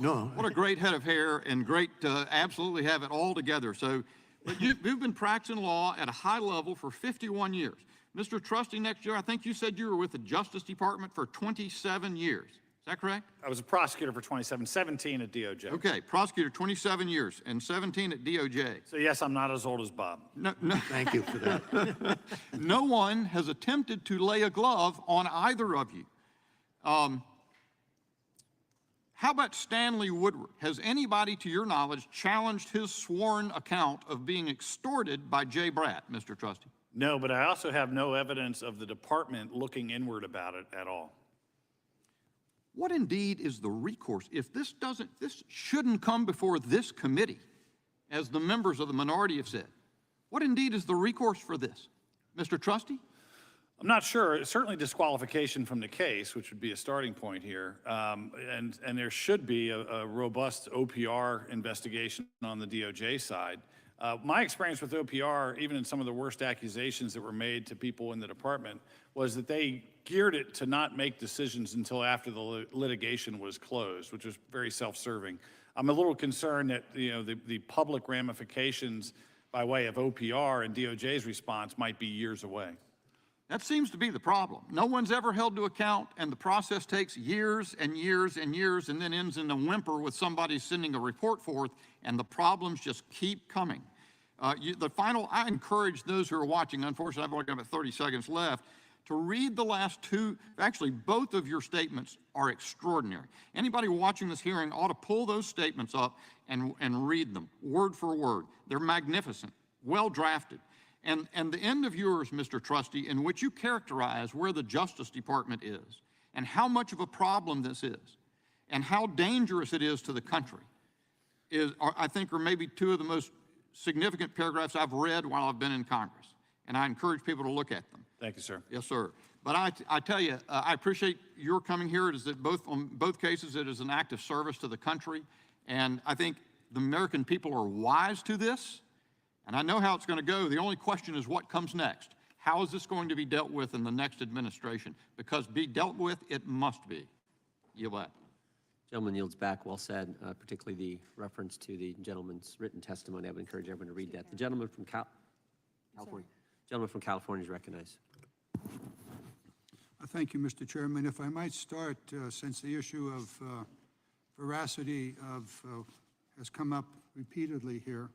Speaker 14: No.
Speaker 3: What a great head of hair and great, absolutely have it all together. So, but you've been practicing law at a high level for 51 years. Mr. Trusty, next year, I think you said you were with the Justice Department for 27 years. Is that correct?
Speaker 15: I was a prosecutor for 17 at DOJ.
Speaker 3: Okay, prosecutor 27 years and 17 at DOJ.
Speaker 15: So yes, I'm not as old as Bob.
Speaker 3: No.
Speaker 14: Thank you for that.
Speaker 3: No one has attempted to lay a glove on either of you. How about Stanley Woodward? Has anybody, to your knowledge, challenged his sworn account of being extorted by Jay Bratt, Mr. Trusty?
Speaker 15: No, but I also have no evidence of the department looking inward about it at all.
Speaker 3: What indeed is the recourse? If this shouldn't come before this committee, as the members of the minority have said. What indeed is the recourse for this? Mr. Trusty?
Speaker 15: I'm not sure. Certainly disqualification from the case, which would be a starting point here. And there should be a robust OPR investigation on the DOJ side. My experience with OPR, even in some of the worst accusations that were made to people in the department, was that they geared it to not make decisions until after the litigation was closed, which was very self-serving. I'm a little concerned that the public ramifications by way of OPR and DOJ's response might be years away.
Speaker 3: That seems to be the problem. No one's ever held to account, and the process takes years and years and years and then ends in a whimper with somebody sending a report forth, and the problems just keep coming. I encourage those who are watching, unfortunately I've only got about 30 seconds left, to read the last two. Actually, both of your statements are extraordinary. Anybody watching this hearing ought to pull those statements up and read them word for word. They're magnificent, well drafted. And the end of yours, Mr. Trusty, in which you characterize where the Justice Department is and how much of a problem this is and how dangerous it is to the country, I think are maybe two of the most significant paragraphs I've read while I've been in Congress. And I encourage people to look at them.
Speaker 15: Thank you, sir.
Speaker 3: Yes, sir. But I tell you, I appreciate your coming here. It is that on both cases, it is an act of service to the country. And I think the American people are wise to this. And I know how it's going to go. The only question is what comes next. How is this going to be dealt with in the next administration? Because be dealt with, it must be. Yield back.
Speaker 9: Gentleman yields back. Well said, particularly the reference to the gentleman's written testimony. I would encourage everyone to read that. The gentleman from California. Gentleman from California is recognized.
Speaker 6: Thank you, Mr. Chairman. If I might start, since the issue of veracity has come up repeatedly here,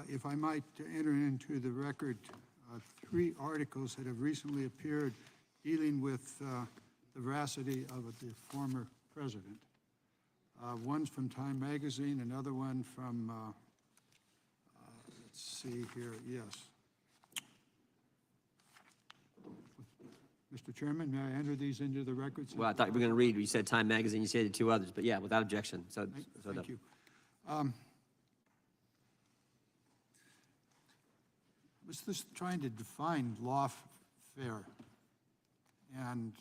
Speaker 6: if I might enter into the record 3 articles that have recently appeared dealing with the veracity of the former president. One's from Time Magazine, another one from, let's see here, yes. Mr. Chairman, may I enter these into the records?
Speaker 9: Well, I thought you were going to read. You said Time Magazine. You said 2 others, but yeah, without objection.
Speaker 6: Thank you. I was just trying to define lawfare, and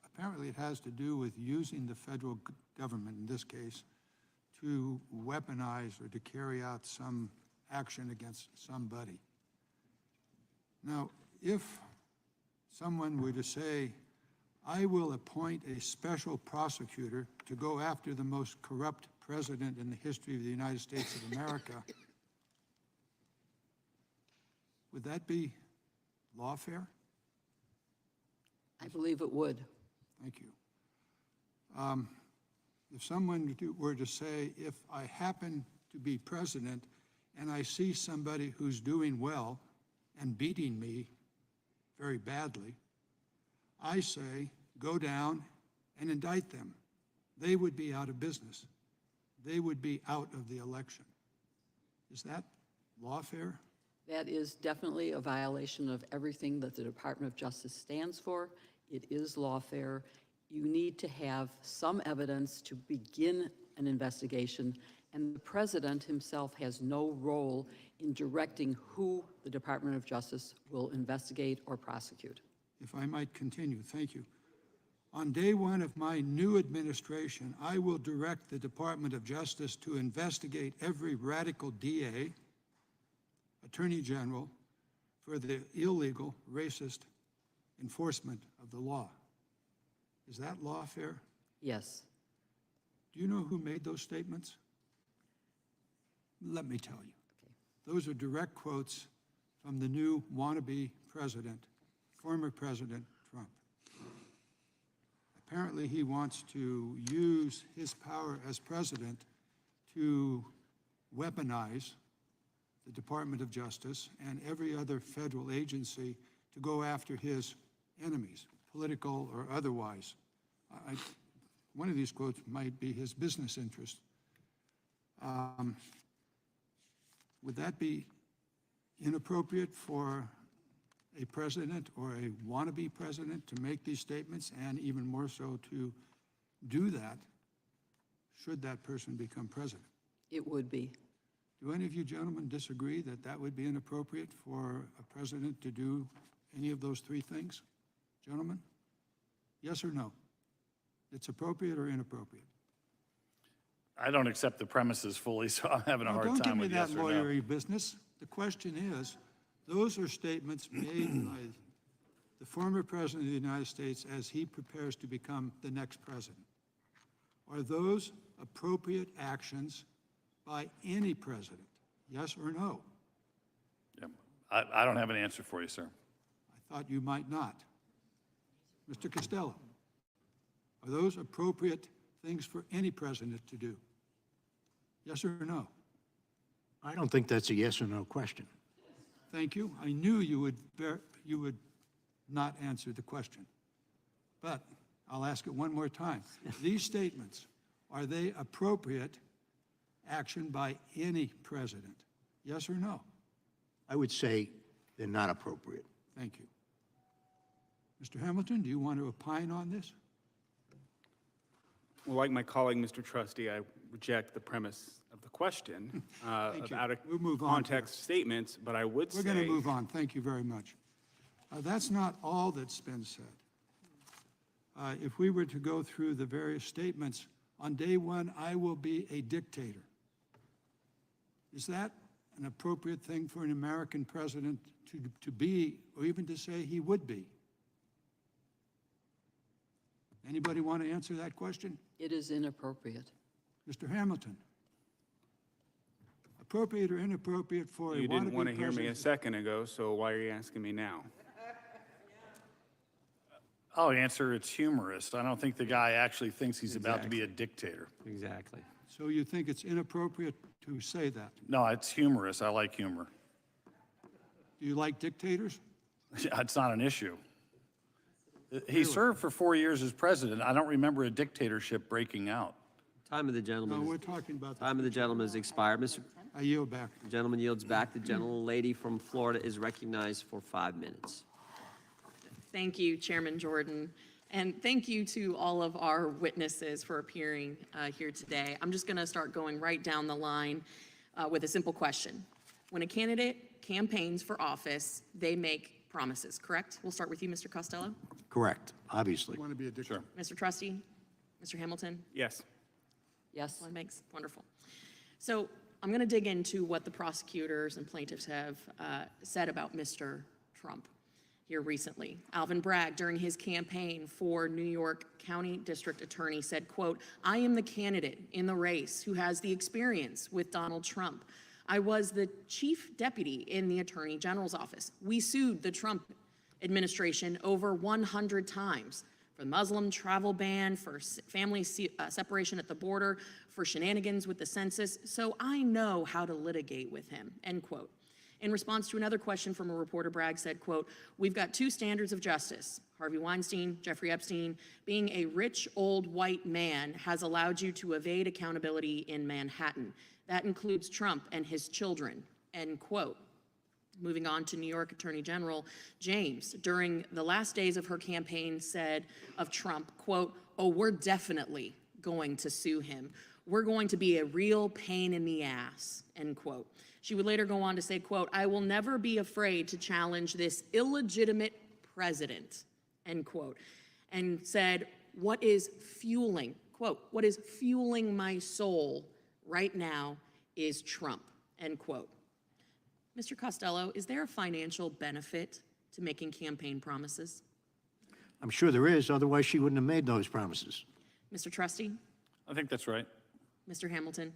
Speaker 6: apparently it has to do with using the federal government, in this case, to weaponize or to carry out some action against somebody. Now, if someone were to say, I will appoint a special prosecutor to go after the most corrupt president in the history of the United States of America, would that be lawfare?
Speaker 17: I believe it would.
Speaker 6: Thank you. If someone were to say, if I happen to be president and I see somebody who's doing well and beating me very badly, I say, go down and indict them. They would be out of business. They would be out of the election. Is that lawfare?
Speaker 17: That is definitely a violation of everything that the Department of Justice stands for. It is lawfare. You need to have some evidence to begin an investigation, and the president himself has no role in directing who the Department of Justice will investigate or prosecute.
Speaker 6: If I might continue, thank you. On day one of my new administration, I will direct the Department of Justice to investigate every radical DA, Attorney General, for the illegal, racist enforcement of the law. Is that lawfare?
Speaker 17: Yes.
Speaker 6: Do you know who made those statements? Let me tell you. Those are direct quotes from the new wannabe president, former President Trump. Apparently, he wants to use his power as president to weaponize the Department of Justice and every other federal agency to go after his enemies, political or otherwise. One of these quotes might be his business interest. Would that be inappropriate for a president or a wannabe president to make these statements, and even more so to do that should that person become president?
Speaker 17: It would be.
Speaker 6: Do any of you gentlemen disagree that that would be inappropriate for a president to do any of those three things? Gentlemen? Yes or no? It's appropriate or inappropriate?
Speaker 15: I don't accept the premises fully, so I'm having a
Speaker 6: Now,
Speaker 15: hard time with yes
Speaker 6: don't give me
Speaker 15: or
Speaker 6: that
Speaker 15: no.
Speaker 6: lawyery business. The question is, those are statements made by the former president of the United States as he prepares to become the next president. Are those appropriate actions by any president? Yes or no?
Speaker 15: Yeah. I don't have an answer for you, sir.
Speaker 6: I thought you might not. Mr. Costello, are those appropriate things for any president to do? Yes or no?
Speaker 14: I don't think that's a yes or no question.
Speaker 6: Thank you. I knew you would not answer the question. But I'll ask it one more time. These statements, are they appropriate action by any president? Yes or no?
Speaker 14: I would say they're not appropriate.
Speaker 6: Thank you. Mr. Hamilton, do you want to opine on this?
Speaker 16: Well, like my colleague, Mr. Trustee, I reject the premise of the question
Speaker 6: Thank
Speaker 16: of
Speaker 6: you.
Speaker 16: out of
Speaker 6: We'll move on
Speaker 16: context statements, but I would say.
Speaker 6: We're going to move on. Thank you very much. That's not all that's been said. If we were to go through the various statements, on day one, I will be a dictator. Is that an appropriate thing for an American president to be, or even to say he would be? Anybody want to answer that question?
Speaker 17: It is inappropriate.
Speaker 6: Mr. Hamilton? Appropriate or inappropriate for a
Speaker 16: You
Speaker 6: wannabe
Speaker 16: didn't want to hear me a
Speaker 6: president?
Speaker 16: second ago, so why are you asking me now?
Speaker 15: I'll answer it's humorous. I don't think the guy actually thinks he's about to be a dictator.
Speaker 9: Exactly.
Speaker 6: So you think it's inappropriate to say that?
Speaker 15: No, it's humorous. I like humor.
Speaker 6: Do you like dictators?
Speaker 15: It's not an issue. He served for 4 years as president. I don't remember a dictatorship breaking out.
Speaker 9: Time of the gentleman.
Speaker 6: No, we're talking about the
Speaker 9: Time of the gentleman has expired. Mr.
Speaker 6: I yield back.
Speaker 9: The gentleman yields back. The gentlelady from Florida is recognized for 5 minutes.
Speaker 7: Thank you, Chairman Jordan. And thank you to all of our witnesses for appearing here today. I'm just going to start going right down the line with a simple question. When a candidate campaigns for office, they make promises, correct? We'll start with you, Mr. Costello.
Speaker 14: Correct, obviously.
Speaker 6: Want to be a dictator.
Speaker 7: Mr. Trustee, Mr. Hamilton?
Speaker 16: Yes.
Speaker 17: Yes.
Speaker 7: One makes, wonderful. So I'm going to dig into what the prosecutors and plaintiffs have said about Mr. Trump here recently. Alvin Bragg, during his campaign for New York County District Attorney, said, quote, "I am the candidate in the race who has the experience with Donald Trump. I was the chief deputy in the Attorney General's office. We sued the Trump administration over 100 times for the Muslim travel ban, for family separation at the border, for shenanigans with the census. So I know how to litigate with him," end quote. In response to another question from a reporter, Bragg said, quote, "We've got two standards of justice. Harvey Weinstein, Jeffrey Epstein. Being a rich, old, white man has allowed you to evade accountability in Manhattan. That includes Trump and his children," end quote. Moving on to New York Attorney General James, during the last days of her campaign, said of Trump, quote, "Oh, we're definitely going to sue him. We're going to be a real pain in the ass," end quote. She would later go on to say, quote, "I will never be afraid to challenge this illegitimate president," end quote, and said, "What is fueling," quote, "what is fueling my soul right now is Trump," end quote. Mr. Costello, is there a financial benefit to making campaign promises?
Speaker 14: I'm sure there is, otherwise she wouldn't have made those promises.
Speaker 7: Mr. Trustee?
Speaker 15: I think that's right.
Speaker 7: Mr. Hamilton?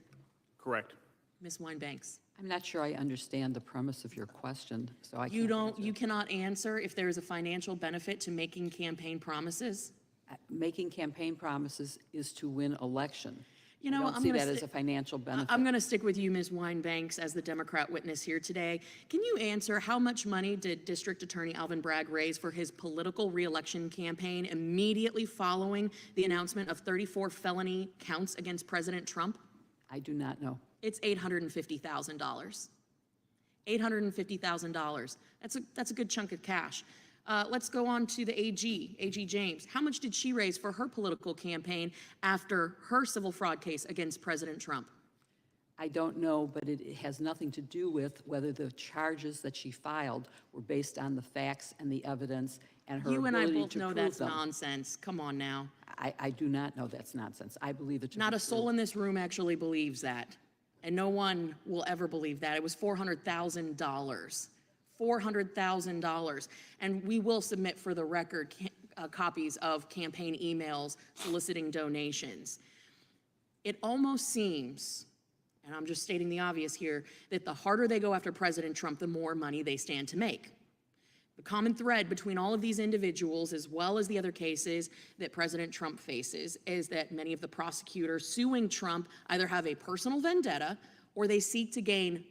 Speaker 16: Correct.
Speaker 7: Ms. Winebanks?
Speaker 17: I'm not sure I understand the premise of your question, so I can't
Speaker 7: You cannot answer if there is a financial benefit to making campaign promises?
Speaker 17: Making campaign promises is to win election.
Speaker 7: You know,
Speaker 17: I don't see that as a financial benefit.
Speaker 7: I'm going to stick with you, Ms. Winebanks, as the Democrat witness here today. Can you answer how much money did District Attorney Alvin Bragg raise for his political reelection campaign immediately following the announcement of 34 felony counts against President Trump?
Speaker 17: I do not know.
Speaker 7: It's $850,000. $850,000. That's a good chunk of cash. Let's go on to the AG James. How much did she raise for her political campaign after her civil fraud case against President Trump?
Speaker 17: I don't know, but it has nothing to do with whether the charges that she filed were based on the facts and the evidence and her
Speaker 7: You and I
Speaker 17: ability
Speaker 7: both
Speaker 17: to
Speaker 7: know
Speaker 17: prove
Speaker 7: that's
Speaker 17: them.
Speaker 7: nonsense. Come on now.
Speaker 17: I do not know that's nonsense. I believe it to
Speaker 7: Not
Speaker 17: be
Speaker 7: a soul
Speaker 17: true.
Speaker 7: in this room actually believes that. And no one will ever believe that. It was $400,000. $400,000. And we will submit for the record copies of campaign emails soliciting donations. It almost seems, and I'm just stating the obvious here, that the harder they go after President Trump, the more money they stand to make. The common thread between all of these individuals, as well as the other cases that President Trump faces, is that many of the prosecutors suing Trump either have a personal vendetta or they seek to gain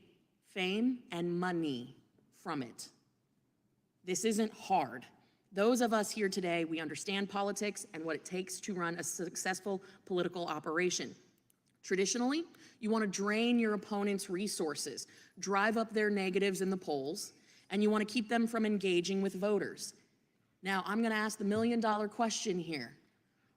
Speaker 7: fame and money from it. This isn't hard. Those of us here today, we understand politics and what it takes to run a successful political operation. Traditionally, you want to drain your opponent's resources, drive up their negatives in the polls, and you want to keep them from engaging with voters. Now, I'm going to ask the million-dollar question here.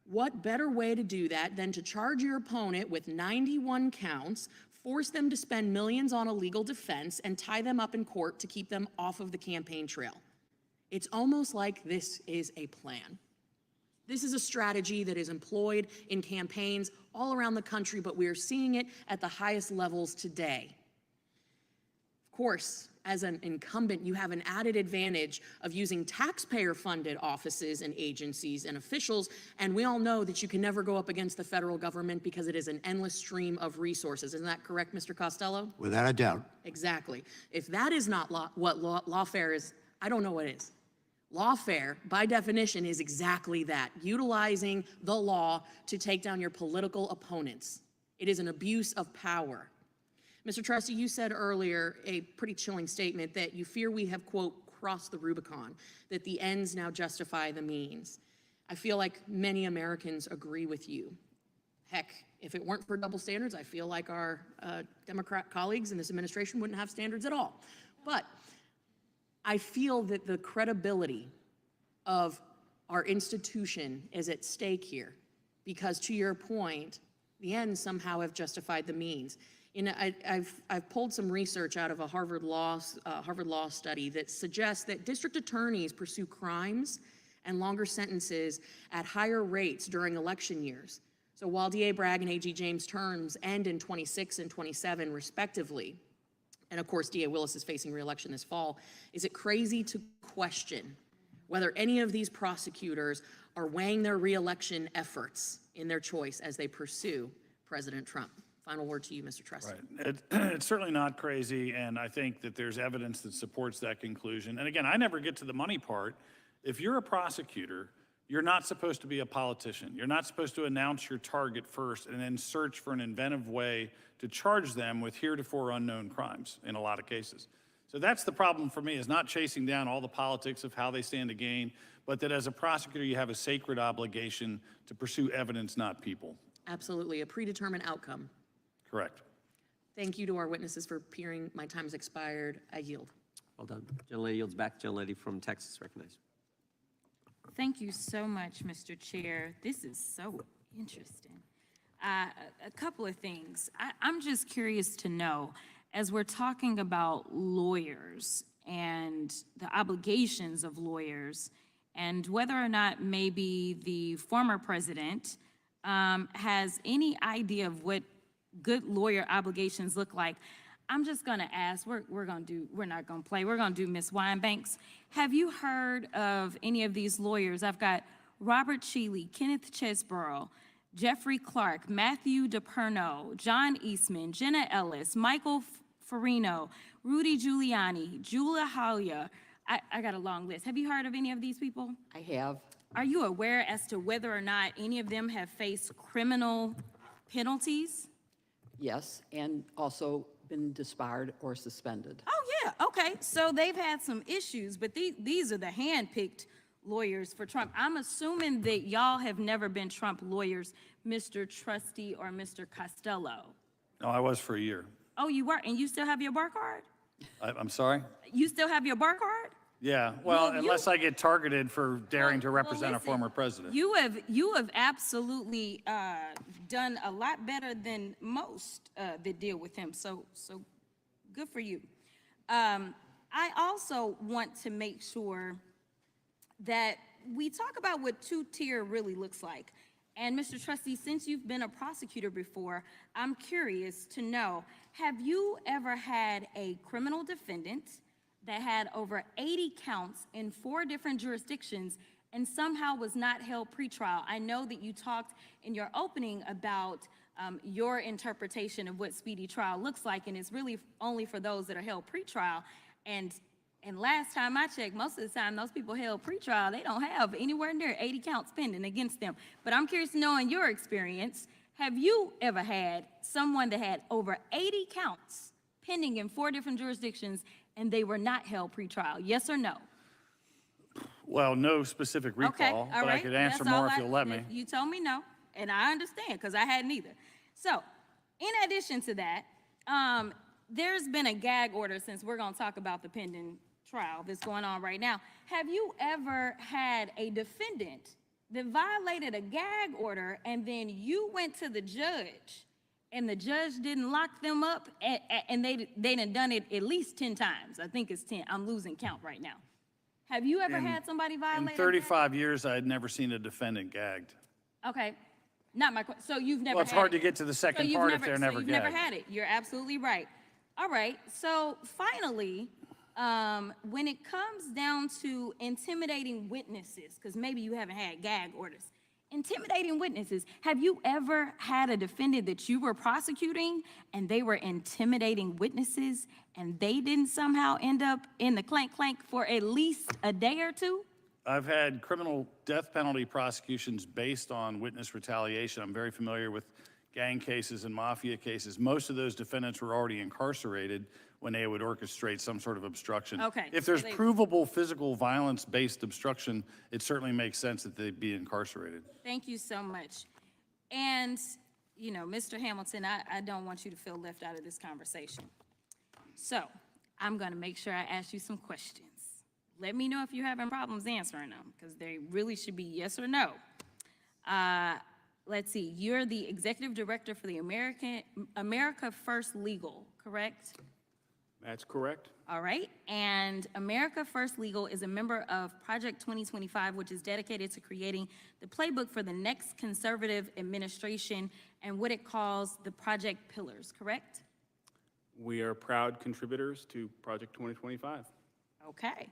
Speaker 7: What better way to do that than to charge your opponent with 91 counts, force them to spend millions on a legal defense, and tie them up in court to keep them off of the campaign trail? It's almost like this is a plan. This is a strategy that is employed in campaigns all around the country, but we are seeing it at the highest levels today. Of course, as an incumbent, you have an added advantage of using taxpayer-funded offices and agencies and officials, and we all know that you can never go up against the federal government because it is an endless stream of resources. Isn't that correct, Mr. Costello?
Speaker 14: Without a doubt.
Speaker 7: Exactly. If that is not what lawfare is, I don't know what is. Lawfare, by definition, is exactly that, utilizing the law to take down your political opponents. It is an abuse of power. Mr. Trustee, you said earlier a pretty chilling statement that you fear we have, quote, crossed the Rubicon, that the ends now justify the means. I feel like many Americans agree with you. Heck, if it weren't for double standards, I feel like our Democrat colleagues in this administration wouldn't have standards at all. But I feel that the credibility of Our institution is at stake here because, to your point, the ends somehow have justified the means. I've pulled some research out of a Harvard Law study that suggests that district attorneys pursue crimes and longer sentences at higher rates during election years. So while DA Bragg and AG James' terms end in 26 and 27 respectively, and of course DA Willis is facing re-election this fall, is it crazy to question whether any of these prosecutors are weighing their re-election efforts in their choice as they pursue President Trump? Final word to you, Mr. Trusty.
Speaker 15: Right. It's certainly not crazy, and I think that there's evidence that supports that conclusion. And again, I never get to the money part. If you're a prosecutor, you're not supposed to be a politician. You're not supposed to announce your target first and then search for an inventive way to charge them with heretofore unknown crimes in a lot of cases. So that's the problem for me, is not chasing down all the politics of how they stand to gain, but that as a prosecutor, you have a sacred obligation to pursue evidence, not people.
Speaker 7: Absolutely, a predetermined outcome.
Speaker 15: Correct.
Speaker 7: Thank you to our witnesses for appearing. My time has expired. I yield.
Speaker 9: Well done. Gentlelady yields back. Gentlelady from Texas recognized.
Speaker 8: Thank you so much, Mr. Chair. This is so interesting. A couple of things. I'm just curious to know, as we're talking about lawyers and the obligations of lawyers, and whether or not maybe the former president has any idea of what good lawyer obligations look like. I'm just gonna ask, we're not gonna play, we're gonna do Ms. Winebanks. Have you heard of any of these lawyers? I've got Robert Shealy, Kenneth Chesborough, Jeffrey Clark, Matthew DePerno, John Eastman, Jenna Ellis, Michael Farino, Rudy Giuliani, Julia Halia. I got a long list. Have you heard of any of these people?
Speaker 17: I have.
Speaker 8: Are you aware as to whether or not any of them have faced criminal penalties?
Speaker 17: Yes, and also been disbarred or suspended.
Speaker 8: Oh, yeah, okay. So they've had some issues, but these are the hand-picked lawyers for Trump. I'm assuming that y'all have never been Trump lawyers, Mr. Trusty or Mr. Costello.
Speaker 15: No, I was for a year.
Speaker 8: Oh, you were, and you still have your bar card?
Speaker 15: I'm sorry?
Speaker 8: You still have your bar card?
Speaker 15: Yeah, well, unless I get targeted for daring to represent a former president.
Speaker 8: You have absolutely done a lot better than most that deal with him. So good for you. I also want to make sure that we talk about what two-tier really looks like. And Mr. Trustee, since you've been a prosecutor before, I'm curious to know, have you ever had a criminal defendant that had over 80 counts in 4 different jurisdictions and somehow was not held pretrial? I know that you talked in your opening about your interpretation of what speedy trial looks like, and it's really only for those that are held pretrial. And last time I checked, most of the time those people held pretrial, they don't have anywhere near 80 counts pending against them. But I'm curious to know, in your experience, have you ever had someone that had over 80 counts pending in 4 different jurisdictions and they were not held pretrial? Yes or no?
Speaker 15: Well, no specific recall,
Speaker 8: Okay, all
Speaker 15: but
Speaker 8: right.
Speaker 15: I could answer
Speaker 8: That's all
Speaker 15: more if you'll let me.
Speaker 8: You told me no, and I understand because I hadn't either. So, in addition to that, there's been a gag order, since we're going to talk about the pending trial that's going on right now. Have you ever had a defendant that violated a gag order and then you went to the judge and the judge didn't lock them up and they done done it at least 10 times? I think it's 10. I'm losing count right now. Have you ever had somebody violate?
Speaker 15: In 35 years, I had never seen a defendant gagged.
Speaker 8: Okay, not my question. So you've never
Speaker 15: Well, it's
Speaker 8: had
Speaker 15: hard
Speaker 8: it.
Speaker 15: to get to the
Speaker 8: So
Speaker 15: second
Speaker 8: you've
Speaker 15: part if they're
Speaker 8: so
Speaker 15: never
Speaker 8: you've
Speaker 15: gagged.
Speaker 8: never had it. You're absolutely right. All right, so finally, when it comes down to intimidating witnesses, because maybe you haven't had gag orders, intimidating witnesses, have you ever had a defendant that you were prosecuting and they were intimidating witnesses and they didn't somehow end up in the clank for at least a day or two?
Speaker 15: I've had criminal death penalty prosecutions based on witness retaliation. I'm very familiar with gang cases and mafia cases. Most of those defendants were already incarcerated when they would orchestrate some sort of obstruction.
Speaker 8: Okay,
Speaker 15: If
Speaker 8: so
Speaker 15: there's
Speaker 8: they-
Speaker 15: provable physical violence-based obstruction, it certainly makes sense that they'd be incarcerated.
Speaker 8: Thank you so much. And, you know, Mr. Hamilton, I don't want you to feel left out of this conversation. So I'm going to make sure I ask you some questions. let me know if you're having problems answering them, because they really should be yes or no. Let's see, you're the executive director for the America First Legal, correct?
Speaker 16: That's correct.
Speaker 8: All right, and America First Legal is a member of Project 2025, which is dedicated to creating the playbook for the next conservative administration and what it calls the Project Pillars, correct?
Speaker 16: We are proud contributors to Project 2025.
Speaker 8: Okay,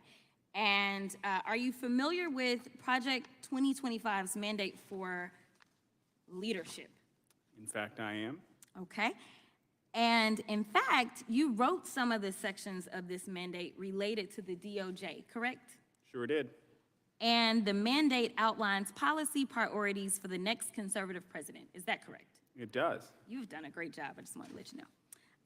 Speaker 8: and are you familiar with Project 2025's mandate for leadership?
Speaker 16: In fact, I am.
Speaker 8: Okay. And in fact, you wrote some of the sections of this mandate related to the DOJ, correct?
Speaker 16: Sure did.
Speaker 8: And the mandate outlines policy priorities for the next conservative president. Is that correct?
Speaker 16: It does.
Speaker 8: You've done a great job. I just want to let you know.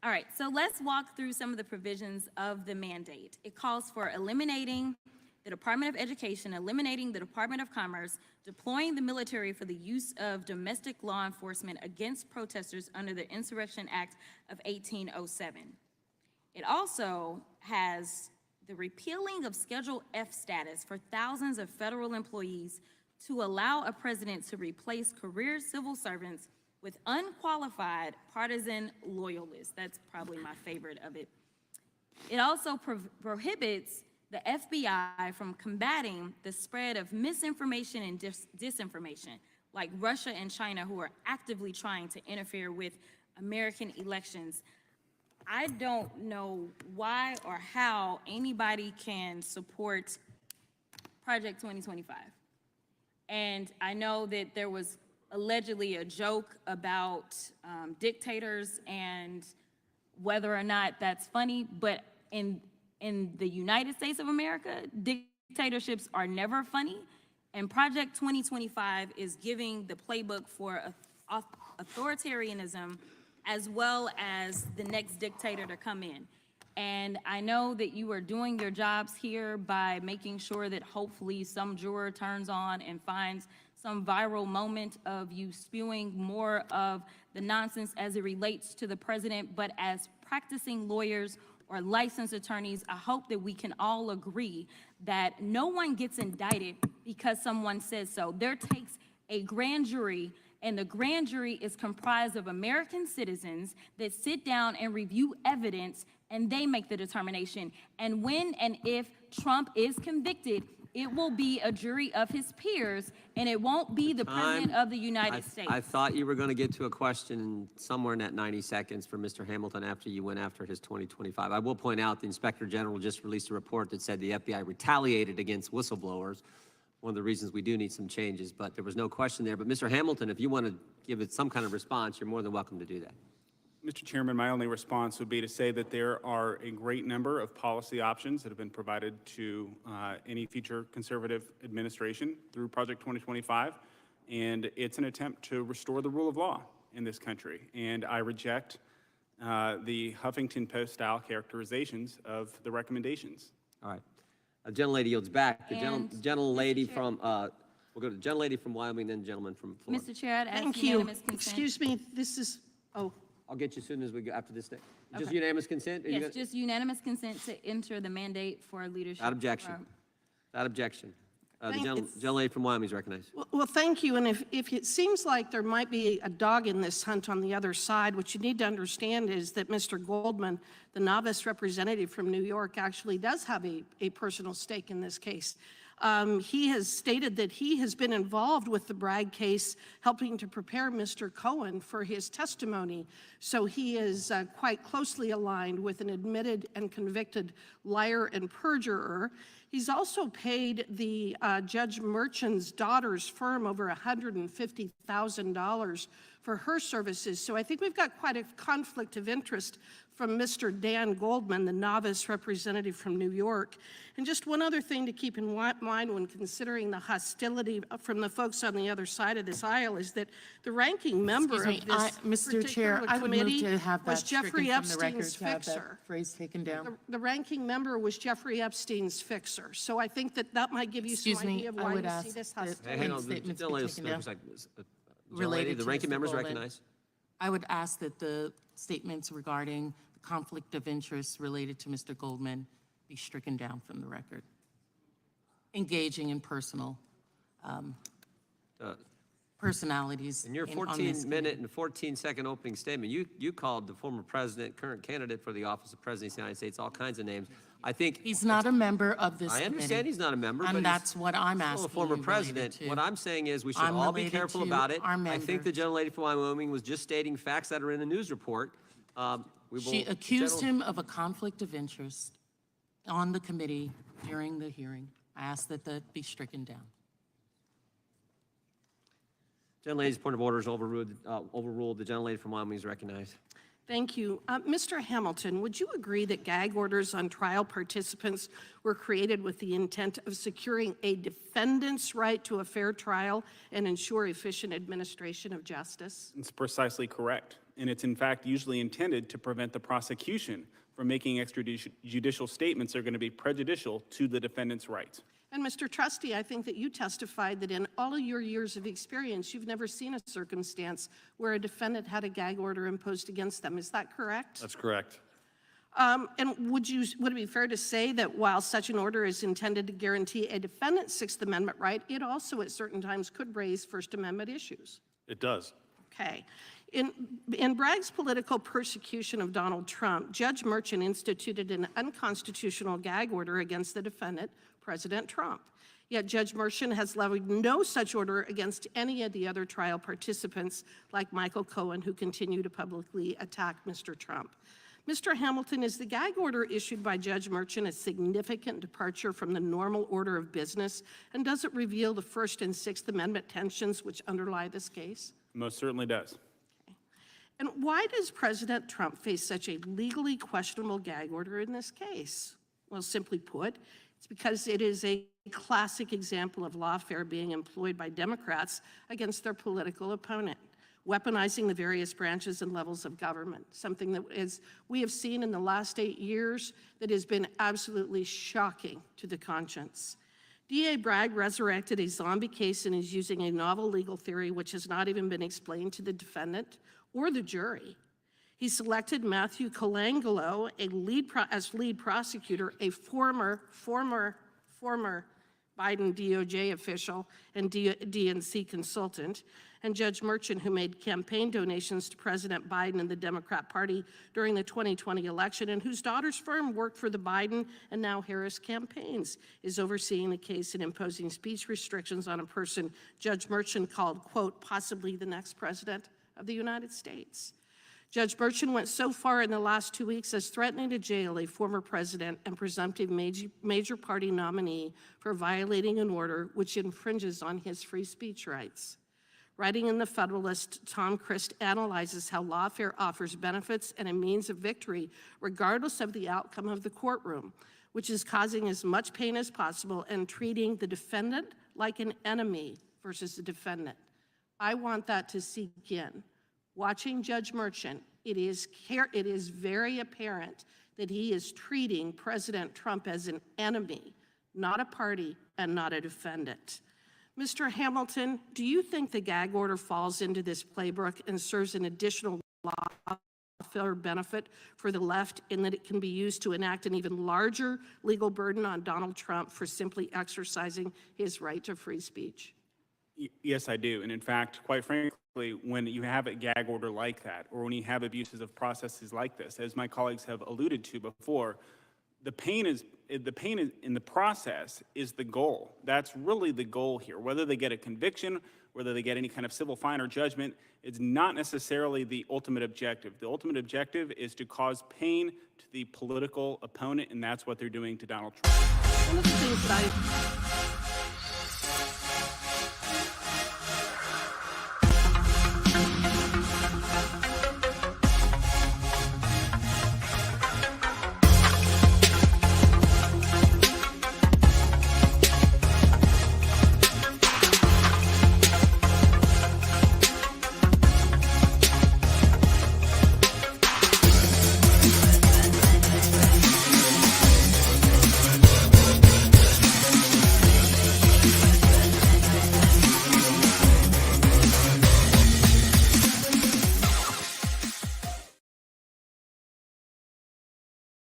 Speaker 8: All right, so let's walk through some of the provisions of the mandate. It calls for eliminating the Department of Education, eliminating the Department of Commerce, deploying the military for the use of domestic law enforcement against protesters under the Insurrection Act of 1807. It also has the repealing of Schedule F status for thousands of federal employees to allow a president to replace career civil servants with unqualified partisan loyalists. That's probably my favorite of it. It also prohibits the FBI from combating the spread of misinformation and disinformation, like Russia and China, who are actively trying to interfere with American elections. I don't know why or how anybody can support Project 2025. And I know that there was allegedly a joke about dictators and whether or not that's funny, but in the United States of America, dictatorships are never funny, and Project 2025 is giving the playbook for authoritarianism as well as the next dictator to come in. And I know that you are doing your jobs here by making sure that hopefully some juror turns on and finds some viral moment of you spewing more of the nonsense as it relates to the president, but as practicing lawyers or licensed attorneys, I hope that we can all agree that no one gets indicted because someone says so. There takes a grand jury, and the grand jury is comprised of American citizens that sit down and review evidence, and they make the determination. And when and if Trump is convicted, it will be a jury of his peers, and it won't be the President of the United States.
Speaker 9: I thought you were going to get to a question somewhere in that 90 seconds for Mr. Hamilton after you went after his 2025. I will point out the Inspector General just released a report that said the FBI retaliated against whistleblowers. One of the reasons we do need some changes, but there was no question there. But Mr. Hamilton, if you want to give it some kind of response, you're more than welcome to do that.
Speaker 16: Mr. Chairman, my only response would be to say that there are a great number of policy options that have been provided to any future conservative administration through Project 2025, and it's an attempt to restore the rule of law in this country. And I reject the Huffington Post-style characterizations of the recommendations.
Speaker 9: All right. A gentlelady yields back. The
Speaker 8: And
Speaker 9: gentlelady from, we'll go to the gentlelady from Wyoming, then gentleman from Florida.
Speaker 8: Mr. Chair, I'd ask
Speaker 11: Thank you.
Speaker 8: unanimous consent.
Speaker 11: Excuse me, this is, oh,
Speaker 9: I'll get you as soon as we go after this thing. Just
Speaker 8: Okay.
Speaker 9: unanimous consent? Are you
Speaker 8: Yes,
Speaker 9: gonna-
Speaker 8: just unanimous consent to enter the mandate for leadership.
Speaker 9: Without objection. Without objection. The
Speaker 11: Thank-
Speaker 9: gentlelady from Wyoming is recognized.
Speaker 11: well, thank you. And if it seems like there might be a dog in this hunt on the other side, what you need to understand is that Mr. Goldman, the novice representative from New York, actually does have a personal stake in this case. He has stated that he has been involved with the Bragg case, helping to prepare Mr. Cohen for his testimony. So he is quite closely aligned with an admitted and convicted liar and perjurer. He's also paid the Judge Merchant's daughter's firm over $150,000 for her services. So I think we've got quite a conflict of interest from Mr. Dan Goldman, the novice representative from New York. And just one other thing to keep in mind when considering the hostility from the folks on the other side of this aisle is that the ranking member
Speaker 10: Excuse me,
Speaker 11: of this
Speaker 10: Mr. Chair,
Speaker 11: particular
Speaker 10: I would move
Speaker 11: committee
Speaker 10: to have that
Speaker 11: was
Speaker 10: stricken
Speaker 11: Jeffrey
Speaker 10: from the record,
Speaker 11: Epstein's
Speaker 10: to have
Speaker 11: fixer.
Speaker 10: that phrase taken down.
Speaker 11: The ranking member was Jeffrey Epstein's fixer. So I think that might give you some
Speaker 10: Excuse me,
Speaker 11: idea of
Speaker 10: I
Speaker 11: why
Speaker 10: would
Speaker 11: you see
Speaker 10: ask
Speaker 11: this
Speaker 10: that
Speaker 11: hostility.
Speaker 9: Hey, hang on. The
Speaker 10: statements be
Speaker 9: gentlelady,
Speaker 10: taken down.
Speaker 9: the
Speaker 10: to
Speaker 9: ranking
Speaker 10: Mr.
Speaker 9: member is
Speaker 10: Goldman.
Speaker 9: recognized.
Speaker 10: I would ask that the statements regarding the conflict of interest related to Mr. Goldman be stricken down from the record. engaging in personal personalities.
Speaker 9: In your
Speaker 10: on this
Speaker 9: 14-minute and 14-second opening statement, you called the former president, current candidate for the office of president of the United States, all kinds of names. I think
Speaker 10: He's not a member of this
Speaker 9: I understand
Speaker 10: committee,
Speaker 9: he's not a member, but
Speaker 10: and
Speaker 9: he's
Speaker 10: that's what I'm
Speaker 9: still
Speaker 10: asking
Speaker 9: a former
Speaker 10: you
Speaker 9: president.
Speaker 10: related to.
Speaker 9: What I'm saying is we should
Speaker 10: I'm
Speaker 9: all be
Speaker 10: related
Speaker 9: careful
Speaker 10: to
Speaker 9: about it.
Speaker 10: our
Speaker 9: I think
Speaker 10: member.
Speaker 9: the gentlelady from Wyoming was just stating facts that are in a news report.
Speaker 10: She accused him of a conflict of interest on the committee during the hearing. I ask that that be stricken down.
Speaker 9: Gentlelady's point of order is overruled. The gentlelady from Wyoming is recognized.
Speaker 11: Thank you. Mr. Hamilton, would you agree that gag orders on trial participants were created with the intent of securing a defendant's right to a fair trial and ensure efficient administration of justice?
Speaker 16: It's precisely correct. And it's in fact usually intended to prevent the prosecution from making extrajudicial statements that are going to be prejudicial to the defendant's rights.
Speaker 11: And Mr. Trustee, I think that you testified that in all of your years of experience, you've never seen a circumstance where a defendant had a gag order imposed against them. Is that correct?
Speaker 15: That's correct.
Speaker 11: And would it be fair to say that while such an order is intended to guarantee a defendant's Sixth Amendment right, it also at certain times could raise First Amendment issues?
Speaker 15: It does.
Speaker 11: Okay. In Bragg's political persecution of Donald Trump, Judge Merchant instituted an unconstitutional gag order against the defendant, President Trump. Yet Judge Merchant has levied no such order against any of the other trial participants like Michael Cohen, who continue to publicly attack Mr. Trump. Mr. Hamilton, is the gag order issued by Judge Merchant a significant departure from the normal order of business? And does it reveal the First and Sixth Amendment tensions which underlie this case?
Speaker 16: Most certainly does.
Speaker 11: And why does President Trump face such a legally questionable gag order in this case? Well, simply put, it's because it is a classic example of lawfare being employed by Democrats against their political opponent, weaponizing the various branches and levels of government, something that we have seen in the last 8 years that has been absolutely shocking to the conscience. DA Bragg resurrected a zombie case and is using a novel legal theory which has not even been explained to the defendant or the jury. He selected Matthew Colangelo as lead prosecutor, a former Biden DOJ official and DNC consultant, and Judge Merchant, who made campaign donations to President Biden and the Democrat Party during the 2020 election, and whose daughter's firm worked for the Biden and now Harris campaigns, is overseeing the case and imposing speech restrictions on a person Judge Merchant called, quote, possibly the next president of the United States. Judge Merchant went so far in the last 2 weeks as threatening to jail a former president and presumptive major party nominee for violating an order which infringes on his free speech rights. Writing in The Federalist, Tom Christ analyzes how lawfare offers benefits and a means of victory regardless of the outcome of the courtroom, which is causing as much pain as possible and treating the defendant like an enemy versus the defendant. I want that to sink in. Watching Judge Merchant, it is very apparent that he is treating President Trump as an enemy, not a party and not a defendant. Mr. Hamilton, do you think the gag order falls into this playbook and serves an additional lawfare benefit for the left in that it can be used to enact an even larger legal burden on Donald Trump for simply exercising his right to free speech?
Speaker 16: Yes, I do. And in fact, quite frankly, when you have a gag order like that, or when you have abuses of processes like this, as my colleagues have alluded to before, the pain in the process is the goal. That's really the goal here. Whether they get a conviction, whether they get any kind of civil fine or judgment, it's not necessarily the ultimate objective. The ultimate objective is to cause pain to the political opponent, and that's what they're doing to Donald Trump.
Speaker 11: One of the things that